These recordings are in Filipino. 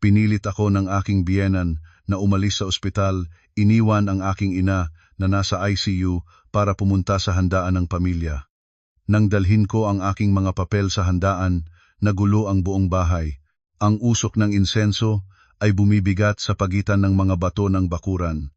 Pinilit ako ng aking biyenan na umalis sa ospital, iniwan ang aking ina na nasa ICU para pumunta sa handaan ng pamilya. Nang dalhin ko ang aking mga papel sa handaan, nagulo ang buong bahay. Ang usok ng insenso ay bumibigat sa pagitan ng mga bato ng bakuran.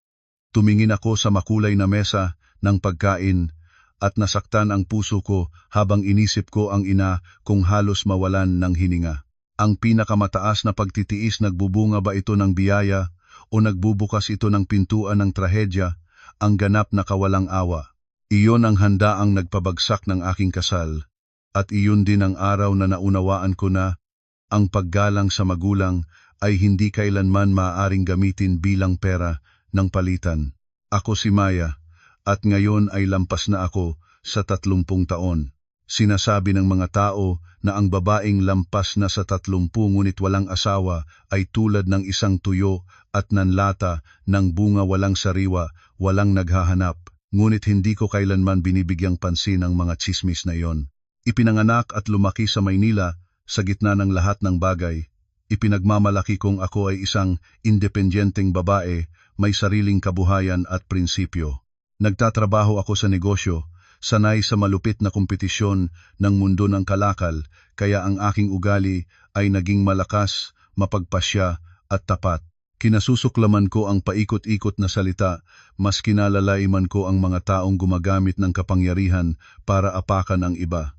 Tumingin ako sa makulay na mesa ng pagkain at nasaktan ang puso ko habang inisip ko ang ina kung halos mawalan ng hininga. Ang pinakamataas na pagtitiis, nagbubunga ba ito ng biyaya o nagbubukas ito ng pintuan ng trahedya, ang ganap na kawalang awa? Iyon ang handaang nagpabagsak ng aking kasal, at iyon din ang araw na naunawaan ko na ang paggalang sa magulang ay hindi kailanman maaaring gamitin bilang pera ng palitan. Ako si Maya, at ngayon ay lampas na ako sa 30 taon. Sinasabi ng mga tao na ang babaeng lampas na sa 30 ngunit walang asawa ay tulad ng isang tuyo at nanlata ng bunga, walang sariwa, walang naghahanap. Ngunit hindi ko kailanman binibigyang pansin ang mga tsismis na iyon. Ipinanganak at lumaki sa Maynila, sa gitna ng lahat ng bagay. Ipinagmamalaki kong ako ay isang independenteng babae, may sariling kabuhayan at prinsipyo. Nagtatrabaho ako sa negosyo, sanay sa malupit na kompetisyon ng mundo ng kalakal, kaya ang aking ugali ay naging malakas, mapagpasya at tapat. Kinasusuklaman ko ang paikot-ikot na salita, mas kinalalay man ko ang mga taong gumagamit ng kapangyarihan para apakan ang iba.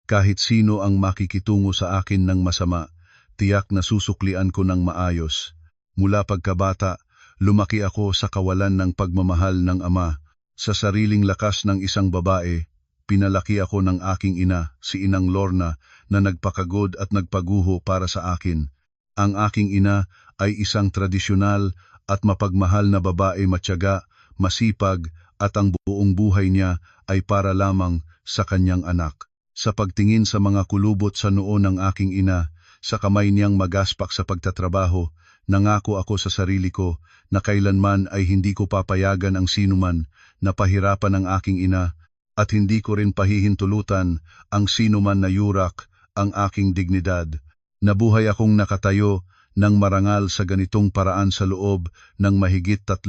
Kahit sino ang makikitungo sa akin ng masama, tiyak na susuklian ko ng maayos. Mula pagkabata, lumaki ako sa kawalan ng pagmamahal ng ama. Sa sariling lakas ng isang babae, pinalaki ako ng aking ina, si Inang Lorna, na nagpakagod at nagpaguho para sa akin. Ang aking ina ay isang tradisyonal at mapagmahal na babae, matyaga, masipag, at ang buong buhay niya ay para lamang sa kanyang anak. Sa pagtingin sa mga kulubot sa noo ng aking ina, sa kamay niyang magaspak sa pagtatrabaho, nangako ako sa sarili ko na kailanman ay hindi ko papayagan ang sinuman na pahirapan ang aking ina, at hindi ko rin pahihintulutan ang sinuman na yurak ang aking dignidad. Nabuhay akong nakatayo ng marangal sa ganitong paraan sa loob ng mahigit 30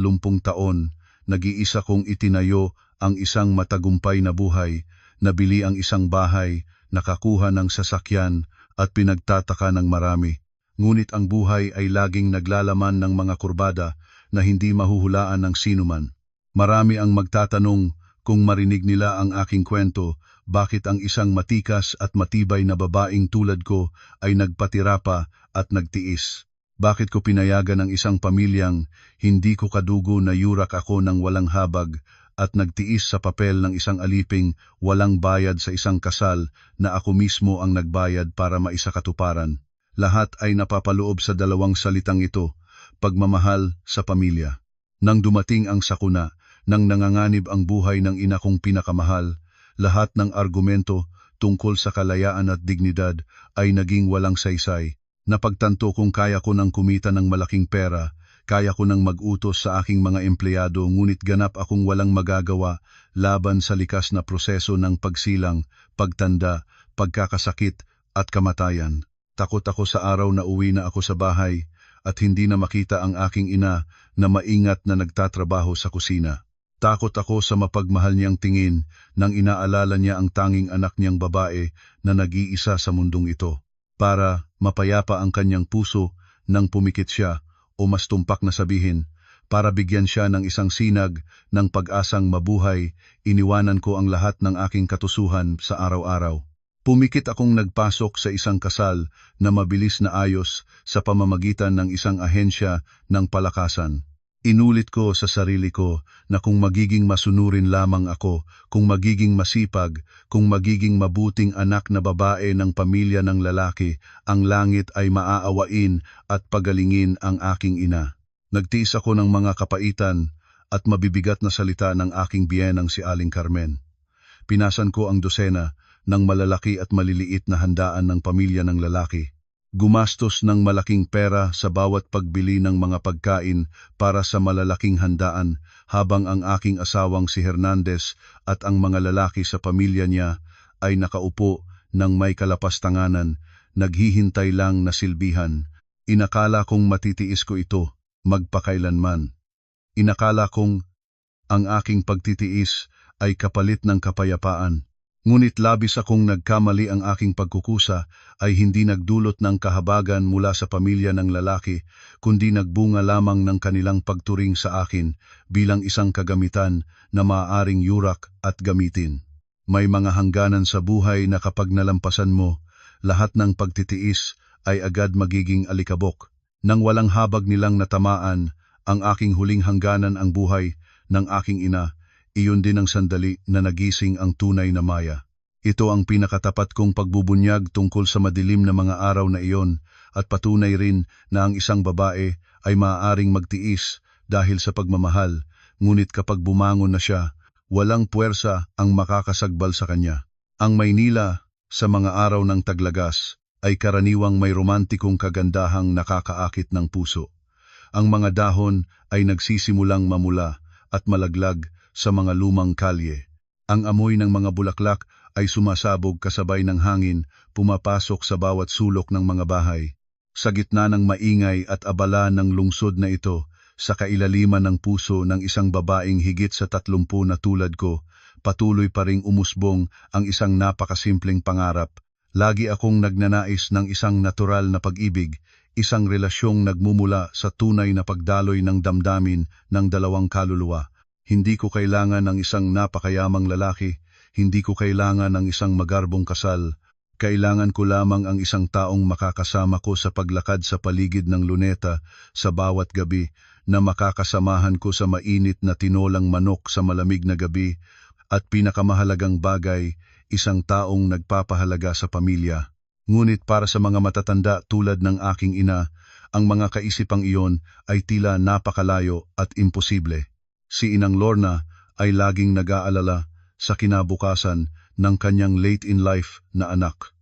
taon. Nag-iisa kong itinayo ang isang matagumpay na buhay, nabili ang isang bahay, nakakuha ng sasakyan at pinagtataka ng marami. Ngunit ang buhay ay laging naglalaman ng mga kurbada na hindi mahuhulaan ng sinuman. Marami ang magtatanong kung marinig nila ang aking kwento, bakit ang isang matikas at matibay na babaeng tulad ko ay nagpatira pa at nagtiis. Bakit ko pinayagan ang isang pamilyang hindi ko kadugo na yurak ako ng walang habag at nagtiis sa papel ng isang aliping walang bayad sa isang kasal na ako mismo ang nagbayad para maisakatuparan. Lahat ay napapaloob sa dalawang salitang ito, pagmamahal sa pamilya. Nang dumating ang sakuna, nang nanganganib ang buhay ng ina kong pinakamahal, lahat ng argumento tungkol sa kalayaan at dignidad ay naging walang saysay. Napagtanto kong kaya ko nang kumita ng malaking pera, kaya ko nang mag-utos sa aking mga empleyado, ngunit ganap akong walang magagawa laban sa likas na proseso ng pagsilang, pagtanda, pagkakasakit at kamatayan. Takot ako sa araw na uwi na ako sa bahay at hindi na makita ang aking ina na maingat na nagtatrabaho sa kusina. Takot ako sa mapagmahal niyang tingin nang inaalala niya ang tanging anak niyang babae na nag-iisa sa mundong ito. Para mapayapa ang kanyang puso nang pumikit siya, o mas tumpak na sabihin, para bigyan siya ng isang sinag ng pag-asang mabuhay, iniwanan ko ang lahat ng aking katusuhan sa araw-araw. Pumikit akong nagpasok sa isang kasal na mabilis na ayos sa pamamagitan ng isang ahensya ng palakasan. Inulit ko sa sarili ko na kung magiging masunurin lamang ako, kung magiging masipag, kung magiging mabuting anak na babae ng pamilya ng lalaki, ang langit ay maaawain at pagalingin ang aking ina. Nagtiis ako ng mga kapaitan at mabibigat na salita ng aking biyenang si Aling Carmen. Pinasan ko ang dosena ng malalaki at maliliit na handaan ng pamilya ng lalaki. Gumastos ng malaking pera sa bawat pagbili ng mga pagkain para sa malalaking handaan, habang ang aking asawang si Hernandez at ang mga lalaki sa pamilya niya ay nakaupo ng may kalapastanganan, naghihintay lang na silbihan. Inakala kong matitiis ko ito, magpakailanman. Inakala kong ang aking pagtitiis ay kapalit ng kapayapaan. Ngunit labis akong nagkamali, ang aking pagkukusa ay hindi nagdulot ng kahabagan mula sa pamilya ng lalaki, kundi nagbunga lamang ng kanilang pagturing sa akin bilang isang kagamitan na maaaring yurak at gamitin. May mga hangganan sa buhay na kapag nalampasan mo, lahat ng pagtitiis ay agad magiging alikabok. Nang walang habag nilang natamaan, ang aking huling hangganan ang buhay ng aking ina. Iyon din ang sandali na nagising ang tunay na Maya. Ito ang pinakatapat kong pagbubunyag tungkol sa madilim na mga araw na iyon, at patunay rin na ang isang babae ay maaaring magtiis dahil sa pagmamahal, ngunit kapag bumangon na siya, walang puwersa ang makakasagbal sa kanya. Ang Maynila sa mga araw ng taglagas ay karaniwang may romantikong kagandahang nakakaakit ng puso. Ang mga dahon ay nagsisimulang mamula at malaglag sa mga lumang kalye. Ang amoy ng mga bulaklak ay sumasabog kasabay ng hangin, pumapasok sa bawat sulok ng mga bahay. Sa gitna ng maingay at abala ng lungsod na ito, sa kailaliman ng puso ng isang babaeng higit sa 30 na tulad ko, patuloy pa ring umusbong ang isang napakasimpleng pangarap. Lagi akong nagnanais ng isang natural na pag-ibig, isang relasyong nagmumula sa tunay na pagdaloy ng damdamin ng dalawang kaluluwa. Hindi ko kailangan ng isang napakayamang lalaki, hindi ko kailangan ng isang magarbong kasal. Kailangan ko lamang ang isang taong makakasama ko sa paglakad sa paligid ng luneta sa bawat gabi, na makakasamahan ko sa mainit na tinolang manok sa malamig na gabi, at pinakamahalagang bagay, isang taong nagpapahalaga sa pamilya. Ngunit para sa mga matatanda tulad ng aking ina, ang mga kaisipang iyon ay tila napakalayo at imposible. Si Inang Lorna ay laging nag-aalala sa kinabukasan ng kanyang late in life na anak.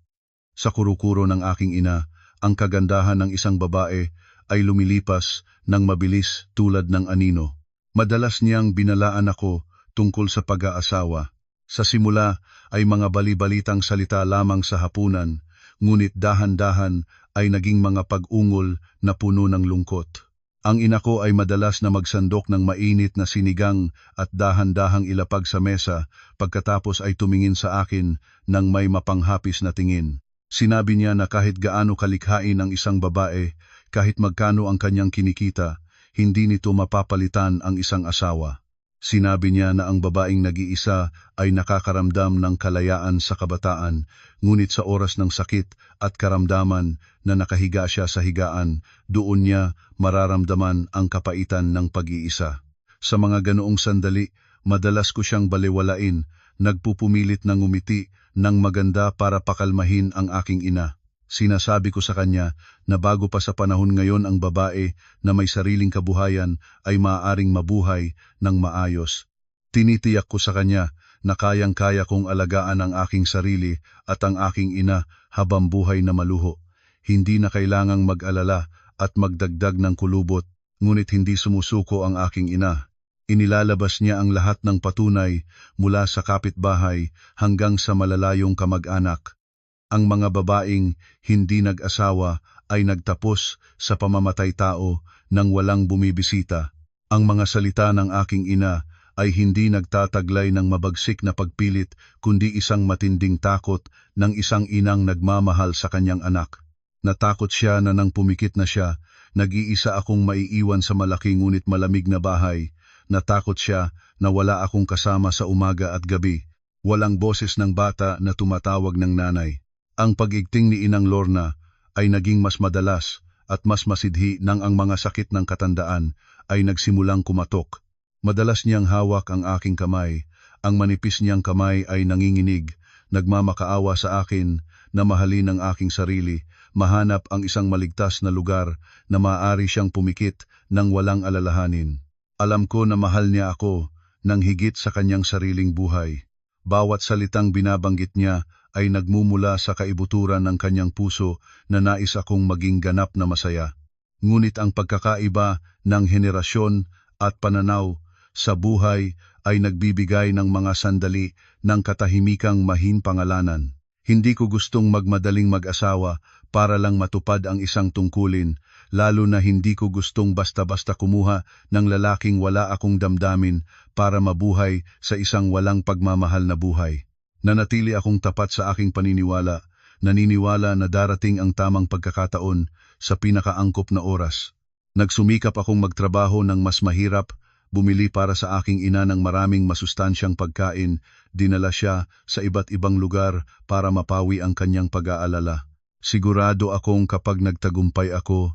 Sa kurukuro ng aking ina, ang kagandahan ng isang babae ay lumilipas ng mabilis tulad ng anino. Madalas niyang binalaan ako tungkol sa pag-aasawa. Sa simula ay mga bali-balitang salita lamang sa hapunan, ngunit dahan-dahan ay naging mga pag-ungol na puno ng lungkot. Ang ina ko ay madalas na magsandok ng mainit na sinigang at dahan-dahang ilapag sa mesa, pagkatapos ay tumingin sa akin ng may mapanghapis na tingin. Sinabi niya na kahit gaano kalikhain ang isang babae, kahit magkano ang kanyang kinikita, hindi nito mapapalitan ang isang asawa. Sinabi niya na ang babaeng nag-iisa ay nakakaramdam ng kalayaan sa kabataan, ngunit sa oras ng sakit at karamdaman na nakahiga siya sa higaan, doon niya mararamdaman ang kapaitan ng pag-iisa. Sa mga ganoong sandali, madalas ko siyang balewalain, nagpupumilit ng ngumiti ng maganda para pakalmahin ang aking ina. Sinasabi ko sa kanya na bago pa sa panahon ngayon ang babae na may sariling kabuhayan ay maaaring mabuhay ng maayos. Tinitiyak ko sa kanya na kayang-kaya kong alagaan ang aking sarili at ang aking ina habang buhay na maluho. Hindi na kailangang mag-alala at magdagdag ng kulubot, ngunit hindi sumusuko ang aking ina. Inilalabas niya ang lahat ng patunay mula sa kapitbahay hanggang sa malalayong kamag-anak. Ang mga babaeng hindi nag-asawa ay nagtapos sa pamamatay-tao nang walang bumibisita. Ang mga salita ng aking ina ay hindi nagtataglay ng mabagsik na pagpilit, kundi isang matinding takot ng isang inang nagmamahal sa kanyang anak. Natakot siya na nang pumikit na siya, nag-iisa akong maiiwan sa malaki ngunit malamig na bahay. Natakot siya na wala akong kasama sa umaga at gabi. Walang boses ng bata na tumatawag ng nanay. Ang pag-igting ni Inang Lorna ay naging mas madalas at mas masidhi nang ang mga sakit ng katandaan ay nagsimulang kumatok. Madalas niyang hawak ang aking kamay, ang manipis niyang kamay ay nanginginig, nagmamakaawa sa akin na mahalin ang aking sarili, mahanap ang isang maligtas na lugar na maaari siyang pumikit nang walang alalahanin. Alam ko na mahal niya ako nang higit sa kanyang sariling buhay. Bawat salitang binabanggit niya ay nagmumula sa kaibuturan ng kanyang puso na nais akong maging ganap na masaya. Ngunit ang pagkakaiba ng henerasyon at pananaw sa buhay ay nagbibigay ng mga sandali ng katahimikang mahinpangalanan. Hindi ko gustong magmadaling mag-asawa para lang matupad ang isang tungkulin, lalo na hindi ko gustong basta-basta kumuha ng lalaking wala akong damdamin para mabuhay sa isang walang pagmamahal na buhay. Nanatili akong tapat sa aking paniniwala, naniniwala na darating ang tamang pagkakataon sa pinakaangkop na oras. Nagsumikap akong magtrabaho ng mas mahirap, bumili para sa aking ina ng maraming masustansyang pagkain, dinala siya sa iba't ibang lugar para mapawi ang kanyang pag-aalala. Sigurado akong kapag nagtagumpay ako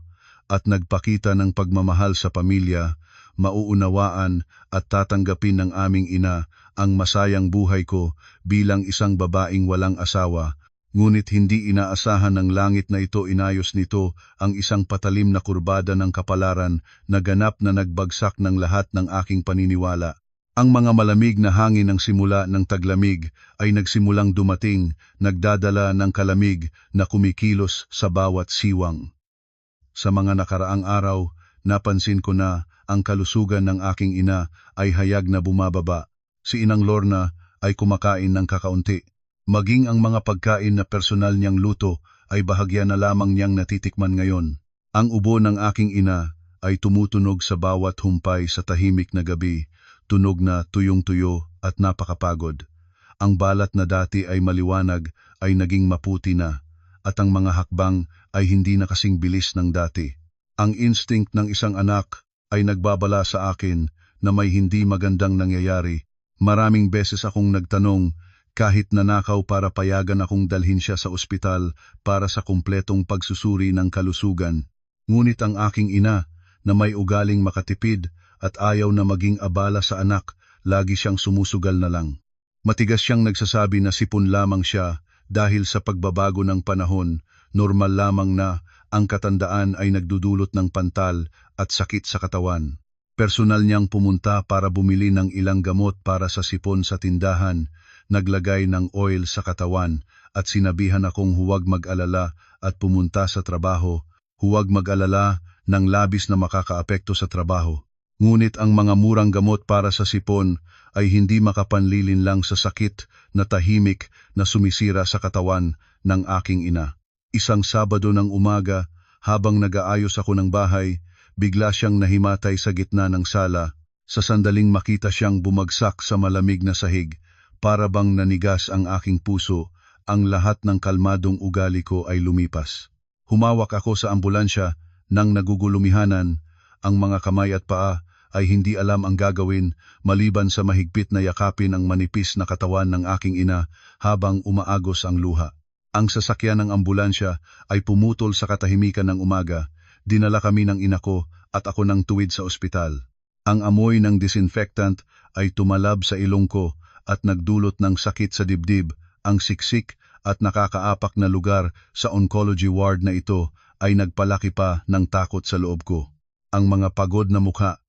at nagpakita ng pagmamahal sa pamilya, mauunawaan at tatanggapin ng aming ina ang masayang buhay ko bilang isang babaeng walang asawa. Ngunit hindi inaasahan ng langit na ito, inayos nito ang isang patalim na kurbada ng kapalaran na ganap na nagbagsak ng lahat ng aking paniniwala. Ang mga malamig na hangin ng simula ng taglamig ay nagsimulang dumating, nagdadala ng kalamig na kumikilos sa bawat siwang. Sa mga nakaraang araw, napansin ko na ang kalusugan ng aking ina ay hayag na bumababa. Si Inang Lorna ay kumakain ng kakaunti. Maging ang mga pagkain na personal niyang luto ay bahagya na lamang niyang natitikman ngayon. Ang ubo ng aking ina ay tumutunog sa bawat humpay sa tahimik na gabi, tunog na tuyong-tuyo at napakapagod. Ang balat na dati ay maliwanag ay naging maputi na, at ang mga hakbang ay hindi na kasing bilis ng dati. Ang instinct ng isang anak ay nagbabala sa akin na may hindi magandang nangyayari. Maraming beses akong nagtanong, kahit nanakaw para payagan akong dalhin siya sa ospital para sa kumpletong pagsusuri ng kalusugan. Ngunit ang aking ina, na may ugaling makatipid at ayaw na maging abala sa anak, lagi siyang sumusugal na lang. Matigas siyang nagsasabi na sipon lamang siya dahil sa pagbabago ng panahon, normal lamang na ang katandaan ay nagdudulot ng pantal at sakit sa katawan. Personal niyang pumunta para bumili ng ilang gamot para sa sipon sa tindahan, naglagay ng oil sa katawan at sinabihan akong huwag mag-alala at pumunta sa trabaho, huwag mag-alala ng labis na makakaapekto sa trabaho. Ngunit ang mga murang gamot para sa sipon ay hindi makapanlilin lang sa sakit na tahimik na sumisira sa katawan ng aking ina. Isang Sabado ng umaga, habang nag-aayos ako ng bahay, bigla siyang nahimatay sa gitna ng sala. Sa sandaling makita siyang bumagsak sa malamig na sahig, para bang nanigas ang aking puso, ang lahat ng kalmadong ugali ko ay lumipas. Humawak ako sa ambulansya nang nagugulumihanan, ang mga kamay at paa ay hindi alam ang gagawin maliban sa mahigpit na yakapin ang manipis na katawan ng aking ina habang umaagos ang luha. Ang sasakyan ng ambulansya ay pumutol sa katahimikan ng umaga, dinala kami ng ina ko at ako ng tuwid sa ospital. Ang amoy ng disinfectant ay tumalab sa ilong ko at nagdulot ng sakit sa dibdib. Ang siksik at nakakaapak na lugar sa oncology ward na ito ay nagpalaki pa ng takot sa loob ko. Ang mga pagod na mukha,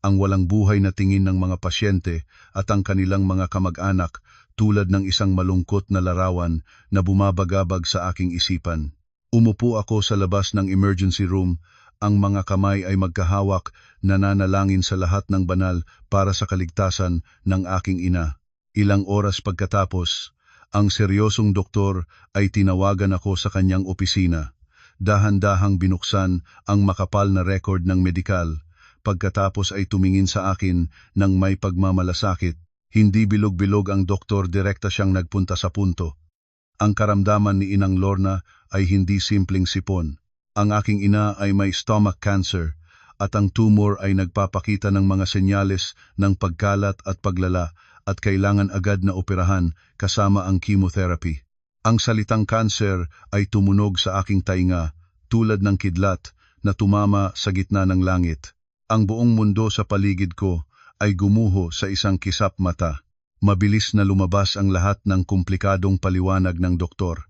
ang walang buhay na tingin ng mga pasyente at ang kanilang mga kamag-anak tulad ng isang malungkot na larawan na bumabagabag sa aking isipan. Umupo ako sa labas ng emergency room, ang mga kamay ay magkahawak, nananalangin sa lahat ng banal para sa kaligtasan ng aking ina. Ilang oras pagkatapos, ang seryosong doktor ay tinawagan ako sa kanyang opisina. Dahan-dahang binuksan ang makapal na record ng medikal. Pagkatapos ay tumingin sa akin ng may pagmamalasakit. Hindi bilog-bilog ang doktor, direkta siyang nagpunta sa punto. Ang karamdaman ni Inang Lorna ay hindi simpleng sipon. Ang aking ina ay may stomach cancer at ang tumor ay nagpapakita ng mga senyales ng pagkalat at paglala at kailangan agad na operahan kasama ang chemotherapy. Ang salitang cancer ay tumunog sa aking tainga tulad ng kidlat na tumama sa gitna ng langit. Ang buong mundo sa paligid ko ay gumuho sa isang kisap mata. Mabilis na lumabas ang lahat ng komplikadong paliwanag ng doktor.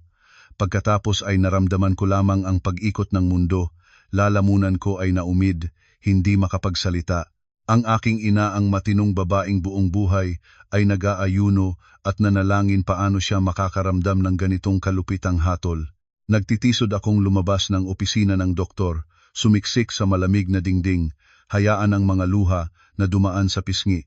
Pagkatapos ay naramdaman ko lamang ang pag-ikot ng mundo, lalamunan ko ay naumid, hindi makapagsalita. Ang aking ina, ang matinong babaeng buong buhay, ay nag-aayuno at nanalangin paano siya makakaramdam ng ganitong kalupitang hatol. Nagtitisod akong lumabas ng opisina ng doktor, sumiksik sa malamig na dingding, hayaan ang mga luha na dumaan sa pisngi.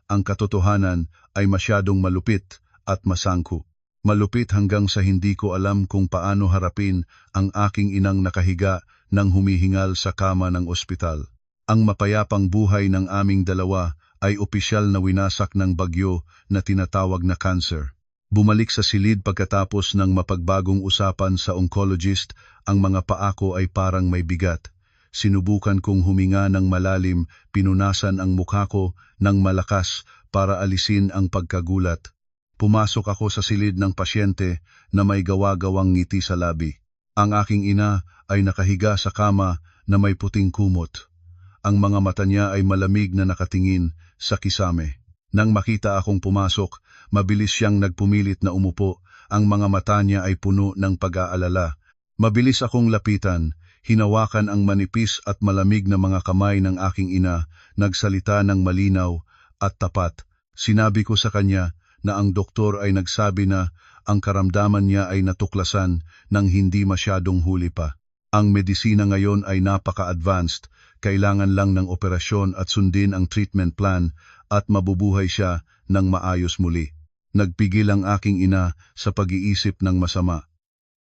Ang katotohanan ay masyadong malupit at masangko. Malupit hanggang sa hindi ko alam kung paano harapin ang aking inang nakahiga nang humihingal sa kama ng ospital. Ang mapayapang buhay ng aming dalawa ay opisyal na winasak ng bagyo na tinatawag na cancer. Bumalik sa silid pagkatapos ng mapagbagong usapan sa oncologist, ang mga paa ko ay parang may bigat. Sinubukan kong huminga ng malalim, pinunasan ang mukha ko ng malakas para alisin ang pagkagulat. Pumasok ako sa silid ng pasyente na may gawa-gawang ngiti sa labi. Ang aking ina ay nakahiga sa kama na may puting kumot. Ang mga mata niya ay malamig na nakatingin sa kisame. Nang makita akong pumasok, mabilis siyang nagpumilit na umupo. Ang mga mata niya ay puno ng pag-aalala. Mabilis akong lapitan, hinawakan ang manipis at malamig na mga kamay ng aking ina, nagsalita ng malinaw at tapat. Sinabi ko sa kanya na ang doktor ay nagsabi na ang karamdaman niya ay natuklasan ng hindi masyadong huli pa. Ang medisina ngayon ay napaka-advanced, kailangan lang ng operasyon at sundin ang treatment plan at mabubuhay siya ng maayos muli. Nagpigil ang aking ina sa pag-iisip ng masama.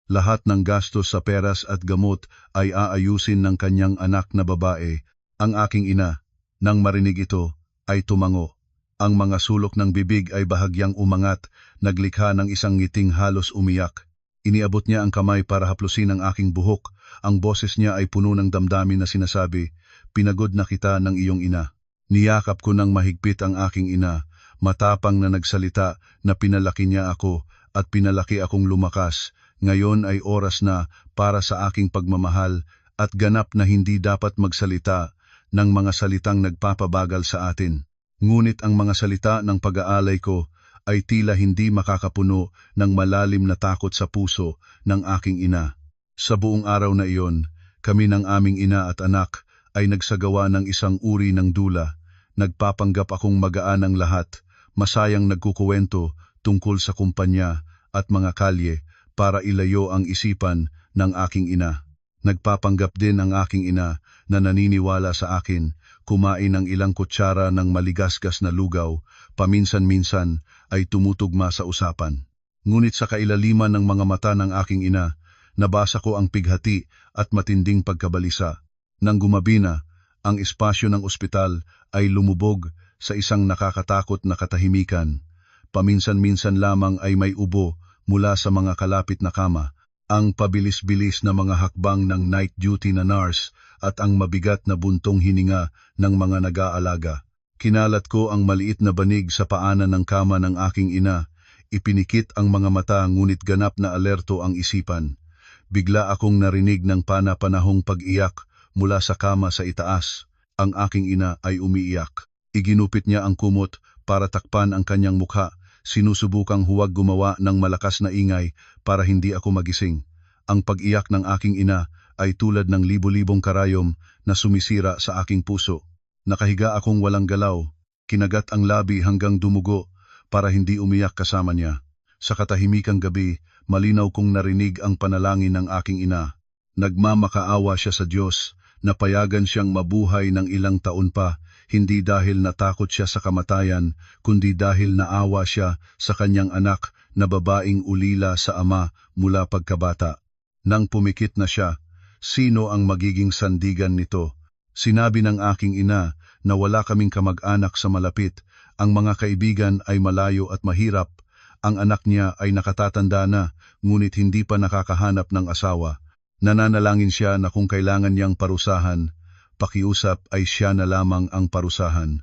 Lahat ng gastos sa peras at gamot ay aayusin ng kanyang anak na babae. Ang aking ina, nang marinig ito, ay tumango. Ang mga sulok ng bibig ay bahagyang umangat, naglikha ng isang ngiting halos umiyak. Iniabot niya ang kamay para haplusin ang aking buhok. Ang boses niya ay puno ng damdamin na sinasabi, "Pinagod na kita ng iyong ina." Niyakap ko ng mahigpit ang aking ina, matapang na nagsalita na pinalaki niya ako at pinalaki akong lumakas. Ngayon ay oras na para sa aking pagmamahal at ganap na hindi dapat magsalita ng mga salitang nagpapabagal sa atin. Ngunit ang mga salita ng pag-aalay ko ay tila hindi makakapuno ng malalim na takot sa puso ng aking ina. Sa buong araw na iyon, kami ng aming ina at anak ay nagsagawa ng isang uri ng dula. Nagpapanggap akong magaan ang lahat, masayang nagkukuwento tungkol sa kumpanya at mga kalye para ilayo ang isipan ng aking ina. Nagpapanggap din ang aking ina na naniniwala sa akin, kumain ng ilang kutsara ng maligasgas na lugaw, paminsan-minsan ay tumutugma sa usapan. Ngunit sa kailaliman ng mga mata ng aking ina, nabasa ko ang pighati at matinding pagkabalisa. Nang gumabi na, ang espasyo ng ospital ay lumubog sa isang nakakatakot na katahimikan. Paminsan-minsan lamang ay may ubo mula sa mga kalapit na kama, ang pabilis-bilis na mga hakbang ng night duty na nurse at ang mabigat na buntong hininga ng mga nag-aalaga. Kinalat ko ang maliit na banig sa paanan ng kama ng aking ina. Ipinikit ang mga mata ngunit ganap na alerto ang isipan. Bigla akong narinig ng pana-panahong pag-iyak mula sa kama sa itaas. Ang aking ina ay umiiyak. Iginupit niya ang kumot para takpan ang kanyang mukha. Sinusubukang huwag gumawa ng malakas na ingay para hindi ako magising. Ang pag-iyak ng aking ina ay tulad ng libo-libong karayom na sumisira sa aking puso. Nakahiga akong walang galaw, kinagat ang labi hanggang dumugo para hindi umiyak kasama niya. Sa katahimikang gabi, malinaw kong narinig ang panalangin ng aking ina. Nagmamakaawa siya sa Diyos na payagan siyang mabuhay ng ilang taon pa, hindi dahil natakot siya sa kamatayan, kundi dahil naawa siya sa kanyang anak na babaeng ulila sa ama mula pagkabata. Nang pumikit na siya, sino ang magiging sandigan nito? Sinabi ng aking ina na wala kaming kamag-anak sa malapit, ang mga kaibigan ay malayo at mahirap, ang anak niya ay nakatatanda na, ngunit hindi pa nakakahanap ng asawa. Nananalangin siya na kung kailangan niyang parusahan, pakiusap ay siya na lamang ang parusahan.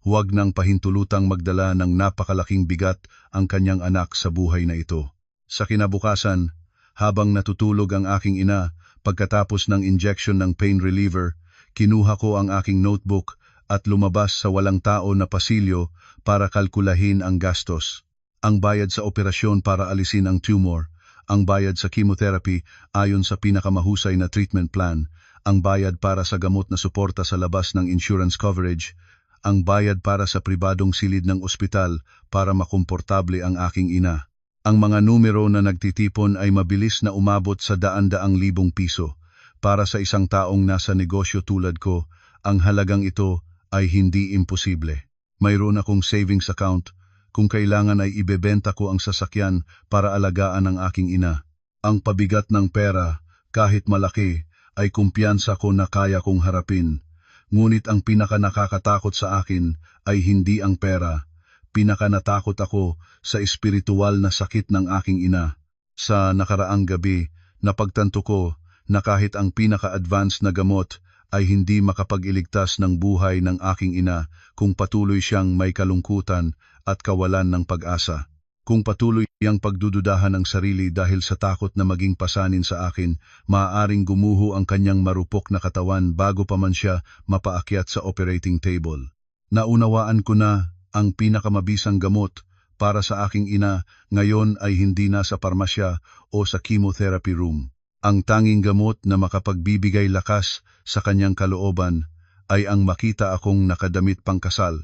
Huwag nang pahintulutang magdala ng napakalaking bigat ang kanyang anak sa buhay na ito. Sa kinabukasan, habang natutulog ang aking ina, pagkatapos ng injection ng pain reliever, kinuha ko ang aking notebook at lumabas sa walang tao na pasilyo para kalkulahin ang gastos. Ang bayad sa operasyon para alisin ang tumor, ang bayad sa chemotherapy ayon sa pinakamahusay na treatment plan, ang bayad para sa gamot na suporta sa labas ng insurance coverage, ang bayad para sa pribadong silid ng ospital para makomportable ang aking ina. Ang mga numero na nagtitipon ay mabilis na umabot sa daan-daang libong piso. Para sa isang taong nasa negosyo tulad ko, ang halagang ito ay hindi imposible. Mayroon akong savings account. Kung kailangan ay ibebenta ko ang sasakyan para alagaan ang aking ina. Ang pabigat ng pera, kahit malaki, ay kumpiyansa ko na kaya kong harapin. Ngunit ang pinakanakakatakot sa akin ay hindi ang pera. Pinakanatakot ako sa espiritual na sakit ng aking ina. Sa nakaraang gabi, napagtanto ko na kahit ang pinaka-advanced na gamot ay hindi makapag-iligtas ng buhay ng aking ina kung patuloy siyang may kalungkutan at kawalan ng pag-asa. Kung patuloy ang pagdududahan ng sarili dahil sa takot na maging pasanin sa akin, maaaring gumuho ang kanyang marupok na katawan bago pa man siya mapaakyat sa operating table. Naunawaan ko na ang pinakamabisang gamot para sa aking ina ngayon ay hindi na sa parmasya o sa chemotherapy room. Ang tanging gamot na makapagbibigay lakas sa kanyang kalooban ay ang makita akong nakadamit pangkasal,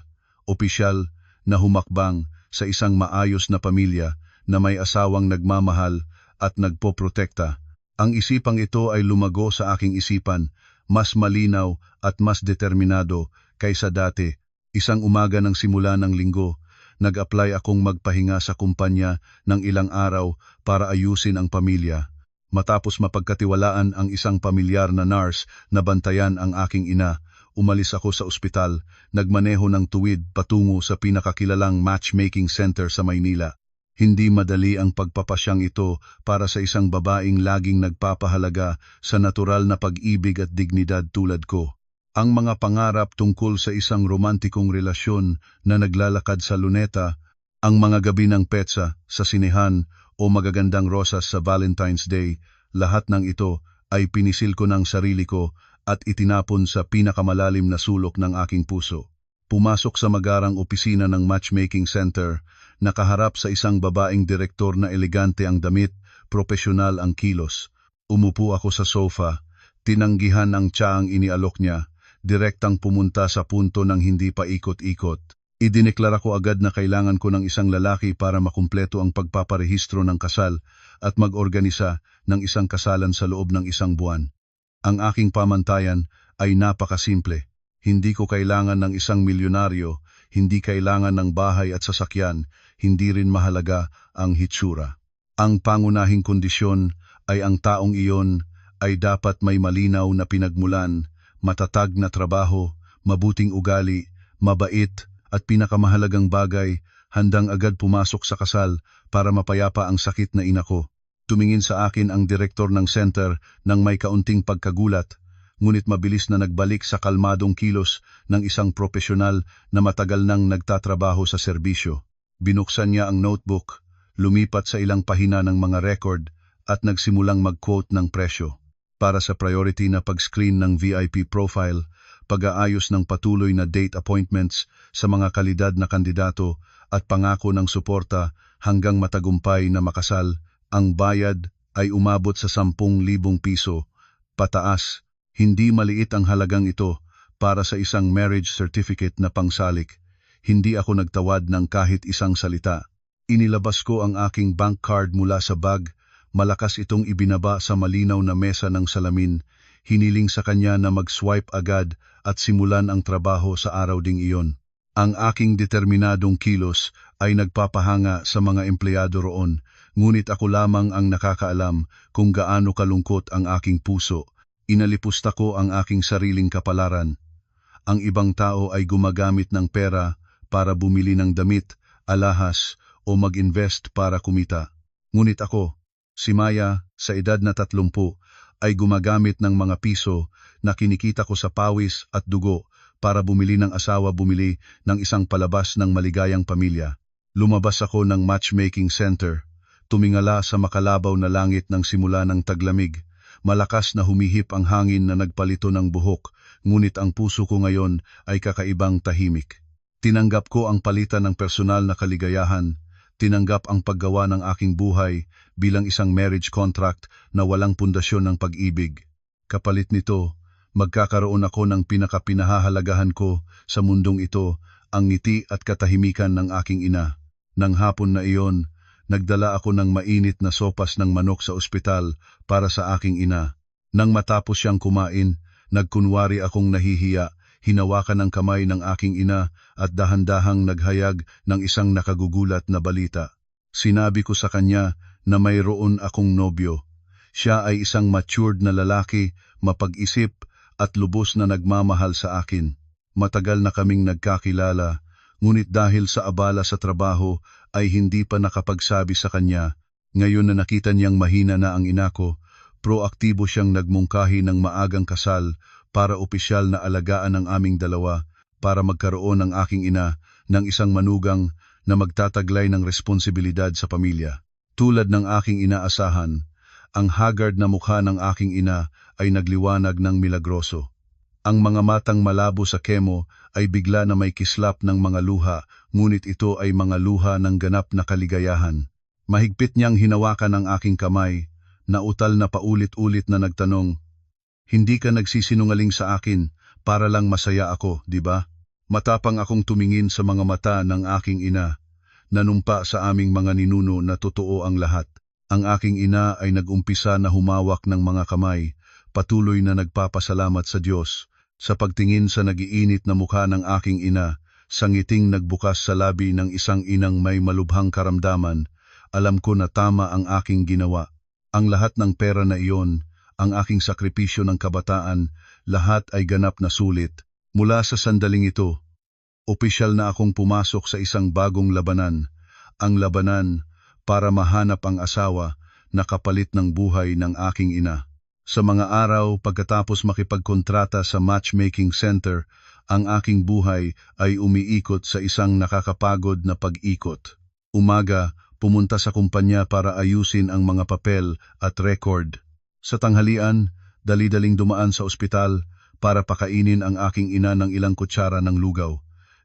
opisyal na humakbang sa isang maayos na pamilya na may asawang nagmamahal at nagpoprotekta. Ang isipang ito ay lumago sa aking isipan, mas malinaw at mas determinado kaysa dati. Isang umaga ng simula ng linggo, nag-apply akong magpahinga sa kumpanya ng ilang araw para ayusin ang pamilya. Matapos mapagkatiwalaan ang isang pamilyar na nurse na bantayan ang aking ina, umalis ako sa ospital, nagmaneho ng tuwid patungo sa pinakakilalang matchmaking center sa Maynila. Hindi madali ang pagpapasyang ito para sa isang babaeng laging nagpapahalaga sa natural na pag-ibig at dignidad tulad ko. Ang mga pangarap tungkol sa isang romantikong relasyon na naglalakad sa luneta, ang mga gabi ng petsa sa sinehan o magagandang rosas sa Valentine's Day, lahat ng ito ay pinisil ko ng sarili ko at itinapon sa pinakamalalim na sulok ng aking puso. Pumasok sa magarang opisina ng matchmaking center, nakaharap sa isang babaeng direktor na elegante ang damit, propesyonal ang kilos. Umupo ako sa sofa, tinanggihan ang tsaang inialok niya, direktang pumunta sa punto ng hindi pa ikot-ikot. Idineklara ko agad na kailangan ko ng isang lalaki para makumpleto ang pagpaparehistro ng kasal at mag-organisa ng isang kasalan sa loob ng isang buwan. Ang aking pamantayan ay napakasimple. Hindi ko kailangan ng isang milyonaryo, hindi kailangan ng bahay at sasakyan, hindi rin mahalaga ang hitsura. Ang pangunahing kondisyon ay ang taong iyon ay dapat may malinaw na pinagmulan, matatag na trabaho, mabuting ugali, mabait, at pinakamahalagang bagay, handang agad pumasok sa kasal para mapayapa ang sakit na ina ko. Tumingin sa akin ang direktor ng center nang may kaunting pagkagulat, ngunit mabilis na nagbalik sa kalmadong kilos ng isang profesional na matagal nang nagtatrabaho sa serbisyo. Binuksan niya ang notebook, lumipat sa ilang pahina ng mga record at nagsimulang mag-quote ng presyo. Para sa priority na pag-screen ng VIP profile, pag-aayos ng patuloy na date appointments sa mga kalidad na kandidato at pangako ng suporta hanggang matagumpay na makasal, ang bayad ay umabot sa 10,000 piso, pataas. Hindi maliit ang halagang ito para sa isang marriage certificate na pangsalik. Hindi ako nagtawad ng kahit isang salita. Inilabas ko ang aking bank card mula sa bag, malakas itong ibinaba sa malinaw na mesa ng salamin, hiniling sa kanya na mag-swipe agad at simulan ang trabaho sa araw ding iyon. Ang aking determinadong kilos ay nagpapahanga sa mga empleyado roon, ngunit ako lamang ang nakakaalam kung gaano kalungkot ang aking puso. Inalipusta ko ang aking sariling kapalaran. Ang ibang tao ay gumagamit ng pera para bumili ng damit, alahas o mag-invest para kumita. Ngunit ako, si Maya, sa edad na 30, ay gumagamit ng mga piso na kinikita ko sa pawis at dugo para bumili ng asawa, bumili ng isang palabas ng maligayang pamilya. Lumabas ako ng matchmaking center, tumingala sa makalabaw na langit ng simula ng taglamig. Malakas na humihip ang hangin na nagpalito ng buhok, ngunit ang puso ko ngayon ay kakaibang tahimik. Tinanggap ko ang palitan ng personal na kaligayahan, tinanggap ang paggawa ng aking buhay bilang isang marriage contract na walang pundasyon ng pag-ibig. Kapalit nito, magkakaroon ako ng pinakapinahahalagahan ko sa mundong ito, ang ngiti at katahimikan ng aking ina. Nang hapon na iyon, nagdala ako ng mainit na sopas ng manok sa ospital para sa aking ina. Nang matapos siyang kumain, nagkunwari akong nahihiya, hinawakan ang kamay ng aking ina at dahan-dahang naghayag ng isang nakagugulat na balita. Sinabi ko sa kanya na mayroon akong nobyo. Siya ay isang matured na lalaki, mapag-isip at lubos na nagmamahal sa akin. Matagal na kaming nagkakilala, ngunit dahil sa abala sa trabaho ay hindi pa nakapagsabi sa kanya. Ngayon na nakita niyang mahina na ang ina ko, proaktibo siyang nagmungkahi ng maagang kasal para opisyal na alagaan ang aming dalawa, para magkaroon ng aking ina ng isang manugang na magtataglay ng responsibilidad sa pamilya. Tulad ng aking inaasahan, ang haggard na mukha ng aking ina ay nagliwanag ng milagroso. Ang mga matang malabo sa kemo ay bigla na may kislap ng mga luha, ngunit ito ay mga luha ng ganap na kaligayahan. Mahigpit niyang hinawakan ang aking kamay, nautal na paulit-ulit na nagtanong, "Hindi ka nagsisinungaling sa akin para lang masaya ako, di ba?" Matapang akong tumingin sa mga mata ng aking ina. Nanumpa sa aming mga ninuno na totoo ang lahat. Ang aking ina ay nag-umpisa na humawak ng mga kamay, patuloy na nagpapasalamat sa Diyos. Sa pagtingin sa nagiinit na mukha ng aking ina, sa ngiting nagbukas sa labi ng isang inang may malubhang karamdaman, alam ko na tama ang aking ginawa. Ang lahat ng pera na iyon, ang aking sakripisyo ng kabataan, lahat ay ganap na sulit. Mula sa sandaling ito, opisyal na akong pumasok sa isang bagong labanan. Ang labanan para mahanap ang asawa na kapalit ng buhay ng aking ina. Sa mga araw pagkatapos makipagkontrata sa matchmaking center, ang aking buhay ay umiikot sa isang nakakapagod na pag-ikot. Umaga, pumunta sa kumpanya para ayusin ang mga papel at record. Sa tanghalian, dali-daling dumaan sa ospital para pakainin ang aking ina ng ilang kutsara ng lugaw.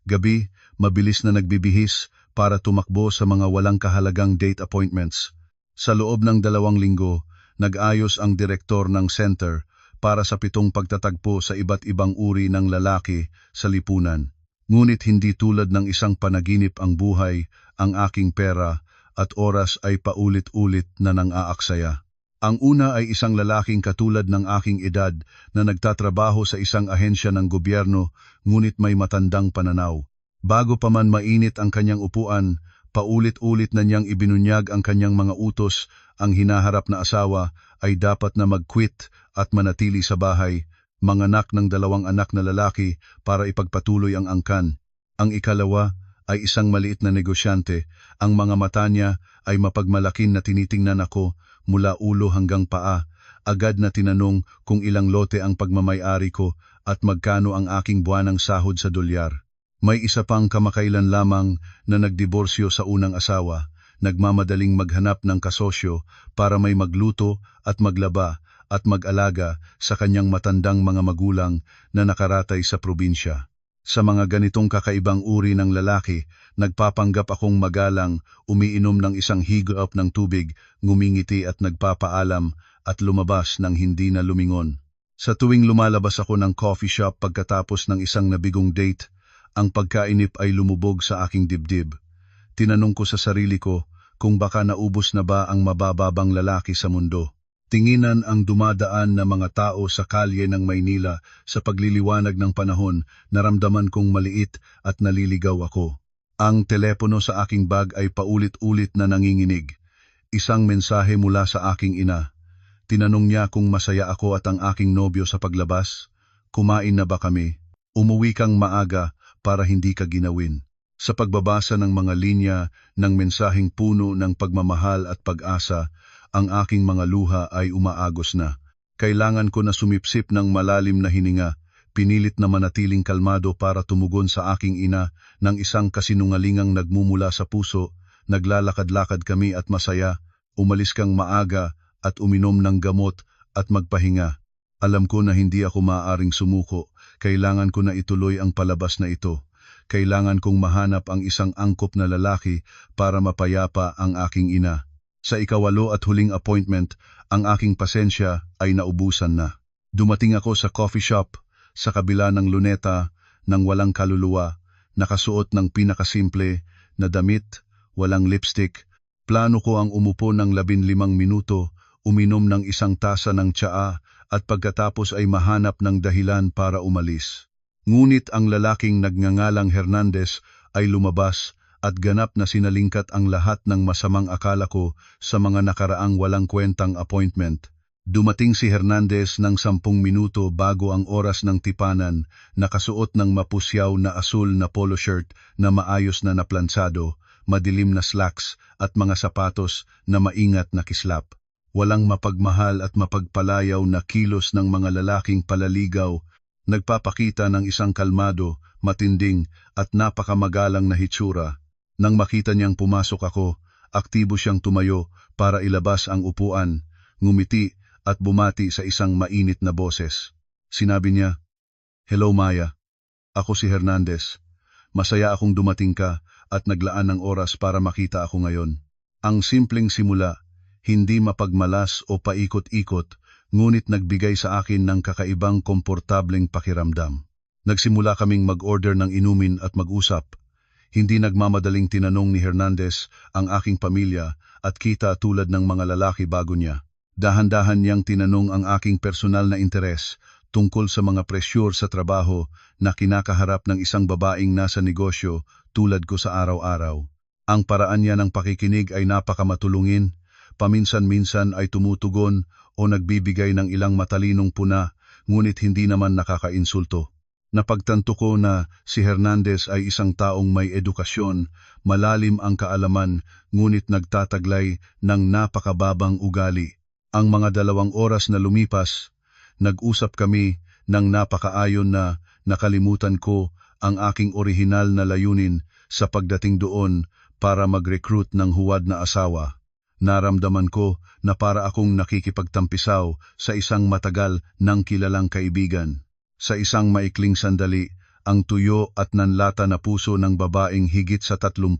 Gabi, mabilis na nagbibihis para tumakbo sa mga walang kahalagang date appointments. Sa loob ng 2 linggo, nag-ayos ang direktor ng center para sa 7 pagtatagpo sa iba't ibang uri ng lalaki sa lipunan. Ngunit hindi tulad ng isang panaginip ang buhay, ang aking pera at oras ay paulit-ulit na nang-aaksaya. Ang una ay isang lalaking katulad ng aking edad na nagtatrabaho sa isang ahensya ng gobyerno ngunit may matandang pananaw. Bago pa man mainit ang kanyang upuan, paulit-ulit na niyang ibinunyag ang kanyang mga utos. Ang hinaharap na asawa ay dapat na mag-quit at manatili sa bahay, manganak ng 2 anak na lalaki para ipagpatuloy ang angkan. Ang ikalawa ay isang maliit na negosyante. Ang mga mata niya ay mapagmalakin na tinitingnan ako mula ulo hanggang paa. Agad na tinanong kung ilang lote ang pagmamay-ari ko at magkano ang aking buwanang sahod sa dolyar. May isa pang kamakailan lamang na nagdiborsyo sa unang asawa, nagmamadaling maghanap ng kasosyo para may magluto at maglaba at mag-alaga sa kanyang matandang mga magulang na nakaratay sa probinsya. Sa mga ganitong kakaibang uri ng lalaki, nagpapanggap akong magalang, umiinom ng isang higop ng tubig, ngumingiti at nagpapaalam at lumabas ng hindi na lumingon. Sa tuwing lumalabas ako ng coffee shop pagkatapos ng isang nabigong date, ang pagkainip ay lumubog sa aking dibdib. Tinanong ko sa sarili ko kung baka naubos na ba ang mabababang lalaki sa mundo. Tinginan ang dumadaan na mga tao sa kalye ng Maynila sa pagliliwanag ng panahon, naramdaman kong maliit at naliligaw ako. Ang telepono sa aking bag ay paulit-ulit na nanginginig. Isang mensahe mula sa aking ina. Tinanong niya kung masaya ako at ang aking nobyo sa paglabas. Kumain na ba kami? Umuwi kang maaga para hindi ka ginawin. Sa pagbabasa ng mga linya ng mensaheng puno ng pagmamahal at pag-asa, ang aking mga luha ay umaagos na. Kailangan ko na sumipsip ng malalim na hininga, pinilit na manatiling kalmado para tumugon sa aking ina ng isang kasinungalingang nagmumula sa puso. Naglalakad-lakad kami at masaya, umalis kang maaga at uminom ng gamot at magpahinga. Alam ko na hindi ako maaaring sumuko, kailangan ko na ituloy ang palabas na ito. Kailangan kong mahanap ang isang angkop na lalaki para mapayapa ang aking ina. Sa 8 at huling appointment, ang aking pasensya ay naubusan na. Dumating ako sa coffee shop, sa kabila ng luneta, ng walang kaluluwa, nakasuot ng pinakasimple na damit, walang lipstick. Plano ko ang umupo ng 15 minuto, uminom ng isang tasa ng tsaa at pagkatapos ay mahanap ng dahilan para umalis. Ngunit ang lalaking nagngangalang Hernandez ay lumabas at ganap na sinalingkat ang lahat ng masamang akala ko sa mga nakaraang walang kwentang appointment. Dumating si Hernandez ng 10 minuto bago ang oras ng tipanan, nakasuot ng mapusyaw na asul na polo shirt na maayos na naplansado, madilim na slacks at mga sapatos na maingat na kislap. Walang mapagmahal at mapagpalayaw na kilos ng mga lalaking palaligaw, nagpapakita ng isang kalmado, matinding at napakamagalang na hitsura. Nang makita niyang pumasok ako, aktibo siyang tumayo para ilabas ang upuan, ngumiti at bumati sa isang mainit na boses. Sinabi niya, "Hello Maya, ako si Hernandez. Masaya akong dumating ka at naglaan ng oras para makita ako ngayon." Ang simpleng simula, hindi mapagmalas o paikot-ikot, ngunit nagbigay sa akin ng kakaibang komportableng pakiramdam. Nagsimula kaming mag-order ng inumin at mag-usap. Hindi nagmamadaling tinanong ni Hernandez ang aking pamilya at kita tulad ng mga lalaki bago niya. Dahan-dahan niyang tinanong ang aking personal na interes tungkol sa mga presyur sa trabaho na kinakaharap ng isang babaeng nasa negosyo tulad ko sa araw-araw. Ang paraan niya ng pakikinig ay napakamatulungin, paminsan-minsan ay tumutugon o nagbibigay ng ilang matalinong puna, ngunit hindi naman nakakainsulto. Napagtanto ko na si Hernandez ay isang taong may edukasyon, malalim ang kaalaman, ngunit nagtataglay ng napakababang ugali. Ang mga 2 oras na lumipas, nag-usap kami ng napakaayon na nakalimutan ko ang aking orihinal na layunin sa pagdating doon para mag-recruit ng huwad na asawa. Naramdaman ko na para akong nakikipagtampisaw sa isang matagal nang kilalang kaibigan. Sa isang maikling sandali, ang tuyo at nanlata na puso ng babaeng higit sa 30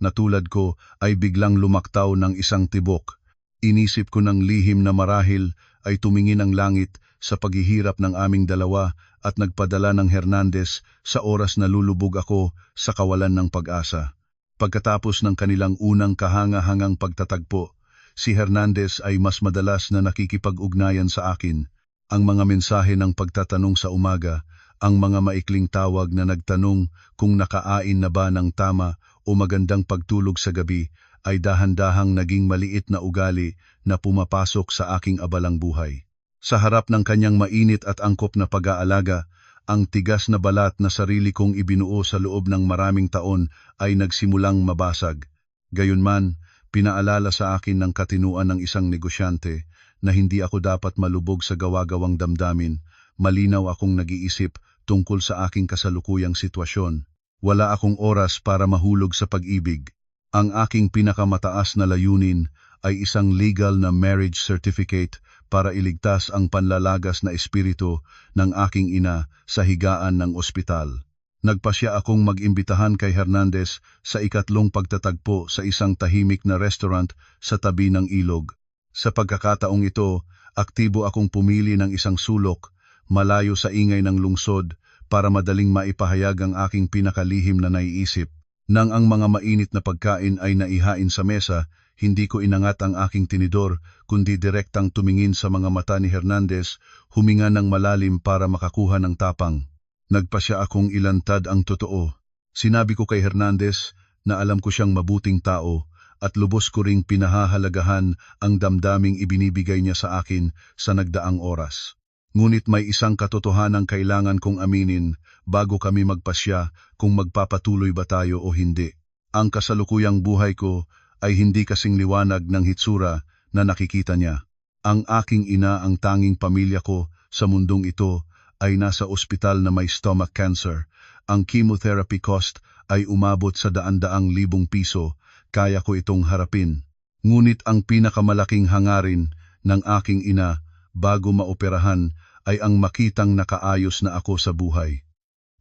na tulad ko ay biglang lumaktaw ng isang tibok. Inisip ko ng lihim na marahil ay tumingin ang langit sa paghihirap ng aming dalawa at nagpadala ng Hernandez sa oras na lulubog ako sa kawalan ng pag-asa. Pagkatapos ng kanilang unang kahanga-hangang pagtatagpo, si Hernandez ay mas madalas na nakikipag-ugnayan sa akin. Ang mga mensahe ng pagtatanong sa umaga, ang mga maikling tawag na nagtanong kung nakaain na ba ng tama o magandang pagtulog sa gabi, ay dahan-dahang naging maliit na ugali na pumapasok sa aking abalang buhay. Sa harap ng kanyang mainit at angkop na pag-aalaga, ang tigas na balat na sarili kong ibinuo sa loob ng maraming taon ay nagsimulang mabasag. Gayunman, pinaalala sa akin ng katinuan ng isang negosyante na hindi ako dapat malubog sa gawa-gawang damdamin. Malinaw akong nag-iisip tungkol sa aking kasalukuyang sitwasyon. Wala akong oras para mahulog sa pag-ibig. Ang aking pinakamataas na layunin ay isang legal na marriage certificate para iligtas ang panlalagas na espiritu ng aking ina sa higaan ng ospital. Nagpasya akong mag-imbitahan kay Hernandez sa ikatlong pagtatagpo sa isang tahimik na restaurant sa tabi ng ilog. Sa pagkakataong ito, aktibo akong pumili ng isang sulok, malayo sa ingay ng lungsod, para madaling maipahayag ang aking pinakalihim na naiisip. Nang ang mga mainit na pagkain ay naihain sa mesa, hindi ko inangat ang aking tinidor, kundi direktang tumingin sa mga mata ni Hernandez, huminga ng malalim para makakuha ng tapang. Nagpasya akong ilantad ang totoo. Sinabi ko kay Hernandez na alam ko siyang mabuting tao at lubos ko ring pinahahalagahan ang damdaming ibinibigay niya sa akin sa nagdaang oras. Ngunit may isang katotohanang kailangan kong aminin bago kami magpasya kung magpapatuloy ba tayo o hindi. Ang kasalukuyang buhay ko ay hindi kasing liwanag ng hitsura na nakikita niya. Ang aking ina, ang tanging pamilya ko sa mundong ito, ay nasa ospital na may stomach cancer. Ang chemotherapy cost ay umabot sa daan-daang libong piso. Kaya ko itong harapin. Ngunit ang pinakamalaking hangarin ng aking ina bago maoperahan ay ang makitang nakaayos na ako sa buhay.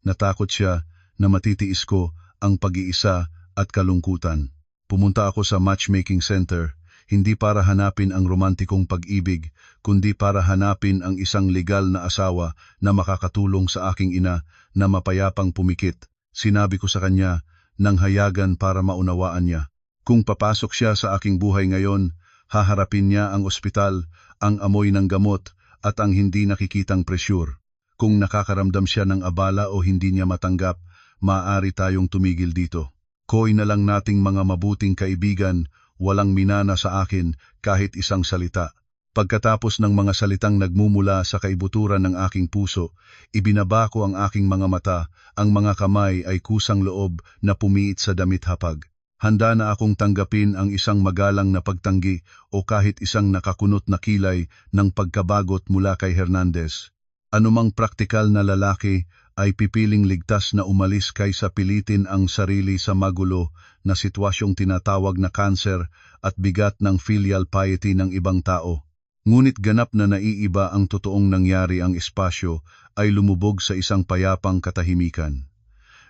Natakot siya na matitiis ko ang pag-iisa at kalungkutan. Pumunta ako sa matchmaking center, hindi para hanapin ang romantikong pag-ibig, kundi para hanapin ang isang legal na asawa na makakatulong sa aking ina na mapayapang pumikit. Sinabi ko sa kanya nang hayagan para maunawaan niya. Kung papasok siya sa aking buhay ngayon, haharapin niya ang ospital, ang amoy ng gamot, at ang hindi nakikitang presyur. Kung nakakaramdam siya ng abala o hindi niya matanggap, maaari tayong tumigil dito. Koy na lang nating mga mabuting kaibigan, walang minana sa akin kahit isang salita. Pagkatapos ng mga salitang nagmumula sa kaibuturan ng aking puso, ibinaba ko ang aking mga mata, ang mga kamay ay kusang loob na pumiit sa damit hapag. Handa na akong tanggapin ang isang magalang na pagtanggi o kahit isang nakakunot na kilay ng pagkabagot mula kay Hernandez. Anumang praktikal na lalaki ay pipiling ligtas na umalis kaysa pilitin ang sarili sa magulo na sitwasyong tinatawag na cancer at bigat ng filial piety ng ibang tao. Ngunit ganap na naiiba ang totoong nangyari, ang espasyo ay lumubog sa isang payapang katahimikan.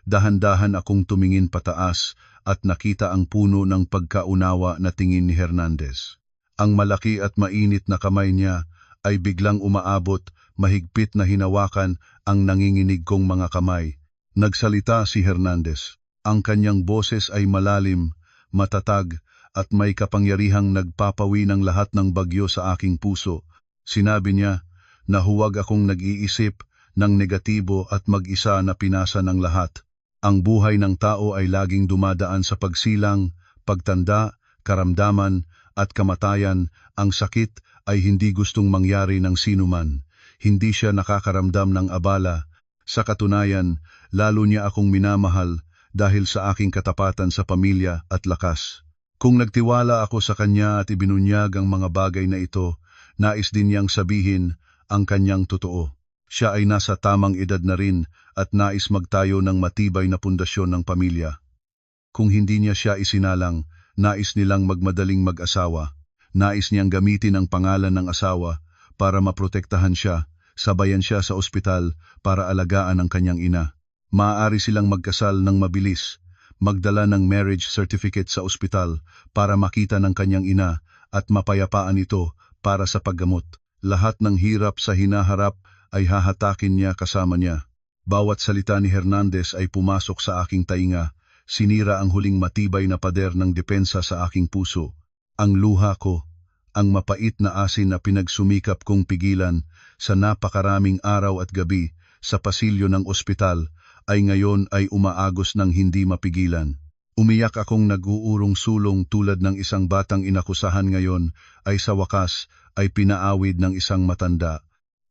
Dahan-dahan akong tumingin pataas at nakita ang puno ng pagkaunawa na tingin ni Hernandez. Ang malaki at mainit na kamay niya ay biglang umaabot, mahigpit na hinawakan ang nanginginig kong mga kamay. Nagsalita si Hernandez. Ang kanyang boses ay malalim, matatag, at may kapangyarihang nagpapawi ng lahat ng bagyo sa aking puso. Sinabi niya na huwag akong nag-iisip ng negatibo at mag-isa na pinasa ng lahat. Ang buhay ng tao ay laging dumadaan sa pagsilang, pagtanda, karamdaman, at kamatayan. Ang sakit ay hindi gustong mangyari ng sinuman. Hindi siya nakakaramdam ng abala. Sa katunayan, lalo niya akong minamahal dahil sa aking katapatan sa pamilya at lakas. Kung nagtiwala ako sa kanya at ibinunyag ang mga bagay na ito, nais din niyang sabihin ang kanyang totoo. Siya ay nasa tamang edad na rin at nais magtayo ng matibay na pundasyon ng pamilya. Kung hindi niya siya isinalang, nais nilang magmadaling mag-asawa. Nais niyang gamitin ang pangalan ng asawa para maprotektahan siya, sabayan siya sa ospital para alagaan ang kanyang ina. Maaari silang magkasal ng mabilis, magdala ng marriage certificate sa ospital para makita ng kanyang ina at mapayapaan ito para sa paggamot. Lahat ng hirap sa hinaharap ay hahatakin niya kasama niya. Bawat salita ni Hernandez ay pumasok sa aking tainga, sinira ang huling matibay na pader ng depensa sa aking puso. Ang luha ko, ang mapait na asin na pinagsumikap kong pigilan sa napakaraming araw at gabi sa pasilyo ng ospital, ay ngayon ay umaagos ng hindi mapigilan. Umiyak akong nag-uurong sulong tulad ng isang batang inakusahan, ngayon ay sa wakas ay pinaawid ng isang matanda.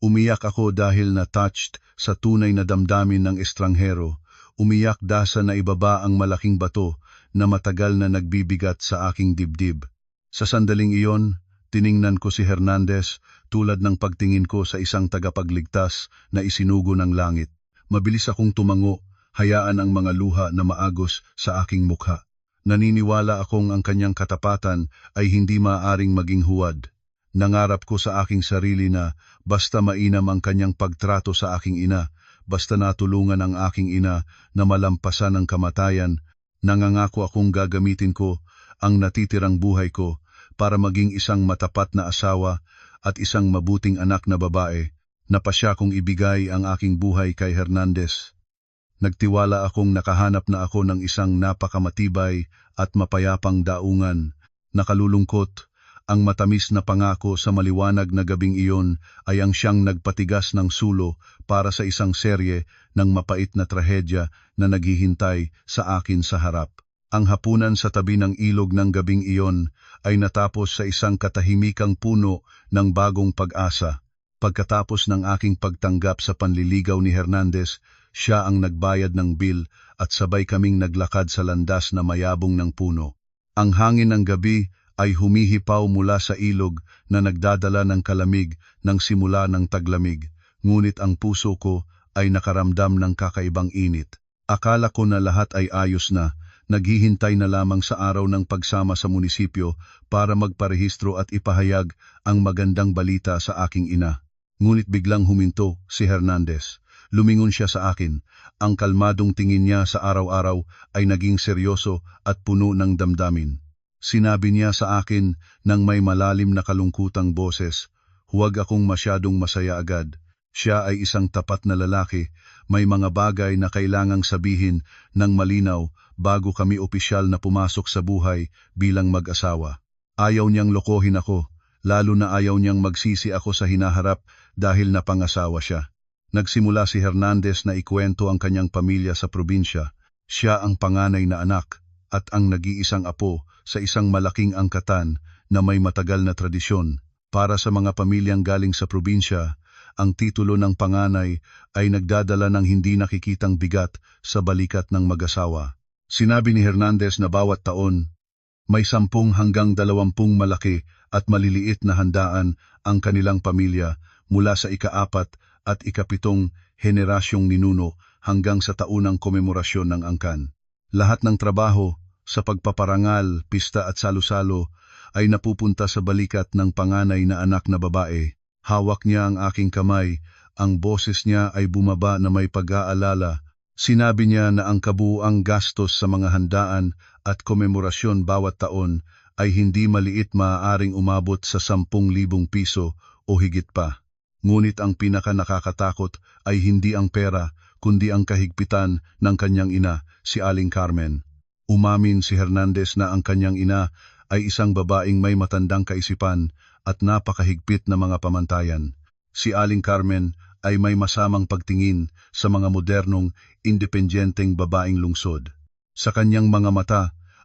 Umiyak ako dahil na-touched sa tunay na damdamin ng estranghero. Umiyak dasa na ibaba ang malaking bato na matagal na nagbibigat sa aking dibdib. Sa sandaling iyon, tiningnan ko si Hernandez tulad ng pagtingin ko sa isang tagapagligtas na isinugo ng langit. Mabilis akong tumango, hayaan ang mga luha na maagos sa aking mukha. Naniniwala akong ang kanyang katapatan ay hindi maaaring maging huwad. Nangarap ko sa aking sarili na basta mainam ang kanyang pagtrato sa aking ina, basta natulungan ang aking ina na malampasan ang kamatayan, nangangako akong gagamitin ko ang natitirang buhay ko para maging isang matapat na asawa at isang mabuting anak na babae. Napasya kong ibigay ang aking buhay kay Hernandez. Nagtiwala akong nakahanap na ako ng isang napakamatibay at mapayapang daungan. Nakalulungkot, ang matamis na pangako sa maliwanag na gabing iyon ay ang siyang nagpatigas ng sulo para sa isang serye ng mapait na trahedya na naghihintay sa akin sa harap. Ang hapunan sa tabi ng ilog ng gabing iyon ay natapos sa isang katahimikang puno ng bagong pag-asa. Pagkatapos ng aking pagtanggap sa panliligaw ni Hernandez, siya ang nagbayad ng bill at sabay kaming naglakad sa landas na mayabong ng puno. Ang hangin ng gabi ay humihipaw mula sa ilog na nagdadala ng kalamig ng simula ng taglamig, ngunit ang puso ko ay nakaramdam ng kakaibang init. Akala ko na lahat ay ayos na, naghihintay na lamang sa araw ng pagsama sa munisipyo para magparehistro at ipahayag ang magandang balita sa aking ina. Ngunit biglang huminto si Hernandez. Lumingon siya sa akin. Ang kalmadong tingin niya sa araw-araw ay naging seryoso at puno ng damdamin. Sinabi niya sa akin ng may malalim na kalungkutang boses, huwag akong masyadong masaya agad. Siya ay isang tapat na lalaki, may mga bagay na kailangang sabihin ng malinaw bago kami opisyal na pumasok sa buhay bilang mag-asawa. Ayaw niyang lokohin ako, lalo na ayaw niyang magsisi ako sa hinaharap dahil napangasawa siya. Nagsimula si Hernandez na ikwento ang kanyang pamilya sa probinsya. Siya ang panganay na anak at ang nag-iisang apo sa isang malaking angkatan na may matagal na tradisyon. Para sa mga pamilyang galing sa probinsya, ang titulo ng panganay ay nagdadala ng hindi nakikitang bigat sa balikat ng mag-asawa. Sinabi ni Hernandez na bawat taon, may 10 hanggang 20 malaki at maliliit na handaan ang kanilang pamilya mula sa ika-4 at ika-7 henerasyong ninuno hanggang sa taunang komemorasyon ng angkan. Lahat ng trabaho, sa pagpaparangal, pista at salo-salo, ay napupunta sa balikat ng panganay na anak na babae. Hawak niya ang aking kamay, ang boses niya ay bumaba na may pag-aalala. Sinabi niya na ang kabuuang gastos sa mga handaan at komemorasyon bawat taon ay hindi maliit, maaaring umabot sa 10,000 piso o higit pa. Ngunit ang pinaka nakakatakot ay hindi ang pera, kundi ang kahigpitan ng kanyang ina, si Aling Carmen. Umamin si Hernandez na ang kanyang ina ay isang babaeng may matandang kaisipan at napakahigpit na mga pamantayan. Si Aling Carmen ay may masamang pagtingin sa mga modernong, independenteng babaeng lungsod. Sa kanyang mga mata,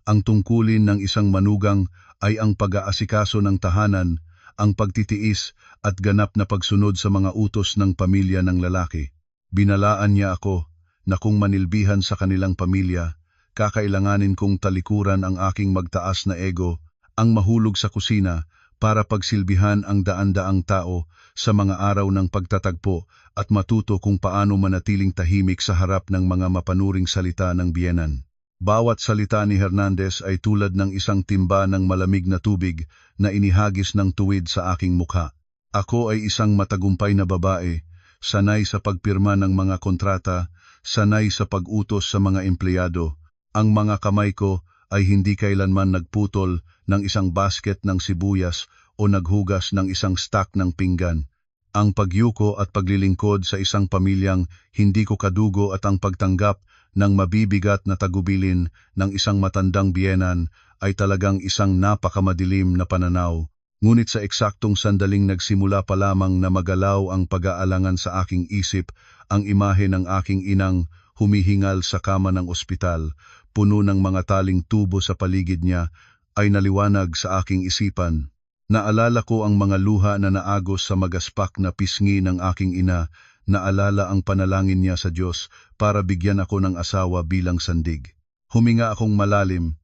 ang tungkulin ng isang manugang ay ang pag-aasikaso ng tahanan, ang pagtitiis at ganap na pagsunod sa mga utos ng pamilya ng lalaki. Binalaan niya ako na kung manilbihan sa kanilang pamilya, kakailanganin kong talikuran ang aking magtaas na ego, ang mahulog sa kusina para pagsilbihan ang daan-daang tao sa mga araw ng pagtatagpo at matuto kung paano manatiling tahimik sa harap ng mga mapanuring salita ng biyenan. Bawat salita ni Hernandez ay tulad ng isang timba ng malamig na tubig na inihagis ng tuwid sa aking mukha. Ako ay isang matagumpay na babae, sanay sa pagpirma ng mga kontrata, sanay sa pag-utos sa mga empleyado. Ang mga kamay ko ay hindi kailanman nagputol ng isang basket ng sibuyas o naghugas ng isang stack ng pinggan. Ang pagyuko at paglilingkod sa isang pamilyang hindi ko kadugo at ang pagtanggap ng mabibigat na tagubilin ng isang matandang biyenan ay talagang isang napakamadilim na pananaw. Ngunit sa eksaktong sandaling nagsimula pa lamang na magalaw ang pag-aalangan sa aking isip, ang imahe ng aking inang humihingal sa kama ng ospital, puno ng mga taling tubo sa paligid niya, ay naliwanag sa aking isipan. Naalala ko ang mga luha na naagos sa magaspak na pisngi ng aking ina, naalala ang panalangin niya sa Diyos para bigyan ako ng asawa bilang sandig. Huminga akong malalim,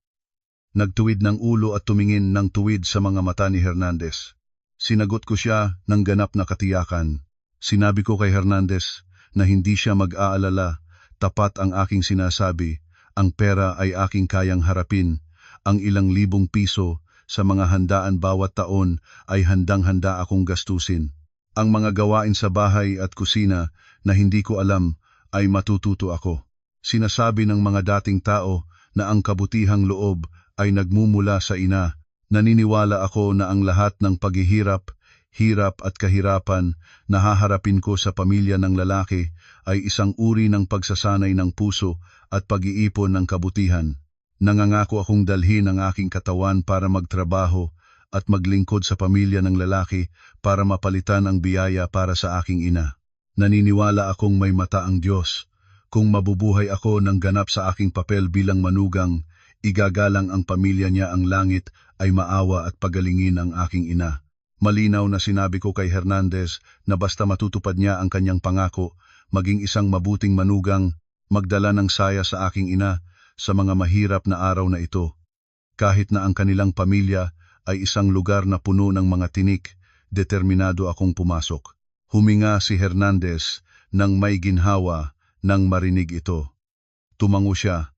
nagtuwid ng ulo at tumingin ng tuwid sa mga mata ni Hernandez. Sinagot ko siya ng ganap na katiyakan. Sinabi ko kay Hernandez na hindi siya mag-aalala, tapat ang aking sinasabi, ang pera ay aking kayang harapin, ang ilang libong piso sa mga handaan bawat taon ay handang-handa akong gastusin. Ang mga gawain sa bahay at kusina na hindi ko alam ay matututo ako. Sinasabi ng mga dating tao na ang kabutihang loob ay nagmumula sa ina. Naniniwala ako na ang lahat ng paghihirap, hirap at kahirapan na haharapin ko sa pamilya ng lalaki ay isang uri ng pagsasanay ng puso at pag-iipon ng kabutihan. Nangangako akong dalhin ang aking katawan para magtrabaho at maglingkod sa pamilya ng lalaki para mapalitan ang biyaya para sa aking ina. Naniniwala akong may mata ang Diyos. Kung mabubuhay ako ng ganap sa aking papel bilang manugang, igagalang ang pamilya niya, ang langit ay maawa at pagalingin ang aking ina. Malinaw na sinabi ko kay Hernandez na basta matutupad niya ang kanyang pangako, maging isang mabuting manugang, magdala ng saya sa aking ina sa mga mahirap na araw na ito. Kahit na ang kanilang pamilya ay isang lugar na puno ng mga tinik, determinado akong pumasok. Huminga si Hernandez nang may ginhawa nang marinig ito. Tumango siya.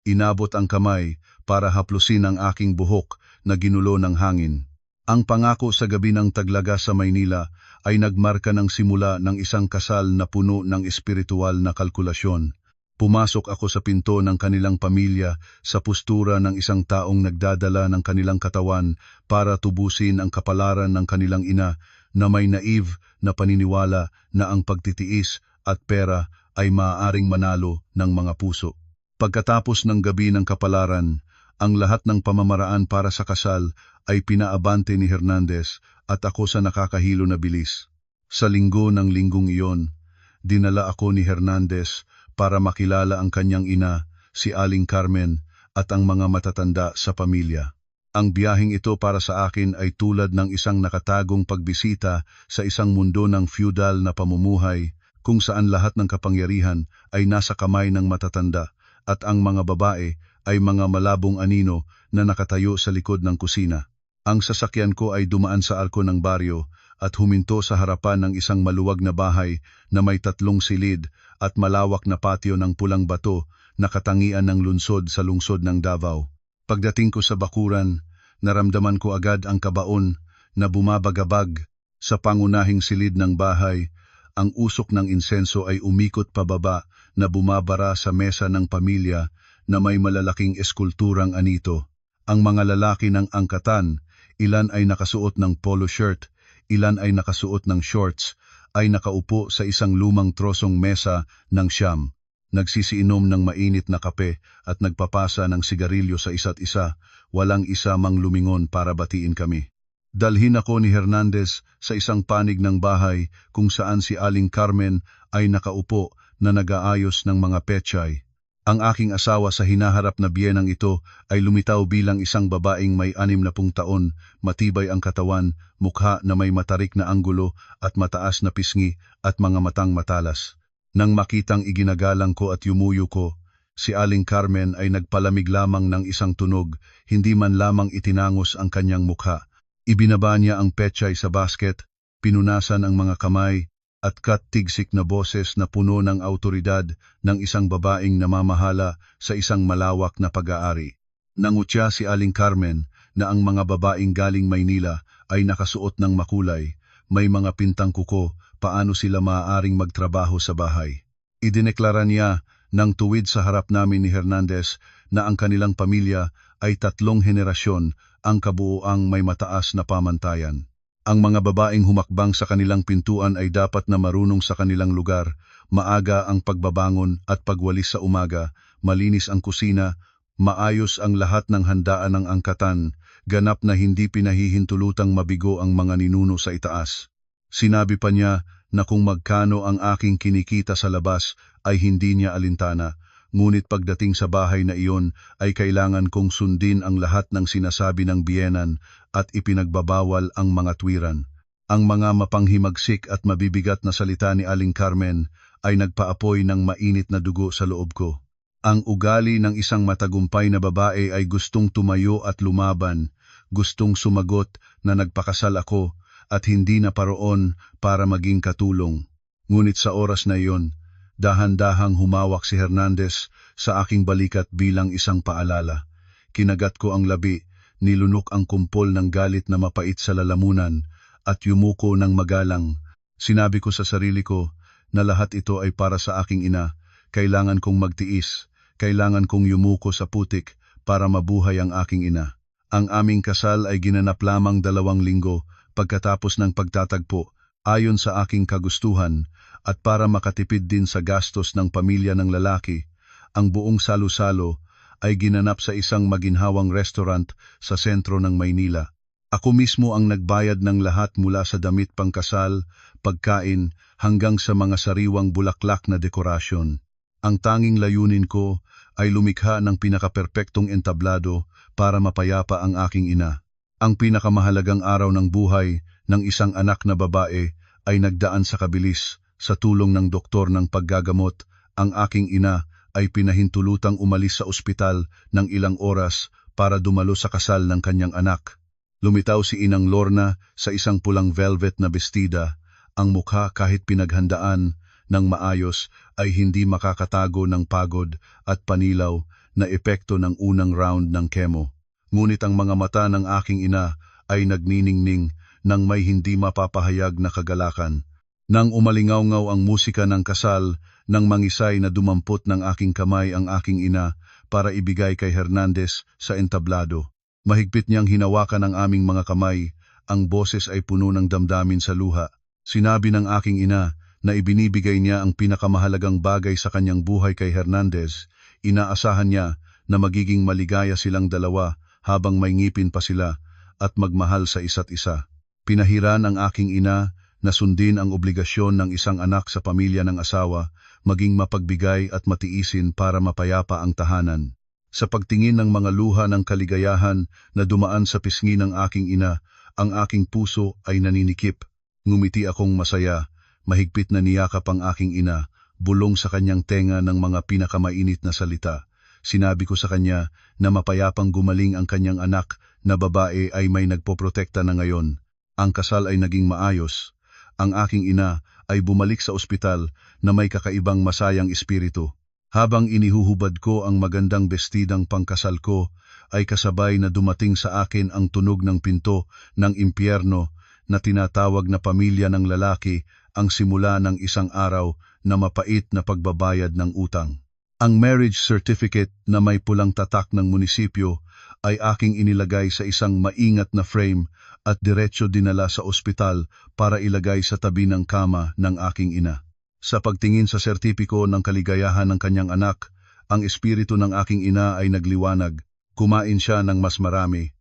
Inabot ang kamay para haplusin ang aking buhok na ginulo ng hangin. Ang pangako sa gabi ng Taglaga sa Maynila ay nagmarka ng simula ng isang kasal na puno ng espiritual na kalkulasyon. Pumasok ako sa pinto ng kanilang pamilya sa postura ng isang taong nagdadala ng kanilang katawan para tubusin ang kapalaran ng kanilang ina na may naive na paniniwala na ang pagtitiis at pera ay maaaring manalo ng mga puso. Pagkatapos ng gabi ng kapalaran, ang lahat ng pamamaraan para sa kasal ay pinaabante ni Hernandez at ako sa nakakahilo na bilis. Sa linggo ng linggong iyon, dinala ako ni Hernandez para makilala ang kanyang ina, si Aling Carmen, at ang mga matatanda sa pamilya. Ang biyaheng ito para sa akin ay tulad ng isang nakatagong pagbisita sa isang mundo ng feudal na pamumuhay kung saan lahat ng kapangyarihan ay nasa kamay ng matatanda at ang mga babae ay mga malabong anino na nakatayo sa likod ng kusina. Ang sasakyan ko ay dumaan sa arko ng baryo at huminto sa harapan ng isang maluwag na bahay na may 3 silid at malawak na patio ng pulang bato na katangian ng lungsod sa lungsod ng Davao. Pagdating ko sa bakuran, naramdaman ko agad ang kabaon na bumabagabag sa pangunahing silid ng bahay. Ang usok ng insenso ay umikot pababa na bumabara sa mesa ng pamilya na may malalaking eskulturang anito. Ang mga lalaki ng angkatan, ilan ay nakasuot ng polo shirt, ilan ay nakasuot ng shorts, ay nakaupo sa isang lumang trosong mesa ng siyam. Nagsisiinom ng mainit na kape at nagpapasa ng sigarilyo sa isa't isa, walang isa mang lumingon para batiin kami. Dalhin ako ni Hernandez sa isang panig ng bahay kung saan si Aling Carmen ay nakaupo na nag-aayos ng mga pechay. Ang aking asawa sa hinaharap na biyenang ito ay lumitaw bilang isang babaeng may 60 taon, matibay ang katawan, mukha na may matarik na anggulo at mataas na pisngi at mga matang matalas. Nang makitang iginagalang ko at yumuyo ko, si Aling Carmen ay nagpalamig lamang ng isang tunog, hindi man lamang itinangos ang kanyang mukha. Ibinaba niya ang pechay sa basket, pinunasan ang mga kamay, at tigsik na boses na puno ng autoridad ng isang babaeng namamahala sa isang malawak na pag-aari. Nangutya si Aling Carmen na ang mga babaeng galing Maynila ay nakasuot ng makulay, may mga pintang kuko, paano sila maaaring magtrabaho sa bahay. Idineklara niya nang tuwid sa harap namin ni Hernandez na ang kanilang pamilya ay 3 henerasyon ang kabuuang may mataas na pamantayan. Ang mga babaeng humakbang sa kanilang pintuan ay dapat na marunong sa kanilang lugar, maaga ang pagbabangon at pagwalis sa umaga, malinis ang kusina, maayos ang lahat ng handaan ng angkatan, ganap na hindi pinahihintulutang mabigo ang mga ninuno sa itaas. Sinabi pa niya na kung magkano ang aking kinikita sa labas ay hindi niya alintana, ngunit pagdating sa bahay na iyon ay kailangan kong sundin ang lahat ng sinasabi ng biyenan at ipinagbabawal ang mga tuwiran. Ang mga mapanghimagsik at mabibigat na salita ni Aling Carmen ay nagpaapoy ng mainit na dugo sa loob ko. Ang ugali ng isang matagumpay na babae ay gustong tumayo at lumaban, gustong sumagot na nagpakasal ako at hindi na paroon para maging katulong. Ngunit sa oras na iyon, dahan-dahang humawak si Hernandez sa aking balikat bilang isang paalala. Kinagat ko ang labi, nilunok ang kumpol ng galit na mapait sa lalamunan at yumuko ng magalang. Sinabi ko sa sarili ko na lahat ito ay para sa aking ina. Kailangan kong magtiis, kailangan kong yumuko sa putik para mabuhay ang aking ina. Ang aming kasal ay ginanap lamang 2 linggo pagkatapos ng pagtatagpo, ayon sa aking kagustuhan, at para makatipid din sa gastos ng pamilya ng lalaki, ang buong salo-salo ay ginanap sa isang maginhawang restaurant sa sentro ng Maynila. Ako mismo ang nagbayad ng lahat mula sa damit pangkasal, pagkain, hanggang sa mga sariwang bulaklak na dekorasyon. Ang tanging layunin ko ay lumikha ng pinakaperpektong entablado para mapayapa ang aking ina. Ang pinakamahalagang araw ng buhay ng isang anak na babae ay nagdaan sa kabilis. Sa tulong ng doktor ng paggagamot, ang aking ina ay pinahintulutang umalis sa ospital ng ilang oras para dumalo sa kasal ng kanyang anak. Lumitaw si Inang Lorna sa isang pulang velvet na bestida, ang mukha kahit pinaghandaan ng maayos ay hindi makakatago ng pagod at panilaw na epekto ng unang round ng chemo. Ngunit ang mga mata ng aking ina ay nagniningning ng may hindi mapapahayag na kagalakan. Nang umalingaw-ngaw ang musika ng kasal, nang mangisay na dumampot ng aking kamay ang aking ina para ibigay kay Hernandez sa entablado. Mahigpit niyang hinawakan ang aming mga kamay, ang boses ay puno ng damdamin sa luha. Sinabi ng aking ina na ibinibigay niya ang pinakamahalagang bagay sa kanyang buhay kay Hernandez. Inaasahan niya na magiging maligaya silang dalawa habang may ngipin pa sila at magmahal sa isa't isa. Pinahiran ang aking ina na sundin ang obligasyon ng isang anak sa pamilya ng asawa, maging mapagbigay at matiisin para mapayapa ang tahanan. Sa pagtingin ng mga luha ng kaligayahan na dumaan sa pisngi ng aking ina, ang aking puso ay naninikip. Ngumiti akong masaya, mahigpit na niyakap ang aking ina, bulong sa kanyang tenga ng mga pinakamainit na salita. Sinabi ko sa kanya na mapayapang gumaling ang kanyang anak na babae ay may nagpoprotekta na ngayon. Ang kasal ay naging maayos. Ang aking ina ay bumalik sa ospital na may kakaibang masayang espiritu. Habang inihuhubad ko ang magandang bestidang pangkasal ko, ay kasabay na dumating sa akin ang tunog ng pinto ng impyerno na tinatawag na pamilya ng lalaki ang simula ng isang araw na mapait na pagbabayad ng utang. Ang marriage certificate na may pulang tatak ng munisipyo ay aking inilagay sa isang maingat na frame at diretso dinala sa ospital para ilagay sa tabi ng kama ng aking ina. Sa pagtingin sa sertipiko ng kaligayahan ng kanyang anak, ang espiritu ng aking ina ay nagliwanag. Kumain siya ng mas marami.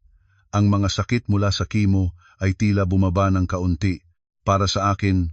Ang mga sakit mula sa kimo ay tila bumaba ng kaunti. Para sa akin,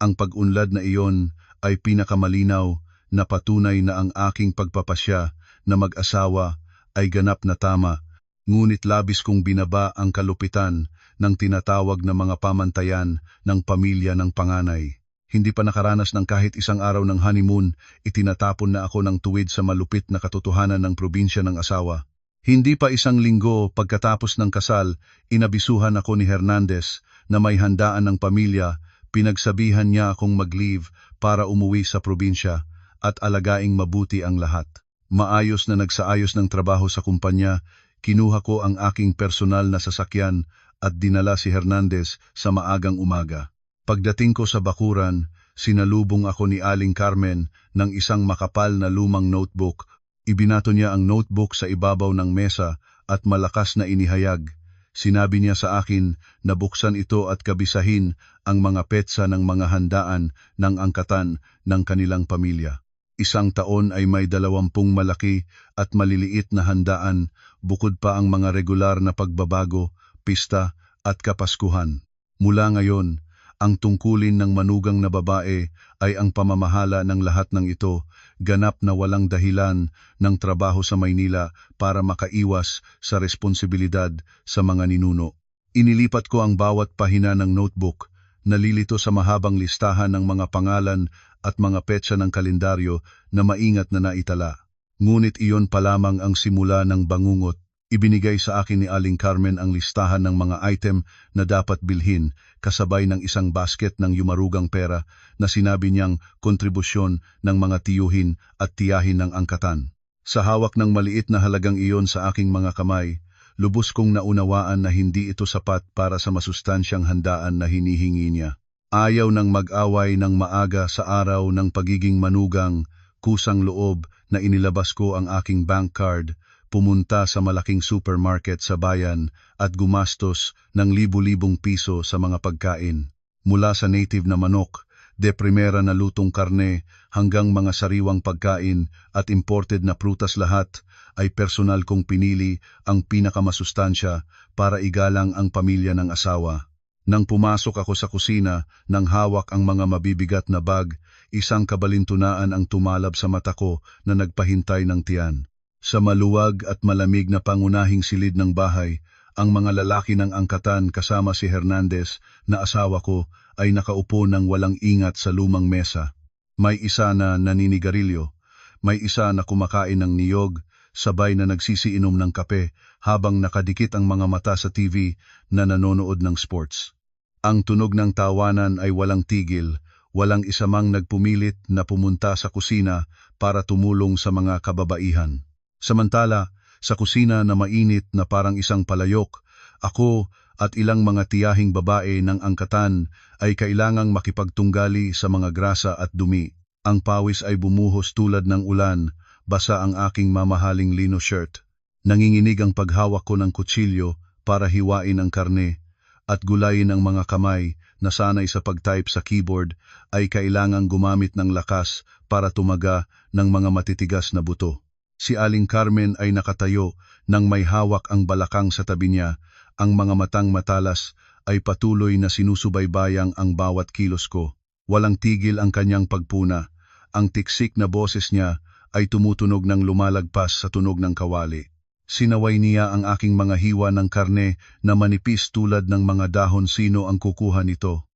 ang pag-unlad na iyon ay pinakamalinaw na patunay na ang aking pagpapasya na mag-asawa ay ganap na tama. Ngunit labis kong binaba ang kalupitan ng tinatawag na mga pamantayan ng pamilya ng panganay. Hindi pa nakaranas ng kahit isang araw ng honeymoon, itinatapon na ako ng tuwid sa malupit na katotohanan ng probinsya ng asawa. Hindi pa isang linggo pagkatapos ng kasal, inabisuhan ako ni Hernandez na may handaan ng pamilya, pinagsabihan niya akong mag-leave para umuwi sa probinsya at alagaing mabuti ang lahat. Maayos na nagsaayos ng trabaho sa kumpanya, kinuha ko ang aking personal na sasakyan at dinala si Hernandez sa maagang umaga. Pagdating ko sa bakuran, sinalubong ako ni Aling Carmen ng isang makapal na lumang notebook. Ibinato niya ang notebook sa ibabaw ng mesa at malakas na inihayag. Sinabi niya sa akin na buksan ito at kabisahin ang mga petsa ng mga handaan ng angkatan ng kanilang pamilya. Isang taon ay may 20 malaki at maliliit na handaan, bukod pa ang mga regular na pagbabago, pista at kapaskuhan. Mula ngayon, ang tungkulin ng manugang na babae ay ang pamamahala ng lahat ng ito, ganap na walang dahilan ng trabaho sa Maynila para makaiwas sa responsibilidad sa mga ninuno. Inilipat ko ang bawat pahina ng notebook, nalilito sa mahabang listahan ng mga pangalan at mga petsa ng kalendaryo na maingat na naitala. Ngunit iyon pa lamang ang simula ng bangungot. Ibinigay sa akin ni Aling Carmen ang listahan ng mga item na dapat bilhin, kasabay ng isang basket ng yumarugang pera na sinabi niyang kontribusyon ng mga tiyuhin at tiyahin ng angkatan. Sa hawak ng maliit na halagang iyon sa aking mga kamay, lubos kong naunawaan na hindi ito sapat para sa masustansyang handaan na hinihingi niya. Ayaw nang mag-away ng maaga sa araw ng pagiging manugang, kusang loob na inilabas ko ang aking bank card, pumunta sa malaking supermarket sa bayan at gumastos ng libu-libong piso sa mga pagkain. Mula sa native na manok, de primera na lutong karne hanggang mga sariwang pagkain at imported na prutas, lahat ay personal kong pinili ang pinakamasustansya para igalang ang pamilya ng asawa. Nang pumasok ako sa kusina nang hawak ang mga mabibigat na bag, isang kabalintunaan ang tumalab sa mata ko na nagpahintay ng tiyan. Sa maluwag at malamig na pangunahing silid ng bahay, ang mga lalaki ng angkatan kasama si Hernandez na asawa ko ay nakaupo ng walang ingat sa lumang mesa. May isa na naninigarilyo, may isa na kumakain ng niyog, sabay na nagsisiinom ng kape habang nakadikit ang mga mata sa TV na nanonood ng sports. Ang tunog ng tawanan ay walang tigil, walang isa mang nagpumilit na pumunta sa kusina para tumulong sa mga kababaihan. Samantala, sa kusina na mainit na parang isang palayok, ako at ilang mga tiyahing babae ng angkatan ay kailangang makipagtunggali sa mga grasa at dumi. Ang pawis ay bumuhos tulad ng ulan, basa ang aking mamahaling lino shirt. Nanginginig ang paghawak ko ng kutsilyo para hiwain ang karne, at gulayin ang mga kamay na sanay sa pag-type sa keyboard ay kailangang gumamit ng lakas para tumaga ng mga matitigas na buto. Si Aling Carmen ay nakatayo nang may hawak ang balakang sa tabi niya, ang mga matang matalas ay patuloy na sinusubaybayang ang bawat kilos ko. Walang tigil ang kanyang pagpuna, ang tiksik na boses niya ay tumutunog ng lumalagpas sa tunog ng kawali. Sinaway niya ang aking mga hiwa ng karne na manipis tulad ng mga dahon. Sino ang kukuha nito?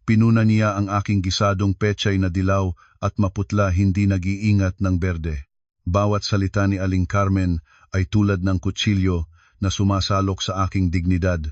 Pinuna niya ang aking gisadong pechay na dilaw at maputla, hindi nag-iingat ng berde. Bawat salita ni Aling Carmen ay tulad ng kutsilyo na sumasalok sa aking dignidad.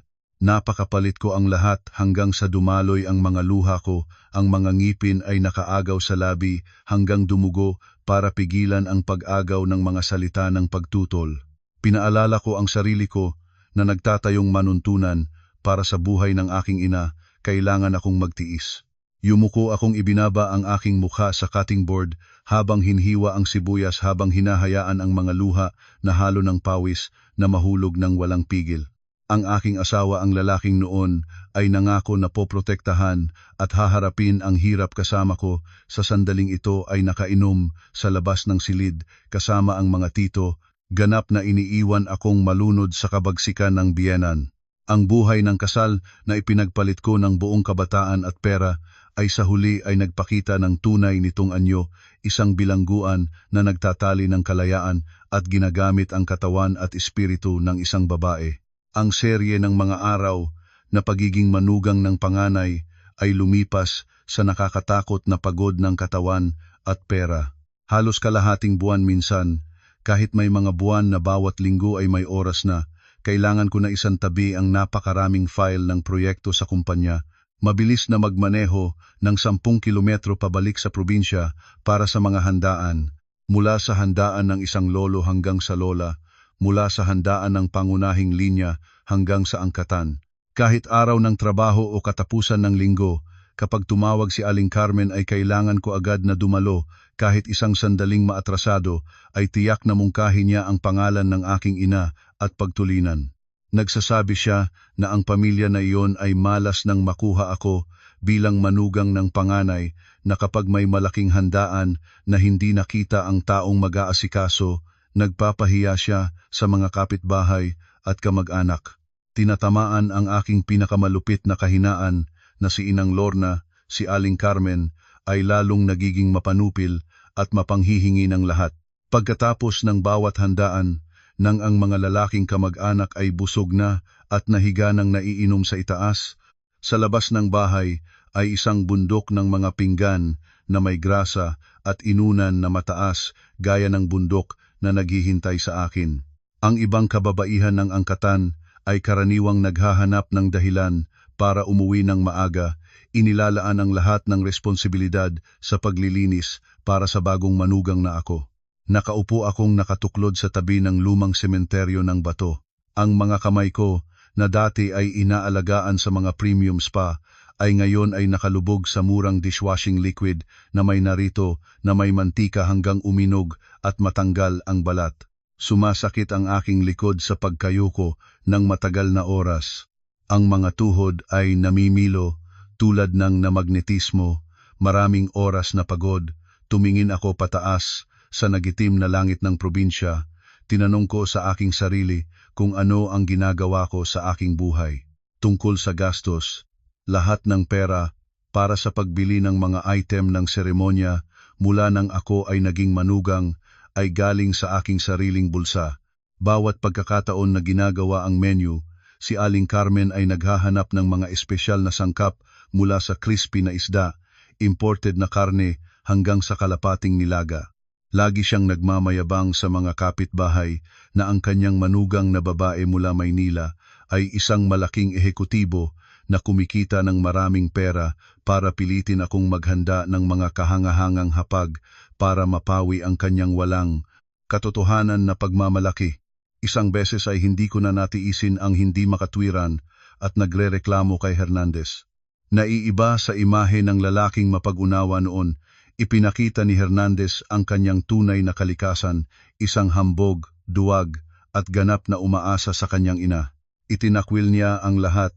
Napakapalit ko ang lahat hanggang sa dumaloy ang mga luha ko, ang mga ngipin ay nakaagaw sa labi hanggang dumugo para pigilan ang pag-agaw ng mga salita ng pagtutol. Pinaalala ko ang sarili ko na nagtatayong manuntunan para sa buhay ng aking ina, kailangan akong magtiis. Yumuko akong ibinaba ang aking mukha sa cutting board habang hinhiwa ang sibuyas, habang hinahayaan ang mga luha na halo ng pawis na mahulog ng walang pigil. Ang aking asawa, ang lalaking noon, ay nangako na poprotektahan at haharapin ang hirap kasama ko. Sa sandaling ito ay nakainom sa labas ng silid kasama ang mga tito. Ganap na iniiwan akong malunod sa kabagsikan ng biyenan. Ang buhay ng kasal na ipinagpalit ko ng buong kabataan at pera ay sa huli ay nagpakita ng tunay nitong anyo, isang bilangguan na nagtatali ng kalayaan at ginagamit ang katawan at espiritu ng isang babae. Ang serye ng mga araw na pagiging manugang ng panganay ay lumipas sa nakakatakot na pagod ng katawan at pera. Halos kalahating buwan minsan, kahit may mga buwan na bawat linggo ay may oras na, kailangan ko na isantabi ang napakaraming file ng proyekto sa kumpanya, mabilis na magmaneho ng 10 kilometro pabalik sa probinsya para sa mga handaan, mula sa handaan ng isang lolo hanggang sa lola, mula sa handaan ng pangunahing linya hanggang sa angkatan. Kahit araw ng trabaho o katapusan ng linggo, kapag tumawag si Aling Carmen ay kailangan ko agad na dumalo. Kahit isang sandaling maatrasado ay tiyak na mungkahi niya ang pangalan ng aking ina at pagtulinan. Nagsasabi siya na ang pamilya na iyon ay malas nang makuha ako bilang manugang ng panganay, na kapag may malaking handaan na hindi nakita ang taong mag-aasikaso, nagpapahiya siya sa mga kapitbahay at kamag-anak. Tinatamaan ang aking pinakamalupit na kahinaan na si Inang Lorna. Si Aling Carmen ay lalong nagiging mapanupil at mapanghihingi ng lahat. Pagkatapos ng bawat handaan, nang ang mga lalaking kamag-anak ay busog na at nahiga ng naiinom sa itaas, sa labas ng bahay ay isang bundok ng mga pinggan na may grasa at inunan na mataas gaya ng bundok na naghihintay sa akin. Ang ibang kababaihan ng angkatan ay karaniwang naghahanap ng dahilan para umuwi ng maaga. Inilalaan ang lahat ng responsibilidad sa paglilinis para sa bagong manugang na ako. Nakaupo akong nakatuklod sa tabi ng lumang sementeryo ng bato. Ang mga kamay ko, na dati ay inaalagaan sa mga premium spa, ay ngayon ay nakalubog sa murang dishwashing liquid na may narito na may mantika hanggang uminog at matanggal ang balat. Sumasakit ang aking likod sa pagkayuko ng matagal na oras. Ang mga tuhod ay namimilo tulad ng namagnetismo. Maraming oras na pagod. Tumingin ako pataas sa nagitim na langit ng probinsya. Tinanong ko sa aking sarili kung ano ang ginagawa ko sa aking buhay. Tungkol sa gastos, lahat ng pera para sa pagbili ng mga item ng seremonya mula nang ako ay naging manugang ay galing sa aking sariling bulsa. Bawat pagkakataon na ginagawa ang menu, si Aling Carmen ay naghahanap ng mga espesyal na sangkap mula sa crispy na isda, imported na karne hanggang sa kalapating nilaga. Lagi siyang nagmamayabang sa mga kapitbahay na ang kanyang manugang na babae mula Maynila ay isang malaking ehekutibo na kumikita ng maraming pera para pilitin akong maghanda ng mga kahangahangang hapag para mapawi ang kanyang walang katotohanan na pagmamalaki. Isang beses ay hindi ko na natiisin ang hindi makatwiran at nagrereklamo kay Hernandez. Naiiba sa imahe ng lalaking mapag-unawa noon, ipinakita ni Hernandez ang kanyang tunay na kalikasan, isang hambog, duwag, at ganap na umaasa sa kanyang ina. Itinakwil niya ang lahat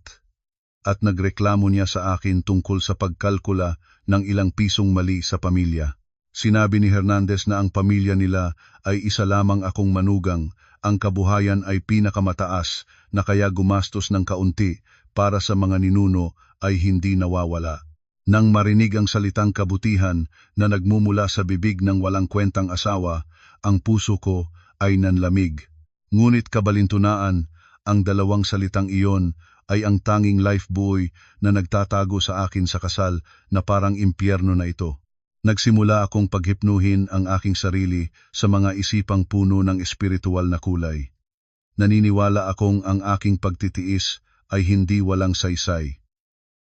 at nagreklamo niya sa akin tungkol sa pagkalkula ng ilang pisong mali sa pamilya. Sinabi ni Hernandez na ang pamilya nila ay isa lamang akong manugang, ang kabuhayan ay pinakamataas na kaya gumastos ng kaunti para sa mga ninuno ay hindi nawawala. Nang marinig ang salitang kabutihan na nagmumula sa bibig ng walang kwentang asawa, ang puso ko ay nanlamig. Ngunit kabalintunaan, ang dalawang salitang iyon ay ang tanging lifebuoy na nagtatago sa akin sa kasal na parang impyerno na ito. Nagsimula akong paghipnuhin ang aking sarili sa mga isipang puno ng espiritual na kulay. Naniniwala akong ang aking pagtitiis ay hindi walang saysay.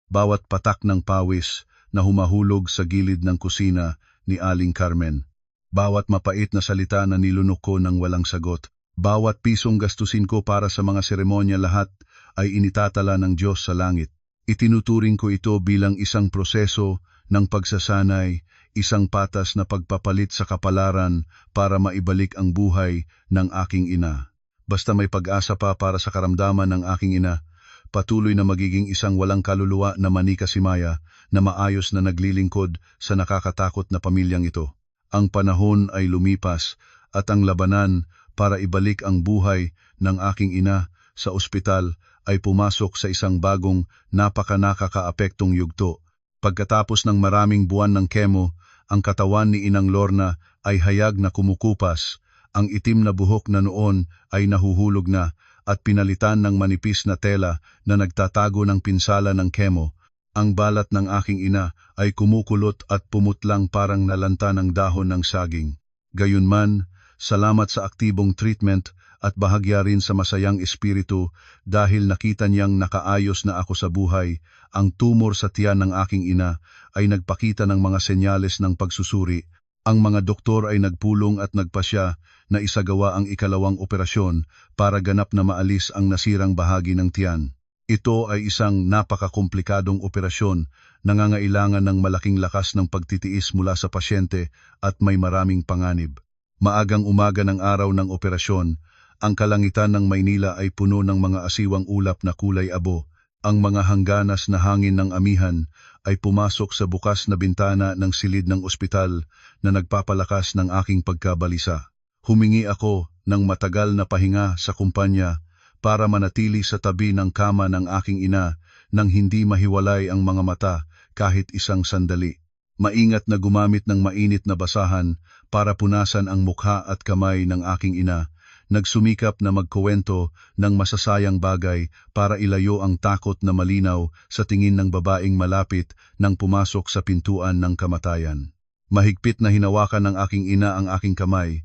Bawat patak ng pawis na humahulog sa gilid ng kusina ni Aling Carmen, bawat mapait na salita na nilunok ko ng walang sagot, bawat pisong gastusin ko para sa mga seremonya, lahat ay initatala ng Diyos sa langit. Itinuturing ko ito bilang isang proseso ng pagsasanay, isang patas na pagpapalit sa kapalaran para maibalik ang buhay ng aking ina. Basta may pag-asa pa para sa karamdaman ng aking ina, patuloy na magiging isang walang kaluluwa na manika si Maya na maayos na naglilingkod sa nakakatakot na pamilyang ito. Ang panahon ay lumipas at ang labanan para ibalik ang buhay ng aking ina sa ospital ay pumasok sa isang bagong nakakaapektong yugto. Pagkatapos ng maraming buwan ng kemo, ang katawan ni Inang Lorna ay hayag na kumukupas. Ang itim na buhok na noon ay nahuhulog na at pinalitan ng manipis na tela na nagtatago ng pinsala ng kemo. Ang balat ng aking ina ay kumukulot at pumutlang parang nalanta ng dahon ng saging. Gayunman, salamat sa aktibong treatment at bahagya rin sa masayang espiritu dahil nakita niyang nakaayos na ako sa buhay, ang tumor sa tiyan ng aking ina ay nagpakita ng mga senyales ng pagsusuri. Ang mga doktor ay nagpulong at nagpasya na isagawa ang ikalawang operasyon para ganap na maalis ang nasirang bahagi ng tiyan. Ito ay isang napakakomplikadong operasyon, nangangailangan ng malaking lakas ng pagtitiis mula sa pasyente at may maraming panganib. Maagang umaga ng araw ng operasyon, ang kalangitan ng Maynila ay puno ng mga asiwang ulap na kulay abo. Ang mga hangganas na hangin ng amihan ay pumasok sa bukas na bintana ng silid ng ospital na nagpapalakas ng aking pagkabalisa. Humingi ako ng matagal na pahinga sa kumpanya para manatili sa tabi ng kama ng aking ina nang hindi mahiwalay ang mga mata kahit isang sandali. Maingat na gumamit ng mainit na basahan para punasan ang mukha at kamay ng aking ina. Nagsumikap na magkuwento ng masasayang bagay para ilayo ang takot na malinaw sa tingin ng babaeng malapit nang pumasok sa pintuan ng kamatayan. Mahigpit na hinawakan ng aking ina ang aking kamay.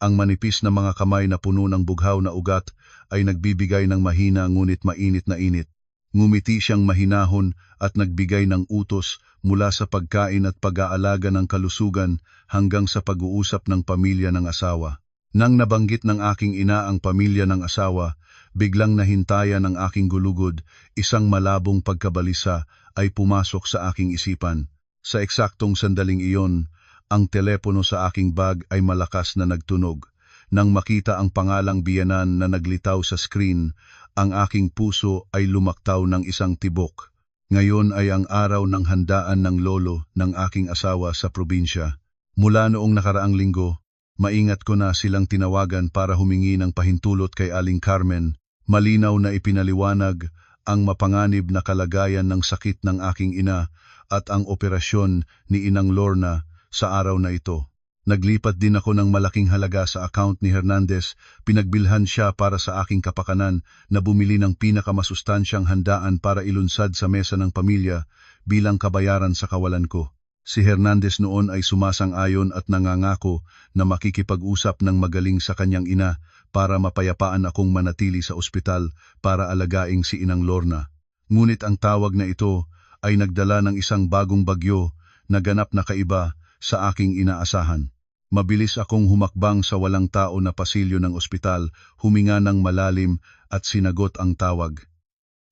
Ang manipis na mga kamay na puno ng bughaw na ugat ay nagbibigay ng mahina ngunit mainit na init. Ngumiti siyang mahinahon at nagbigay ng utos mula sa pagkain at pag-aalaga ng kalusugan hanggang sa pag-uusap ng pamilya ng asawa. Nang nabanggit ng aking ina ang pamilya ng asawa, biglang nahintayan ang aking gulugod, isang malabong pagkabalisa ay pumasok sa aking isipan. Sa eksaktong sandaling iyon, ang telepono sa aking bag ay malakas na nagtunog. Nang makita ang pangalang biyenan na naglitaw sa screen, ang aking puso ay lumaktaw ng isang tibok. Ngayon ay ang araw ng handaan ng lolo ng aking asawa sa probinsya. Mula noong nakaraang linggo, maingat ko na silang tinawagan para humingi ng pahintulot kay Aling Carmen. Malinaw na ipinaliwanag ang mapanganib na kalagayan ng sakit ng aking ina at ang operasyon ni Inang Lorna sa araw na ito. Naglipat din ako ng malaking halaga sa account ni Hernandez. Pinagbilhan siya para sa aking kapakanan na bumili ng pinakamasustansyang handaan para ilunsad sa mesa ng pamilya bilang kabayaran sa kawalan ko. Si Hernandez noon ay sumasang-ayon at nangangako na makikipag-usap ng magaling sa kanyang ina para mapayapaan akong manatili sa ospital para alagaing si Inang Lorna. Ngunit ang tawag na ito ay nagdala ng isang bagong bagyo na ganap na kaiba sa aking inaasahan. Mabilis akong humakbang sa walang tao na pasilyo ng ospital, huminga ng malalim at sinagot ang tawag.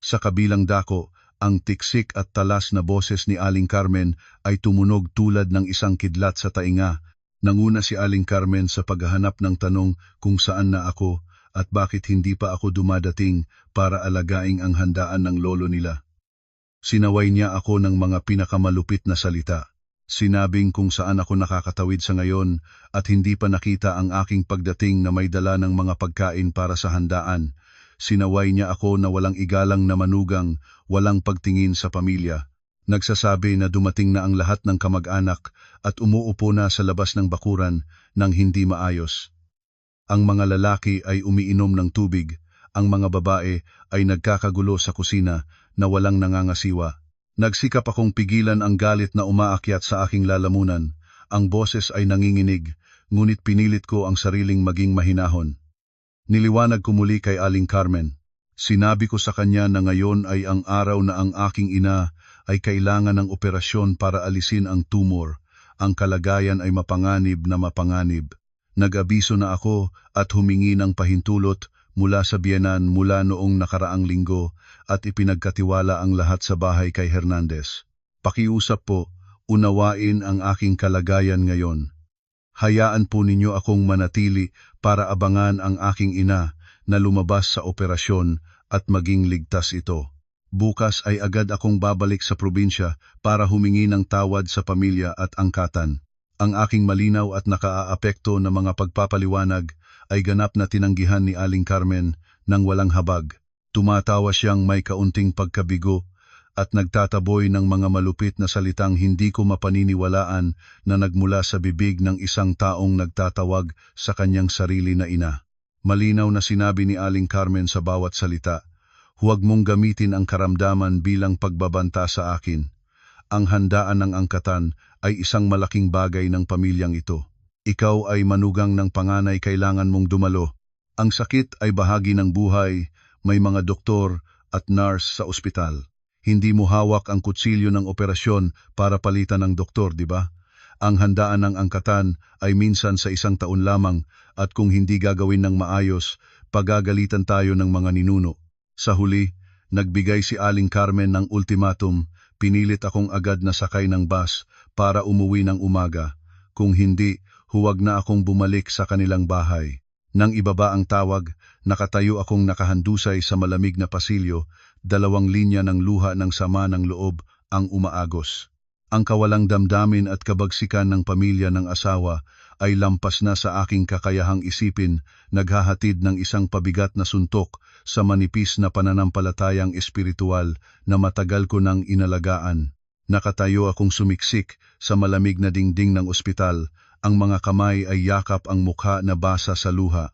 Sa kabilang dako, ang tiksik at talas na boses ni Aling Carmen ay tumunog tulad ng isang kidlat sa tainga. Nanguna si Aling Carmen sa paghahanap ng tanong kung saan na ako at bakit hindi pa ako dumadating para alagaing ang handaan ng lolo nila. Sinaway niya ako ng mga pinakamalupit na salita. Sinabing kung saan ako nakakatawid sa ngayon at hindi pa nakita ang aking pagdating na may dala ng mga pagkain para sa handaan. Sinaway niya ako na walang igalang na manugang, walang pagtingin sa pamilya. Nagsasabi na dumating na ang lahat ng kamag-anak at umuupo na sa labas ng bakuran nang hindi maayos. Ang mga lalaki ay umiinom ng tubig, ang mga babae ay nagkakagulo sa kusina na walang nangangasiwa. Nagsikap akong pigilan ang galit na umaakyat sa aking lalamunan. Ang boses ay nanginginig, ngunit pinilit ko ang sariling maging mahinahon. Niliwanag ko muli kay Aling Carmen. Sinabi ko sa kanya na ngayon ay ang araw na ang aking ina ay kailangan ng operasyon para alisin ang tumor. Ang kalagayan ay mapanganib na mapanganib. Nag-abiso na ako at humingi ng pahintulot mula sa biyenan mula noong nakaraang linggo at ipinagkatiwala ang lahat sa bahay kay Hernandez. Pakiusap po, unawain ang aking kalagayan ngayon. Hayaan po ninyo akong manatili para abangan ang aking ina na lumabas sa operasyon at maging ligtas ito. Bukas ay agad akong babalik sa probinsya para humingi ng tawad sa pamilya at angkatan. Ang aking malinaw at nakaaapekto na mga pagpapaliwanag ay ganap na tinanggihan ni Aling Carmen nang walang habag. Tumatawa siyang may kaunting pagkabigo at nagtataboy ng mga malupit na salitang hindi ko mapaniniwalaan na nagmula sa bibig ng isang taong nagtatawag sa kanyang sarili na ina. Malinaw na sinabi ni Aling Carmen sa bawat salita, "Huwag mong gamitin ang karamdaman bilang pagbabanta sa akin. Ang handaan ng angkatan ay isang malaking bagay ng pamilyang ito. Ikaw ay manugang ng panganay, kailangan mong dumalo. Ang sakit ay bahagi ng buhay, may mga doktor at nurse sa ospital. Hindi mo hawak ang kutsilyo ng operasyon para palitan ng doktor, di ba? Ang handaan ng angkatan ay minsan sa 1 taon lamang at kung hindi gagawin ng maayos, pagagalitan tayo ng mga ninuno." Sa huli, nagbigay si Aling Carmen ng ultimatum. Pinilit akong agad na sakay ng bus para umuwi ng umaga. Kung hindi, huwag na akong bumalik sa kanilang bahay. Nang ibaba ang tawag, nakatayo akong nakahandusay sa malamig na pasilyo, 2 linya ng luha ng sama ng loob ang umaagos. Ang kawalang damdamin at kabagsikan ng pamilya ng asawa ay lampas na sa aking kakayahang isipin, naghahatid ng isang pabigat na suntok sa manipis na pananampalatayang espiritual na matagal ko nang inalagaan. Nakatayo akong sumiksik sa malamig na dingding ng ospital, ang mga kamay ay yakap ang mukha na basa sa luha.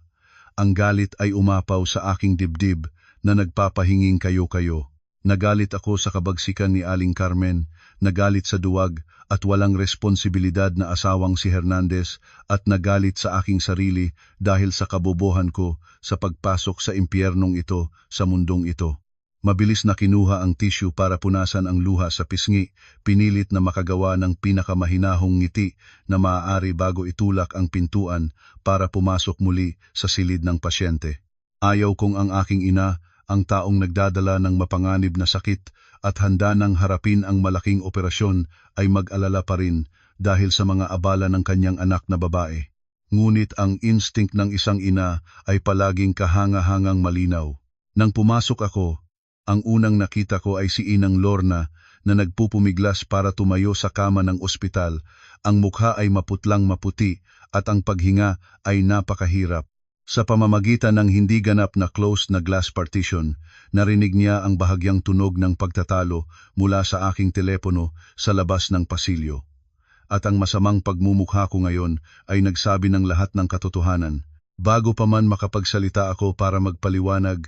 Ang galit ay umapaw sa aking dibdib na nagpapahinging kayo-kayo. Nagalit ako sa kabagsikan ni Aling Carmen, nagalit sa duwag at walang responsibilidad na asawang si Hernandez at nagalit sa aking sarili dahil sa kabobohan ko sa pagpasok sa impyernong ito, sa mundong ito. Mabilis na kinuha ang tissue para punasan ang luha sa pisngi, pinilit na makagawa ng pinakamahinahong ngiti na maaari bago itulak ang pintuan para pumasok muli sa silid ng pasyente. Ayaw kong ang aking ina, ang taong nagdadala ng mapanganib na sakit at handa nang harapin ang malaking operasyon, ay mag-alala pa rin dahil sa mga abala ng kanyang anak na babae. Ngunit ang instinct ng isang ina ay palaging kahanga-hangang malinaw. Nang pumasok ako, ang unang nakita ko ay si Inang Lorna na nagpupumiglas para tumayo sa kama ng ospital. Ang mukha ay maputlang maputi at ang paghinga ay napakahirap. Sa pamamagitan ng hindi ganap na closed na glass partition, narinig niya ang bahagyang tunog ng pagtatalo mula sa aking telepono sa labas ng pasilyo. At ang masamang pagmumukha ko ngayon ay nagsabi ng lahat ng katotohanan. Bago pa man makapagsalita ako para magpaliwanag,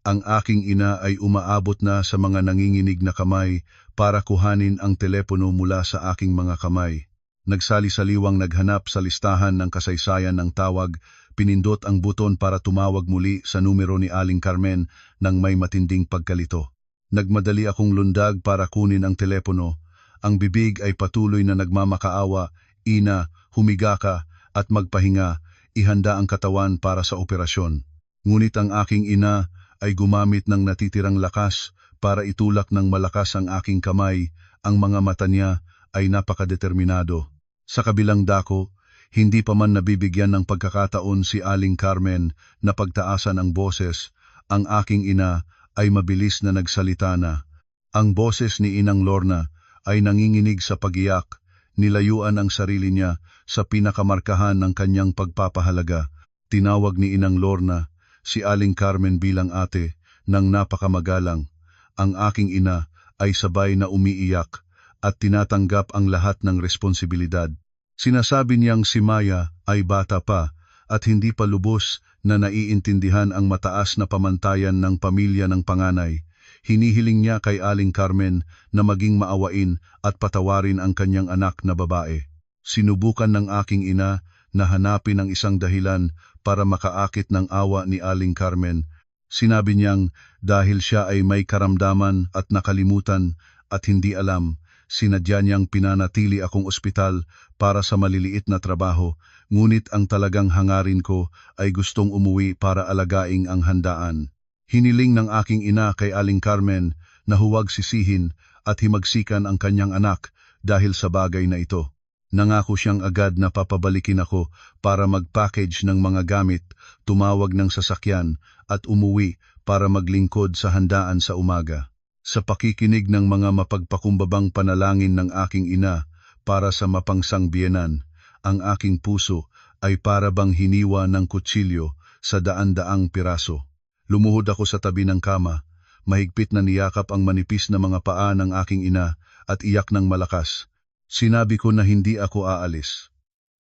ang aking ina ay umaabot na sa mga nanginginig na kamay para kuhanin ang telepono mula sa aking mga kamay. Nagsali-saliwang naghanap sa listahan ng kasaysayan ng tawag, pinindot ang buton para tumawag muli sa numero ni Aling Carmen nang may matinding pagkalito. Nagmadali akong lundag para kunin ang telepono. Ang bibig ay patuloy na nagmamakaawa, "Ina, humiga ka at magpahinga, ihanda ang katawan para sa operasyon." Ngunit ang aking ina ay gumamit ng natitirang lakas para itulak ng malakas ang aking kamay. Ang mga mata niya ay napakadeterminado. Sa kabilang dako, hindi pa man nabibigyan ng pagkakataon si Aling Carmen na pagtaasan ang boses, ang aking ina ay mabilis na nagsalita na. Ang boses ni Inang Lorna ay nanginginig sa pagiyak, nilayuan ang sarili niya sa pinakamarkahan ng kanyang pagpapahalaga. Tinawag ni Inang Lorna si Aling Carmen bilang ate ng napakamagalang. Ang aking ina ay sabay na umiiyak at tinatanggap ang lahat ng responsibilidad. Sinasabi niyang si Maya ay bata pa at hindi pa lubos na naiintindihan ang mataas na pamantayan ng pamilya ng panganay. Hinihiling niya kay Aling Carmen na maging maawain at patawarin ang kanyang anak na babae. Sinubukan ng aking ina na hanapin ang isang dahilan para makaakit ng awa ni Aling Carmen. Sinabi niyang dahil siya ay may karamdaman at nakalimutan at hindi alam, sinadya niyang pinanatili akong ospital para sa maliliit na trabaho, ngunit ang talagang hangarin ko ay gustong umuwi para alagaing ang handaan. Hiniling ng aking ina kay Aling Carmen na huwag sisihin at himagsikan ang kanyang anak dahil sa bagay na ito. Nangako siyang agad na papabalikin ako para mag-package ng mga gamit, tumawag ng sasakyan at umuwi para maglingkod sa handaan sa umaga. Sa pakikinig ng mga mapagpakumbabang panalangin ng aking ina para sa mapangsang biyenan, ang aking puso ay para bang hiniwa ng kutsilyo sa daan-daang piraso. Lumuhod ako sa tabi ng kama, mahigpit na niyakap ang manipis na mga paa ng aking ina at iyak ng malakas. Sinabi ko na hindi ako aalis.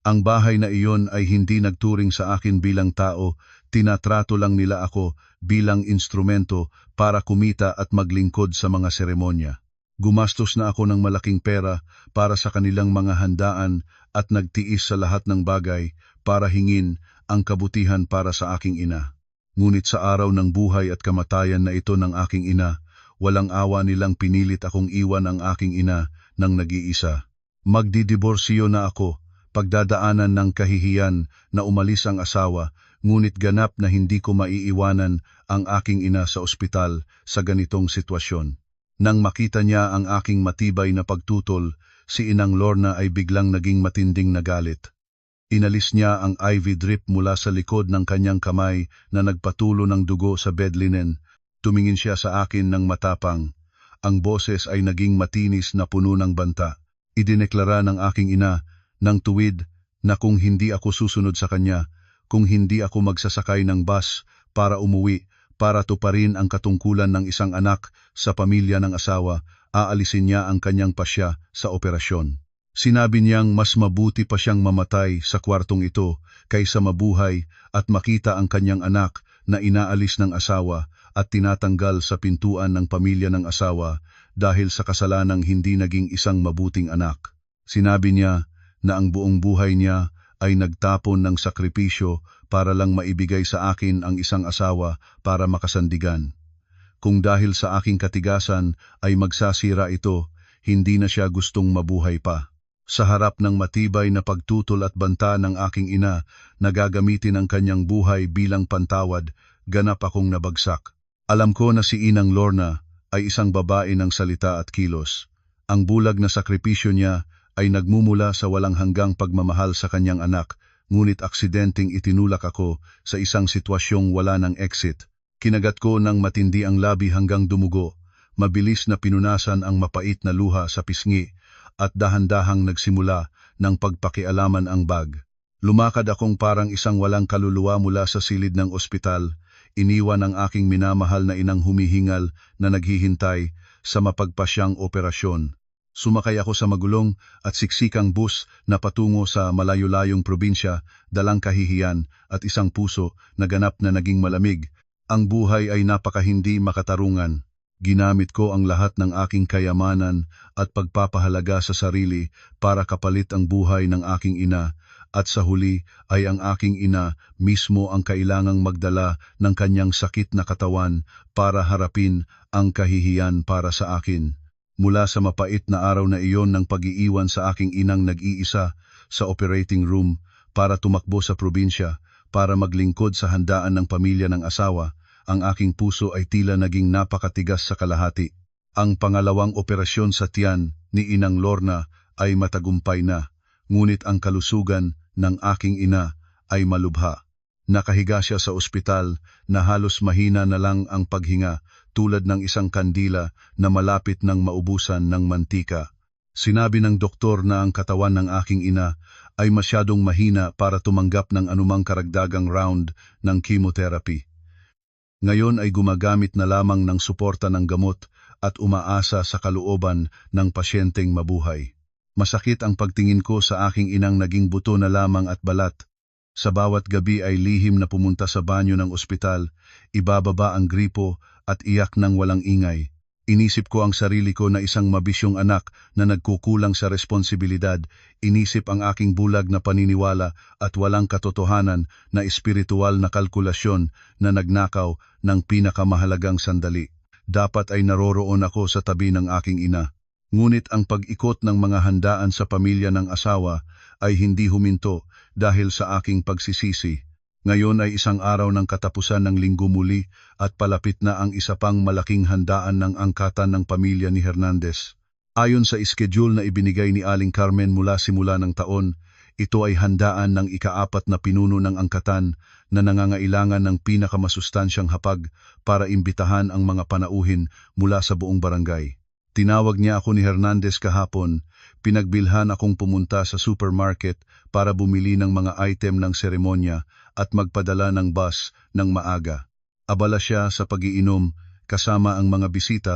Ang bahay na iyon ay hindi nagturing sa akin bilang tao, tinatrato lang nila ako bilang instrumento para kumita at maglingkod sa mga seremonya. Gumastos na ako ng malaking pera para sa kanilang mga handaan at nagtiis sa lahat ng bagay para hingin ang kabutihan para sa aking ina. Ngunit sa araw ng buhay at kamatayan na ito ng aking ina, walang awa nilang pinilit akong iwan ang aking ina ng nag-iisa. Magdidiborsyo na ako, pagdadaanan ng kahihiyan na umalis ang asawa, ngunit ganap na hindi ko maiiwanan ang aking ina sa ospital sa ganitong sitwasyon. Nang makita niya ang aking matibay na pagtutol, si Inang Lorna ay biglang naging matinding nagalit. Inalis niya ang IV drip mula sa likod ng kanyang kamay na nagpatulo ng dugo sa bed linen. Tumingin siya sa akin ng matapang. Ang boses ay naging matinis na puno ng banta. Idineklara ng aking ina ng tuwid na kung hindi ako susunod sa kanya, kung hindi ako magsasakay ng bus para umuwi, para tuparin ang katungkulan ng isang anak sa pamilya ng asawa, aalisin niya ang kanyang pasya sa operasyon. Sinabi niyang mas mabuti pa siyang mamatay sa kwartong ito kaysa mabuhay at makita ang kanyang anak na inaalis ng asawa at tinatanggal sa pintuan ng pamilya ng asawa dahil sa kasalanang hindi naging isang mabuting anak. Sinabi niya na ang buong buhay niya ay nagtapon ng sakripisyo para lang maibigay sa akin ang isang asawa para makasandigan. Kung dahil sa aking katigasan ay magsasira ito, hindi na siya gustong mabuhay pa. Sa harap ng matibay na pagtutol at banta ng aking ina na gagamitin ang kanyang buhay bilang pantawad, ganap akong nabagsak. Alam ko na si Inang Lorna ay isang babae ng salita at kilos. Ang bulag na sakripisyo niya ay nagmumula sa walang hanggang pagmamahal sa kanyang anak, ngunit aksidenteng itinulak ako sa isang sitwasyong wala ng exit. Kinagat ko ng matindi ang labi hanggang dumugo, mabilis na pinunasan ang mapait na luha sa pisngi, at dahan-dahang nagsimula ng pagpakialaman ang bag. Lumakad akong parang isang walang kaluluwa mula sa silid ng ospital, iniwan ang aking minamahal na inang humihingal na naghihintay sa mapagpasyang operasyon. Sumakay ako sa magulong at siksikang bus na patungo sa malayo-layong probinsya, dalang kahihiyan at isang puso na ganap na naging malamig. Ang buhay ay napakahindi makatarungan. Ginamit ko ang lahat ng aking kayamanan at pagpapahalaga sa sarili para kapalit ang buhay ng aking ina, at sa huli ay ang aking ina mismo ang kailangang magdala ng kanyang sakit na katawan para harapin ang kahihiyan para sa akin. Mula sa mapait na araw na iyon ng pag-iiwan sa aking inang nag-iisa sa operating room para tumakbo sa probinsya para maglingkod sa handaan ng pamilya ng asawa, ang aking puso ay tila naging napakatigas sa kalahati. Ang pangalawang operasyon sa tiyan ni Inang Lorna ay matagumpay na, ngunit ang kalusugan ng aking ina ay malubha. Nakahiga siya sa ospital na halos mahina na lang ang paghinga, tulad ng isang kandila na malapit ng maubusan ng mantika. Sinabi ng doktor na ang katawan ng aking ina ay masyadong mahina para tumanggap ng anumang karagdagang round ng chemotherapy. Ngayon ay gumagamit na lamang ng suporta ng gamot at umaasa sa kalooban ng pasyenteng mabuhay. Masakit ang pagtingin ko sa aking inang naging buto na lamang at balat. Sa bawat gabi ay lihim na pumunta sa banyo ng ospital, ibababa ang gripo at iyak ng walang ingay. Inisip ko ang sarili ko na isang mabisyong anak na nagkukulang sa responsibilidad, inisip ang aking bulag na paniniwala at walang katotohanan na espiritual na kalkulasyon na nagnakaw ng pinakamahalagang sandali. Dapat ay naroroon ako sa tabi ng aking ina. Ngunit ang pag-ikot ng mga handaan sa pamilya ng asawa ay hindi huminto dahil sa aking pagsisisi. Ngayon ay isang araw ng katapusan ng linggo muli at palapit na ang isa pang malaking handaan ng angkatan ng pamilya ni Hernandez. Ayon sa schedule na ibinigay ni Aling Carmen mula simula ng taon, ito ay handaan ng ika-4 na pinuno ng angkatan na nangangailangan ng pinakamasustansyang hapag para imbitahan ang mga panauhin mula sa buong barangay. Tinawag niya ako ni Hernandez kahapon, pinagbilhan akong pumunta sa supermarket para bumili ng mga item ng seremonya at magpadala ng bus ng maaga. Abala siya sa pag-iinom kasama ang mga bisita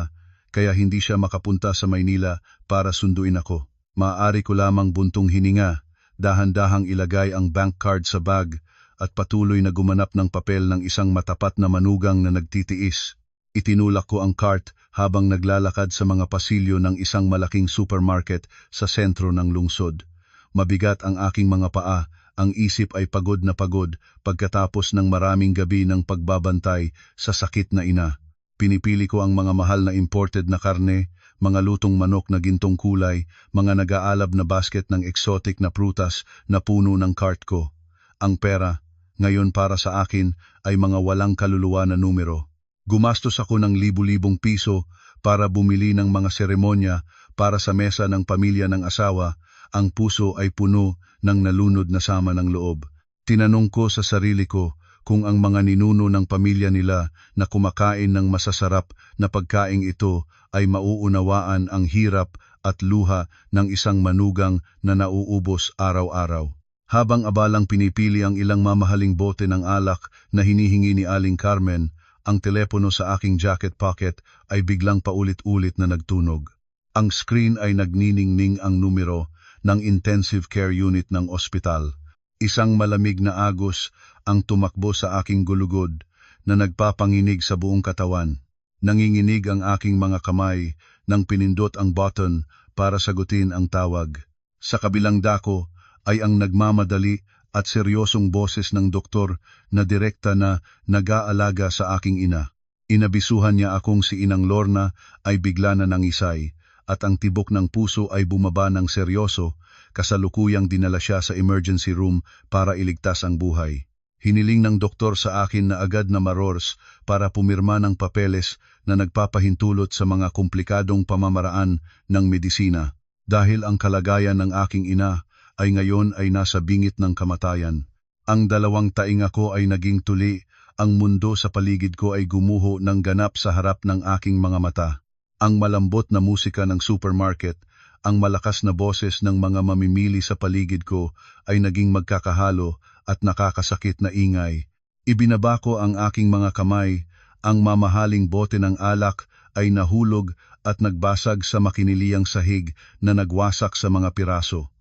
kaya hindi siya makapunta sa Maynila para sunduin ako. Maaari ko lamang buntong hininga, dahan-dahang ilagay ang bank card sa bag at patuloy na gumanap ng papel ng isang matapat na manugang na nagtitiis. Itinulak ko ang cart habang naglalakad sa mga pasilyo ng isang malaking supermarket sa sentro ng lungsod. Mabigat ang aking mga paa, ang isip ay pagod na pagod pagkatapos ng maraming gabi ng pagbabantay sa sakit na ina. Pinipili ko ang mga mahal na imported na karne, mga lutong manok na gintong kulay, mga nag-aalab na basket ng exotic na prutas na puno ng cart ko. Ang pera, ngayon para sa akin, ay mga walang kaluluwa na numero. Gumastos ako ng libu-libong piso para bumili ng mga seremonya para sa mesa ng pamilya ng asawa. Ang puso ay puno ng nalunod na sama ng loob. Tinanong ko sa sarili ko kung ang mga ninuno ng pamilya nila na kumakain ng masasarap na pagkaing ito ay mauunawaan ang hirap at luha ng isang manugang na nauubos araw-araw. Habang abalang pinipili ang ilang mamahaling bote ng alak na hinihingi ni Aling Carmen, ang telepono sa aking jacket pocket ay biglang paulit-ulit na nagtunog. Ang screen ay nagniningning ang numero ng intensive care unit ng ospital. Isang malamig na agos ang tumakbo sa aking gulugod na nagpapanginig sa buong katawan. Nanginginig ang aking mga kamay nang pinindot ang button para sagutin ang tawag. Sa kabilang dako ay ang nagmamadali at seryosong boses ng doktor na direkta na nag-aalaga sa aking ina. Inabisuhan niya akong si Inang Lorna ay bigla na nangisay at ang tibok ng puso ay bumaba ng seryoso, kasalukuyang dinala siya sa emergency room para iligtas ang buhay. Hiniling ng doktor sa akin na agad na marors para pumirma ng papeles na nagpapahintulot sa mga komplikadong pamamaraan ng medisina. Dahil ang kalagayan ng aking ina ay ngayon ay nasa bingit ng kamatayan. Ang 2 tainga ko ay naging tuli, ang mundo sa paligid ko ay gumuho ng ganap sa harap ng aking mga mata. Ang malambot na musika ng supermarket, ang malakas na boses ng mga mamimili sa paligid ko ay naging magkakahalo at nakakasakit na ingay. Ibinaba ko ang aking mga kamay, ang mamahaling bote ng alak ay nahulog at nagbasag sa makiniliyang sahig na nagwasak sa mga piraso.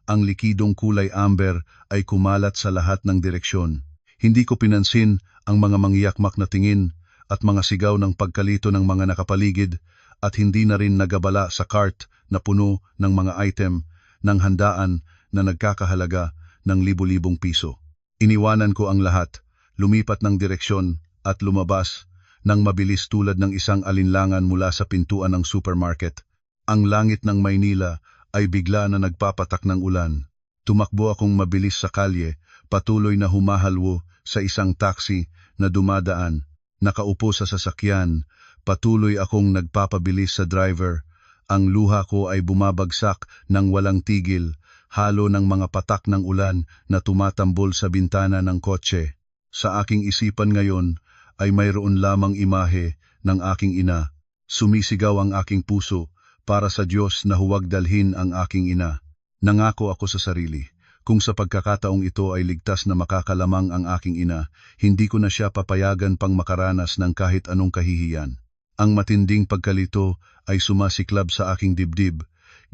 Ang likidong kulay amber ay kumalat sa lahat ng direksyon. Hindi ko pinansin ang mga mangyakmak na tingin at mga sigaw ng pagkalito ng mga nakapaligid at hindi na rin nagabala sa cart na puno ng mga item ng handaan na nagkakahalaga ng libu-libong piso. Iniwanan ko ang lahat, lumipat ng direksyon at lumabas nang mabilis tulad ng isang alinlangan mula sa pintuan ng supermarket. Ang langit ng Maynila ay bigla na nagpapatak ng ulan. Tumakbo akong mabilis sa kalye, patuloy na humahalwo sa isang taxi na dumadaan. Nakaupo sa sasakyan, patuloy akong nagpapabilis sa driver. Ang luha ko ay bumabagsak ng walang tigil, halo ng mga patak ng ulan na tumatambol sa bintana ng kotse. Sa aking isipan ngayon ay mayroon lamang imahe ng aking ina. Sumisigaw ang aking puso para sa Diyos na huwag dalhin ang aking ina. Nangako ako sa sarili, kung sa pagkakataong ito ay ligtas na makakalamang ang aking ina, hindi ko na siya papayagan pang makaranas ng kahit anong kahihiyan. Ang matinding pagkalito ay sumasiklab sa aking dibdib,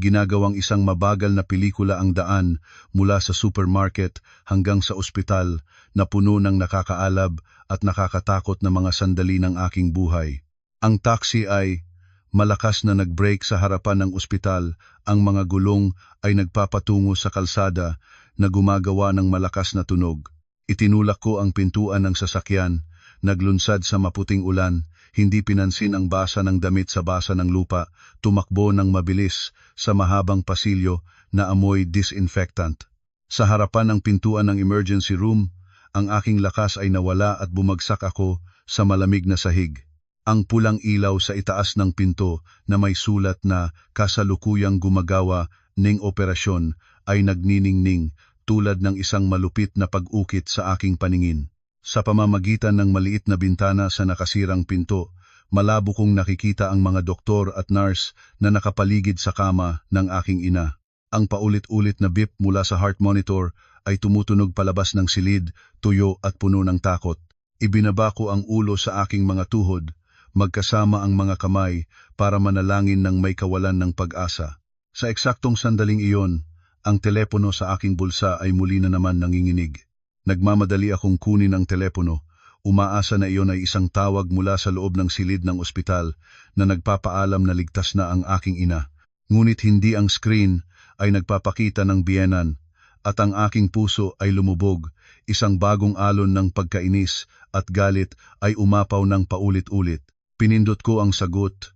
ginagawang isang mabagal na pelikula ang daan mula sa supermarket hanggang sa ospital na puno ng nakakaalab at nakakatakot na mga sandali ng aking buhay. Ang taxi ay malakas na nag-brake sa harapan ng ospital, ang mga gulong ay nagpapatungo sa kalsada na gumagawa ng malakas na tunog. Itinulak ko ang pintuan ng sasakyan, naglunsad sa maputing ulan, hindi pinansin ang basa ng damit sa basa ng lupa, tumakbo ng mabilis sa mahabang pasilyo na amoy disinfectant. Sa harapan ng pintuan ng emergency room, ang aking lakas ay nawala at bumagsak ako sa malamig na sahig. Ang pulang ilaw sa itaas ng pinto na may sulat na kasalukuyang gumagawa ng operasyon ay nagniningning tulad ng isang malupit na pag-ukit sa aking paningin. Sa pamamagitan ng maliit na bintana sa nakasirang pinto, malabo kong nakikita ang mga doktor at nurse na nakapaligid sa kama ng aking ina. Ang paulit-ulit na beep mula sa heart monitor ay tumutunog palabas ng silid, tuyo at puno ng takot. Ibinaba ko ang ulo sa aking mga tuhod, magkasama ang mga kamay para manalangin ng may kawalan ng pag-asa. Sa eksaktong sandaling iyon, ang telepono sa aking bulsa ay muli na naman nanginginig. Nagmamadali akong kunin ang telepono, umaasa na iyon ay isang tawag mula sa loob ng silid ng ospital na nagpapaalam na ligtas na ang aking ina. Ngunit hindi ang screen ay nagpapakita ng biyenan at ang aking puso ay lumubog, isang bagong alon ng pagkainis at galit ay umapaw ng paulit-ulit. Pinindot ko ang sagot,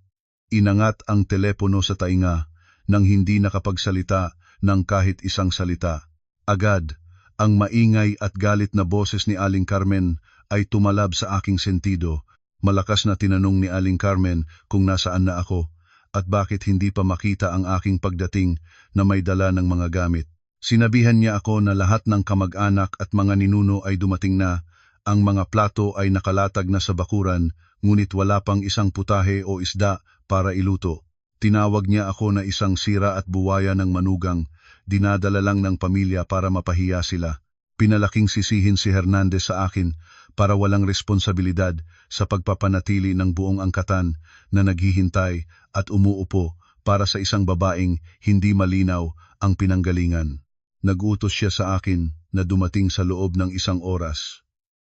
inangat ang telepono sa tainga nang hindi nakapagsalita ng kahit isang salita. Agad, ang maingay at galit na boses ni Aling Carmen ay tumalab sa aking sentido. Malakas na tinanong ni Aling Carmen kung nasaan na ako at bakit hindi pa makita ang aking pagdating na may dala ng mga gamit. Sinabihan niya ako na lahat ng kamag-anak at mga ninuno ay dumating na, ang mga plato ay nakalatag na sa bakuran, ngunit wala pang isang putahe o isda para iluto. Tinawag niya ako na isang sira at buwaya ng manugang, dinadala lang ng pamilya para mapahiya sila. Pinalaking sisihin si Hernandez sa akin para walang responsibilidad sa pagpapanatili ng buong angkatan na naghihintay at umuupo para sa isang babaeng hindi malinaw ang pinanggalingan. Nagutos siya sa akin na dumating sa loob ng isang oras.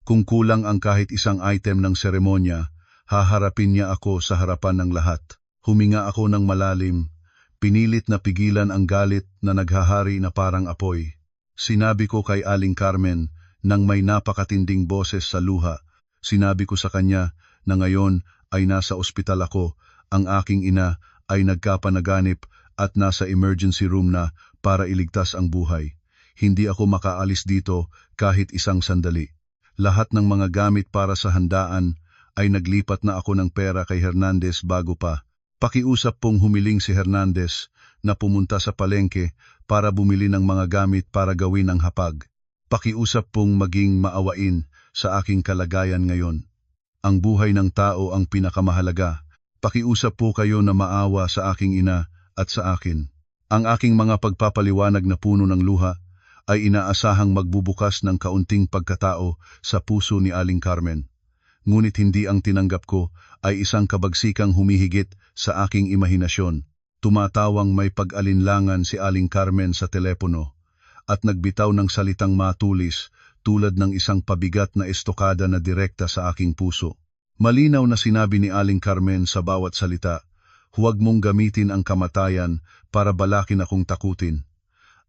Kung kulang ang kahit isang item ng seremonya, haharapin niya ako sa harapan ng lahat. Huminga ako ng malalim, pinilit na pigilan ang galit na naghahari na parang apoy. Sinabi ko kay Aling Carmen nang may napakatinding boses sa luha. Sinabi ko sa kanya na ngayon ay nasa ospital ako, ang aking ina ay nagkapanaganip at nasa emergency room na para iligtas ang buhay. Hindi ako makaalis dito kahit isang sandali. Lahat ng mga gamit para sa handaan ay naglipat na ako ng pera kay Hernandez bago pa. Pakiusap pong humiling si Hernandez na pumunta sa palengke para bumili ng mga gamit para gawin ang hapag. Pakiusap pong maging maawain sa aking kalagayan ngayon. Ang buhay ng tao ang pinakamahalaga. Pakiusap po kayo na maawa sa aking ina at sa akin. Ang aking mga pagpapaliwanag na puno ng luha ay inaasahang magbubukas ng kaunting pagkatao sa puso ni Aling Carmen. Ngunit hindi ang tinanggap ko ay isang kabagsikang humihigit sa aking imahinasyon. Tumatawang may pag-alinlangan si Aling Carmen sa telepono at nagbitaw ng salitang matulis tulad ng isang pabigat na estokada na direkta sa aking puso. Malinaw na sinabi ni Aling Carmen sa bawat salita, huwag mong gamitin ang kamatayan para balakin akong takutin.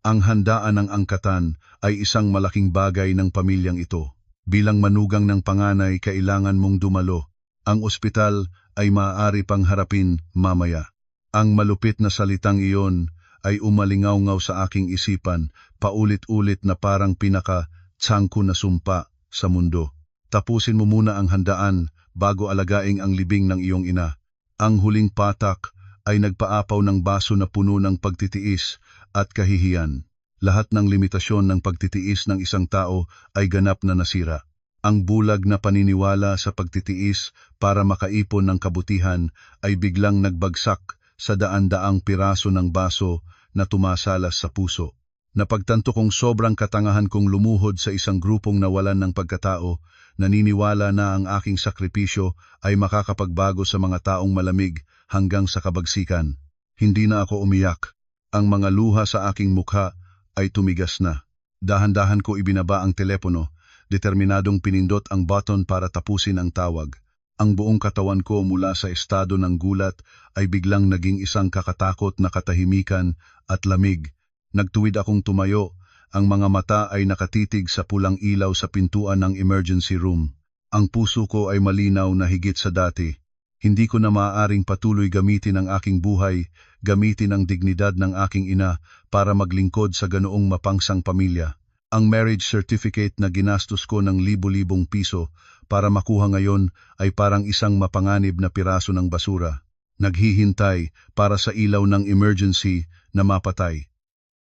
Ang handaan ng angkatan ay isang malaking bagay ng pamilyang ito. Bilang manugang ng panganay, kailangan mong dumalo. Ang ospital ay maaari pang harapin mamaya. Ang malupit na salitang iyon ay umalingaw-ngaw sa aking isipan, paulit-ulit na parang pinaka-tsangko na sumpa sa mundo. Tapusin mo muna ang handaan bago alagaing ang libing ng iyong ina. Ang huling patak ay nagpaapaw ng baso na puno ng pagtitiis at kahihiyan. Lahat ng limitasyon ng pagtitiis ng isang tao ay ganap na nasira. Ang bulag na paniniwala sa pagtitiis para makaipon ng kabutihan ay biglang nagbagsak sa daan-daang piraso ng baso na tumasalas sa puso. Napagtanto kong sobrang katangahan kong lumuhod sa isang grupong nawalan ng pagkatao, naniniwala na ang aking sakripisyo ay makakapagbago sa mga taong malamig hanggang sa kabagsikan. Hindi na ako umiyak. Ang mga luha sa aking mukha ay tumigas na. Dahan-dahan ko ibinaba ang telepono, determinadong pinindot ang button para tapusin ang tawag. Ang buong katawan ko mula sa estado ng gulat ay biglang naging isang kakatakot na katahimikan at lamig. Nagtuwid akong tumayo, ang mga mata ay nakatitig sa pulang ilaw sa pintuan ng emergency room. Ang puso ko ay malinaw na higit sa dati. Hindi ko na maaaring patuloy gamitin ang aking buhay, gamitin ang dignidad ng aking ina para maglingkod sa ganoong mapangsang pamilya. Ang marriage certificate na ginastos ko ng libo-libong piso para makuha ngayon ay parang isang mapanganib na piraso ng basura. Naghihintay para sa ilaw ng emergency na mapatay.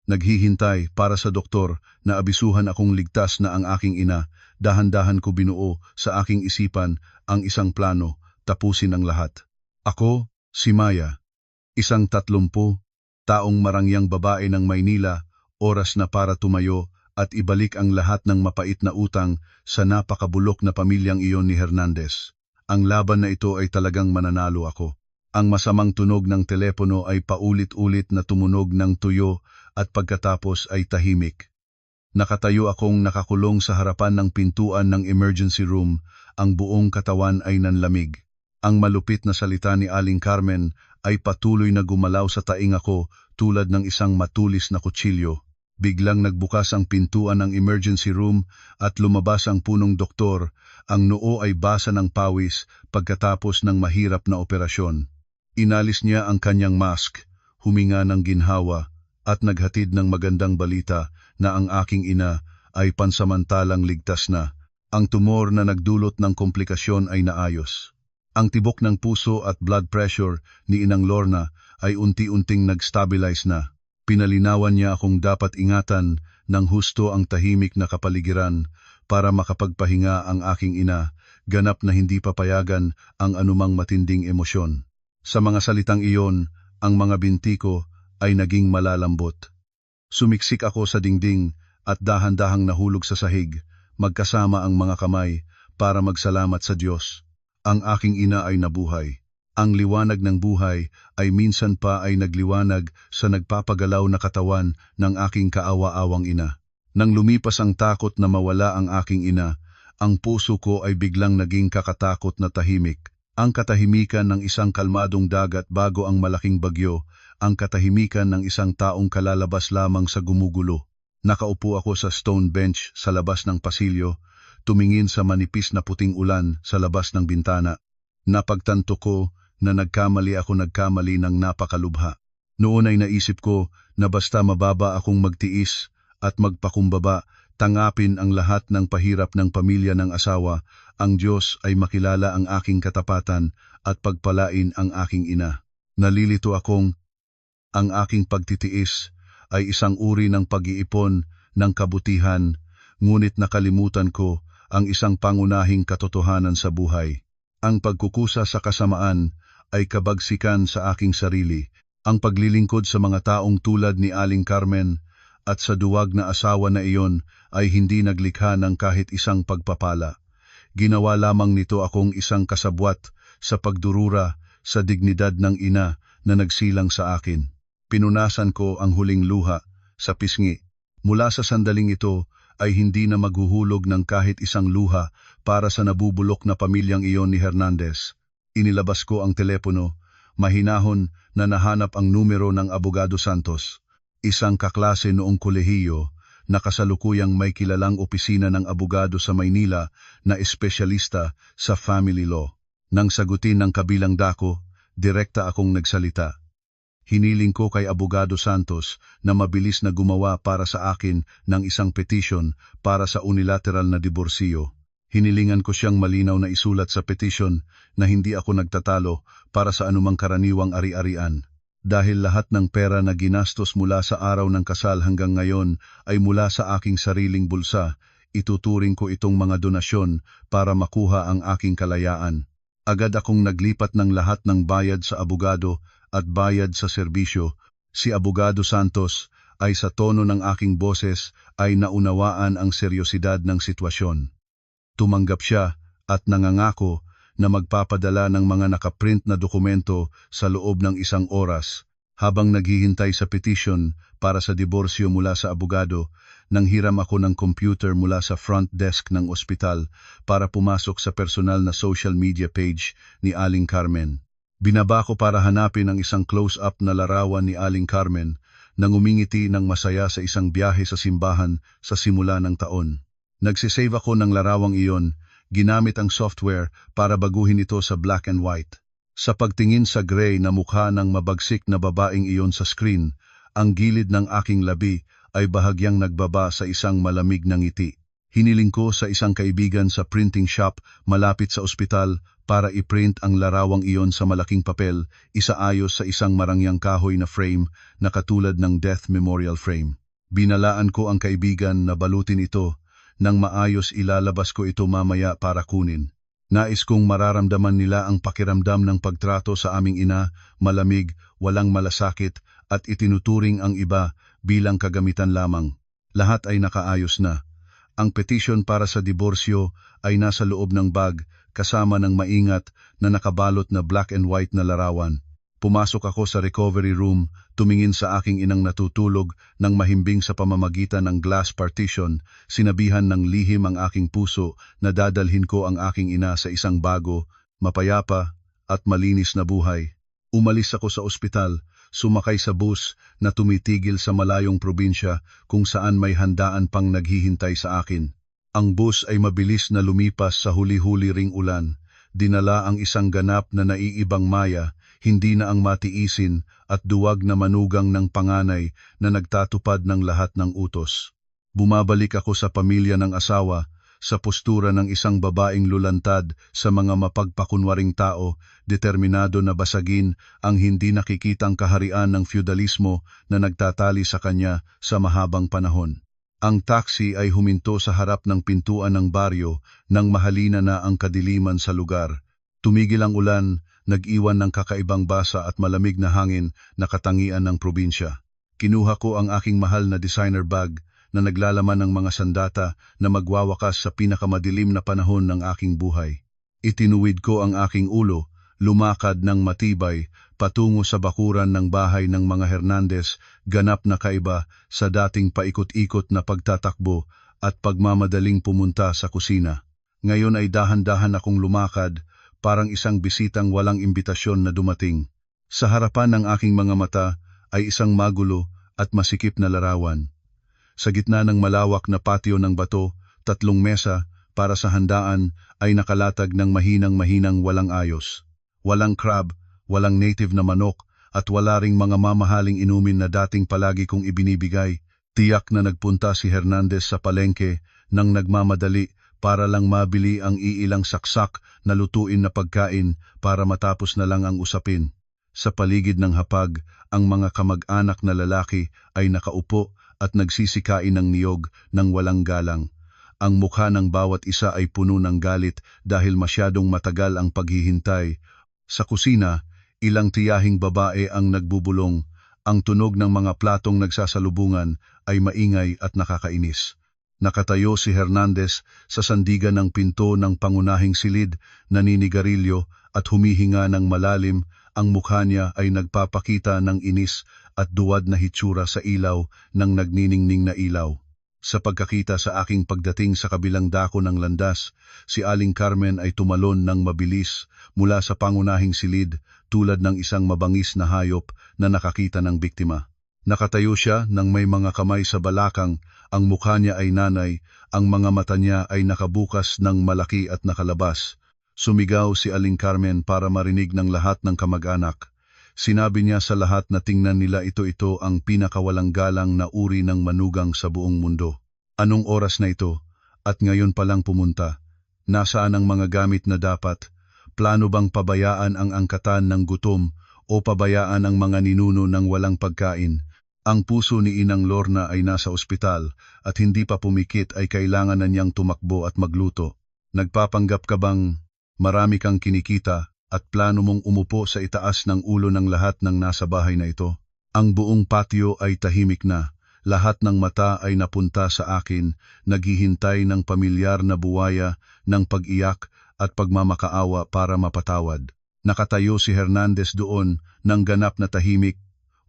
Naghihintay para sa doktor na abisuhan akong ligtas na ang aking ina. Dahan-dahan ko binuo sa aking isipan ang isang plano, tapusin ang lahat. Ako, si Maya, isang 30 taong marangyang babae ng Maynila, oras na para tumayo at ibalik ang lahat ng mapait na utang sa napakabulok na pamilyang iyon ni Hernandez. Ang laban na ito ay talagang mananalo ako. Ang masamang tunog ng telepono ay paulit-ulit na tumunog ng tuyo at pagkatapos ay tahimik. Nakatayo akong nakakulong sa harapan ng pintuan ng emergency room, ang buong katawan ay nanlamig. Ang malupit na salita ni Aling Carmen ay patuloy na gumalaw sa tainga ko tulad ng isang matulis na kutsilyo. Biglang nagbukas ang pintuan ng emergency room at lumabas ang punong doktor. Ang noo ay basa ng pawis pagkatapos ng mahirap na operasyon. Inalis niya ang kanyang mask, huminga ng ginhawa at naghatid ng magandang balita na ang aking ina ay pansamantalang ligtas na. Ang tumor na nagdulot ng komplikasyon ay naayos. Ang tibok ng puso at blood pressure ni Inang Lorna ay unti-unting nag-stabilize na. Pinalinawan niya akong dapat ingatan ng husto ang tahimik na kapaligiran para makapagpahinga ang aking ina, ganap na hindi papayagan ang anumang matinding emosyon. Sa mga salitang iyon, ang mga binti ko ay naging malalambot. Sumiksik ako sa dingding at dahan-dahang nahulog sa sahig, magkasama ang mga kamay para magsalamat sa Diyos. Ang aking ina ay nabuhay. Ang liwanag ng buhay ay minsan pa ay nagliwanag sa nagpapagalaw na katawan ng aking kaawa-awang ina. Nang lumipas ang takot na mawala ang aking ina, ang puso ko ay biglang naging kakatakot na tahimik. Ang katahimikan ng isang kalmadong dagat bago ang malaking bagyo, ang katahimikan ng isang taong kalalabas lamang sa gumugulo. Nakaupo ako sa stone bench sa labas ng pasilyo, tumingin sa manipis na puting ulan sa labas ng bintana. Napagtanto ko na nagkamali ng napakalubha. Noon ay naisip ko na basta mababa akong magtiis at magpakumbaba, tangapin ang lahat ng pahirap ng pamilya ng asawa, ang Diyos ay makilala ang aking katapatan at pagpalain ang aking ina. Nalilito akong ang aking pagtitiis ay isang uri ng pag-iipon ng kabutihan, ngunit nakalimutan ko ang isang pangunahing katotohanan sa buhay. Ang pagkukusa sa kasamaan ay kabagsikan sa aking sarili. Ang paglilingkod sa mga taong tulad ni Aling Carmen at sa duwag na asawa na iyon ay hindi naglikha ng kahit isang pagpapala. Ginawa lamang nito akong isang kasabwat sa pagdurura sa dignidad ng ina na nagsilang sa akin. Pinunasan ko ang huling luha sa pisngi. Mula sa sandaling ito ay hindi na maghuhulog ng kahit isang luha para sa nabubulok na pamilyang iyon ni Hernandez. Inilabas ko ang telepono, mahinahon na nahanap ang numero ng Abogado Santos, isang kaklase noong kolehiyo na kasalukuyang may kilalang opisina ng abogado sa Maynila na espesyalista sa family law. Nang sagutin ng kabilang dako, direkta akong nagsalita. Hiniling ko kay Abogado Santos na mabilis na gumawa para sa akin ng isang petition para sa unilateral na diborsiyo. Hinilingan ko siyang malinaw na isulat sa petition na hindi ako nagtatalo para sa anumang karaniwang ari-arian. Dahil lahat ng pera na ginastos mula sa araw ng kasal hanggang ngayon ay mula sa aking sariling bulsa, ituturing ko itong mga donasyon para makuha ang aking kalayaan. Agad akong naglipat ng lahat ng bayad sa abogado at bayad sa serbisyo. Si Abogado Santos ay sa tono ng aking boses ay naunawaan ang seryosidad ng sitwasyon. Tumanggap siya at nangangako na magpapadala ng mga nakaprint na dokumento sa loob ng 1 oras. Habang naghihintay sa petisyon para sa diborsyo mula sa abogado, nanghiram ako ng computer mula sa front desk ng ospital para pumasok sa personal na social media page ni Aling Carmen. Binaba ko para hanapin ang isang close-up na larawan ni Aling Carmen nang umingiti ng masaya sa isang biyahe sa simbahan sa simula ng taon. Nagsisave ako ng larawang iyon, ginamit ang software para baguhin ito sa black and white. Sa pagtingin sa gray na mukha ng mabagsik na babaeng iyon sa screen, ang gilid ng aking labi ay bahagyang nagbaba sa isang malamig na ngiti. Hiniling ko sa isang kaibigan sa printing shop malapit sa ospital para i-print ang larawang iyon sa malaking papel, isaayos sa isang marangyang kahoy na frame na katulad ng death memorial frame. Binalaan ko ang kaibigan na balutin ito, nang maayos ilalabas ko ito mamaya para kunin. Nais kong mararamdaman nila ang pakiramdam ng pagtrato sa aming ina, malamig, walang malasakit, at itinuturing ang iba bilang kagamitan lamang. Lahat ay nakaayos na. Ang petisyon para sa diborsyo ay nasa loob ng bag kasama ng maingat na nakabalot na black and white na larawan. Pumasok ako sa recovery room, tumingin sa aking inang natutulog nang mahimbing sa pamamagitan ng glass partition, sinabihan ng lihim ang aking puso na dadalhin ko ang aking ina sa isang bago, mapayapa at malinis na buhay. Umalis ako sa ospital, sumakay sa bus na tumitigil sa malayong probinsya kung saan may handaan pang naghihintay sa akin. Ang bus ay mabilis na lumipas sa huli-huli ring ulan. Dinala ang isang ganap na naiibang maya, hindi na ang matiisin at duwag na manugang ng panganay na nagtatupad ng lahat ng utos. Bumabalik ako sa pamilya ng asawa, sa postura ng isang babaeng lulantad sa mga mapagpakunwaring tao, determinado na basagin ang hindi nakikitang kaharian ng feudalismo na nagtatali sa kanya sa mahabang panahon. Ang taxi ay huminto sa harap ng pintuan ng baryo nang mahalina na ang kadiliman sa lugar. Tumigil ang ulan, nag-iwan ng kakaibang basa at malamig na hangin na katangian ng probinsya. Kinuha ko ang aking mahal na designer bag na naglalaman ng mga sandata na magwawakas sa pinakamadilim na panahon ng aking buhay. Itinuwid ko ang aking ulo, lumakad ng matibay, patungo sa bakuran ng bahay ng mga Hernandez, ganap na kaiba sa dating paikot-ikot na pagtatakbo at pagmamadaling pumunta sa kusina. Ngayon ay dahan-dahan akong lumakad, parang isang bisitang walang imbitasyon na dumating. Sa harapan ng aking mga mata ay isang magulo at masikip na larawan. Sa gitna ng malawak na patio ng bato, 3 mesa para sa handaan ay nakalatag ng mahinang-mahinang walang ayos. Walang crab, walang native na manok, at wala ring mga mamahaling inumin na dating palagi kong ibinibigay. Tiyak na nagpunta si Hernandez sa palengke nang nagmamadali para lang mabili ang iilang saksak na lutuin na pagkain para matapos na lang ang usapin. Sa paligid ng hapag, ang mga kamag-anak na lalaki ay nakaupo at nagsisikain ng niyog ng walang galang. Ang mukha ng bawat isa ay puno ng galit dahil masyadong matagal ang paghihintay. Sa kusina, ilang tiyahing babae ang nagbubulong. Ang tunog ng mga platong nagsasalubungan ay maingay at nakakainis. Nakatayo si Hernandez sa sandigan ng pinto ng pangunahing silid, naninigarilyo at humihinga ng malalim. Ang mukha niya ay nagpapakita ng inis at duwad na hitsura sa ilaw ng nagniningning na ilaw. Sa pagkakita sa aking pagdating sa kabilang dako ng landas, si Aling Carmen ay tumalon ng mabilis mula sa pangunahing silid tulad ng isang mabangis na hayop na nakakita ng biktima. Nakatayo siya nang may mga kamay sa balakang, ang mukha niya ay nanay, ang mga mata niya ay nakabukas ng malaki at nakalabas. Sumigaw si Aling Carmen para marinig ng lahat ng kamag-anak. Sinabi niya sa lahat na tingnan nila ito ang pinakawalang galang na uri ng manugang sa buong mundo. Anong oras na ito? At ngayon palang pumunta. Nasaan ang mga gamit na dapat? Plano bang pabayaan ang angkatan ng gutom o pabayaan ang mga ninuno ng walang pagkain? Ang puso ni Inang Lorna ay nasa ospital at hindi pa pumikit ay kailangan na niyang tumakbo at magluto. Nagpapanggap ka bang marami kang kinikita at plano mong umupo sa itaas ng ulo ng lahat ng nasa bahay na ito? Ang buong patio ay tahimik na. Lahat ng mata ay napunta sa akin, naghihintay ng pamilyar na buwaya ng pag-iyak at pagmamakaawa para mapatawad. Nakatayo si Hernandez doon ng ganap na tahimik.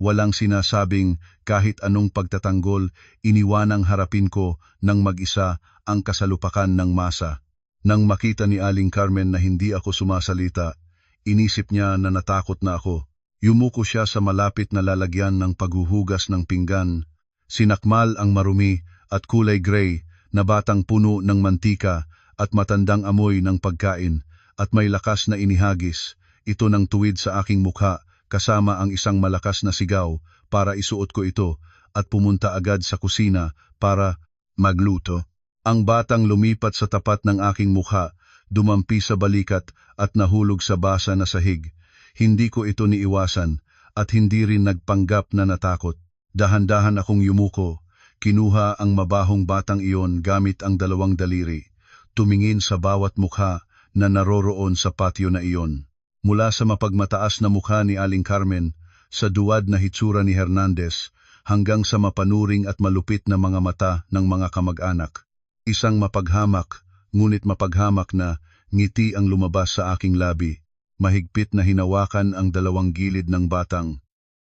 Walang sinasabing kahit anong pagtatanggol, iniwanang harapin ko ng mag-isa ang kasalupakan ng masa. Nang makita ni Aling Carmen na hindi ako sumasalita, inisip niya na natakot na ako. Yumuko siya sa malapit na lalagyan ng paghuhugas ng pinggan. Sinakmal ang marumi at kulay gray na batang puno ng mantika at matandang amoy ng pagkain at may lakas na inihagis. Ito ng tuwid sa aking mukha kasama ang isang malakas na sigaw para isuot ko ito at pumunta agad sa kusina para magluto. Ang batang lumipat sa tapat ng aking mukha, dumampi sa balikat at nahulog sa basa na sahig. Hindi ko ito niiwasan at hindi rin nagpanggap na natakot. Dahan-dahan akong yumuko, kinuha ang mabahong batang iyon gamit ang 2 daliri. Tumingin sa bawat mukha na naroroon sa patio na iyon. Mula sa mapagmataas na mukha ni Aling Carmen, sa duwad na hitsura ni Hernandez, hanggang sa mapanuring at malupit na mga mata ng mga kamag-anak. Isang mapaghamak, ngunit mapaghamak na ngiti ang lumabas sa aking labi. Mahigpit na hinawakan ang 2 gilid ng batang.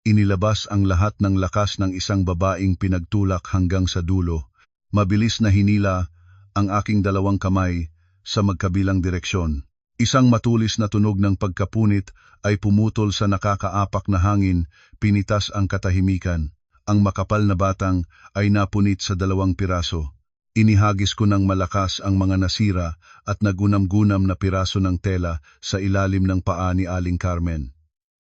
Inilabas ang lahat ng lakas ng isang babaeng pinagtulak hanggang sa dulo. Mabilis na hinila ang aking 2 kamay sa magkabilang direksyon. Isang matulis na tunog ng pagkapunit ay pumutol sa nakakaapak na hangin, pinitas ang katahimikan. Ang makapal na batang ay napunit sa 2 piraso. Inihagis ko ng malakas ang mga nasira at nagunam-gunam na piraso ng tela sa ilalim ng paa ni Aling Carmen.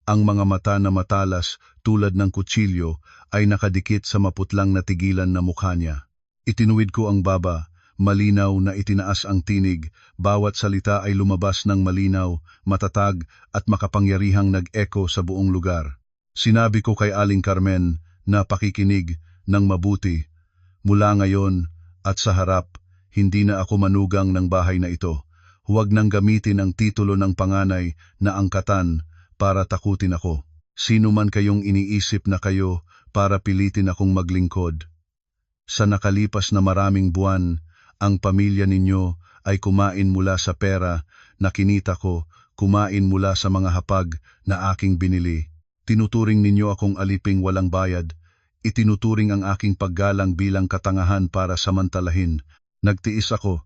Ang mga mata na matalas tulad ng kutsilyo ay nakadikit sa maputlang na tigilan na mukha niya. Itinuwid ko ang baba, malinaw na itinaas ang tinig, bawat salita ay lumabas ng malinaw, matatag at makapangyarihang nag-echo sa buong lugar. Sinabi ko kay Aling Carmen na pakikinig ng mabuti. Mula ngayon, at sa harap, hindi na ako manugang ng bahay na ito. Huwag nang gamitin ang titulo ng panganay na angkatan para takutin ako. Sino man kayong iniisip na kayo para pilitin akong maglingkod. Sa nakalipas na maraming buwan, ang pamilya ninyo ay kumain mula sa pera na kinita ko, kumain mula sa mga hapag na aking binili. Tinuturing ninyo akong aliping walang bayad. Itinuturing ang aking paggalang bilang katangahan para samantalahin. Nagtiis ako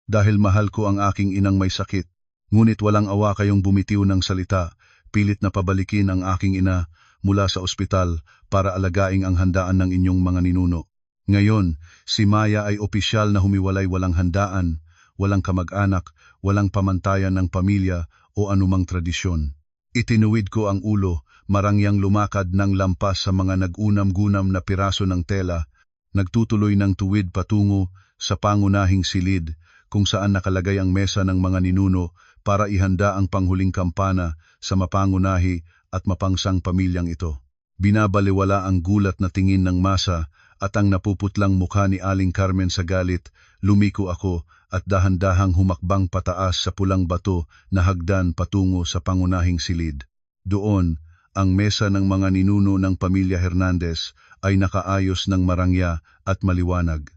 dahil mahal ko ang aking inang may sakit. Ngunit walang awa kayong bumitiw ng salita. Pilit na pabalikin ang aking ina mula sa ospital para alagaing ang handaan ng inyong mga ninuno. Ngayon, si Maya ay opisyal na humiwalay, walang handaan, walang kamag-anak, walang pamantayan ng pamilya o anumang tradisyon. Itinuwid ko ang ulo, marangyang lumakad ng lampas sa mga nag-unam-gunam na piraso ng tela, nagtutuloy ng tuwid patungo sa pangunahing silid kung saan nakalagay ang mesa ng mga ninuno para ihanda ang panghuling kampana sa mapangunahi at mapangsang pamilyang ito. Binabaliwala ang gulat na tingin ng masa at ang napuputlang mukha ni Aling Carmen sa galit. Lumiko ako at dahan-dahang humakbang pataas sa pulang bato na hagdan patungo sa pangunahing silid. Doon, ang mesa ng mga ninuno ng pamilya Hernandez ay nakaayos ng marangya at maliwanag.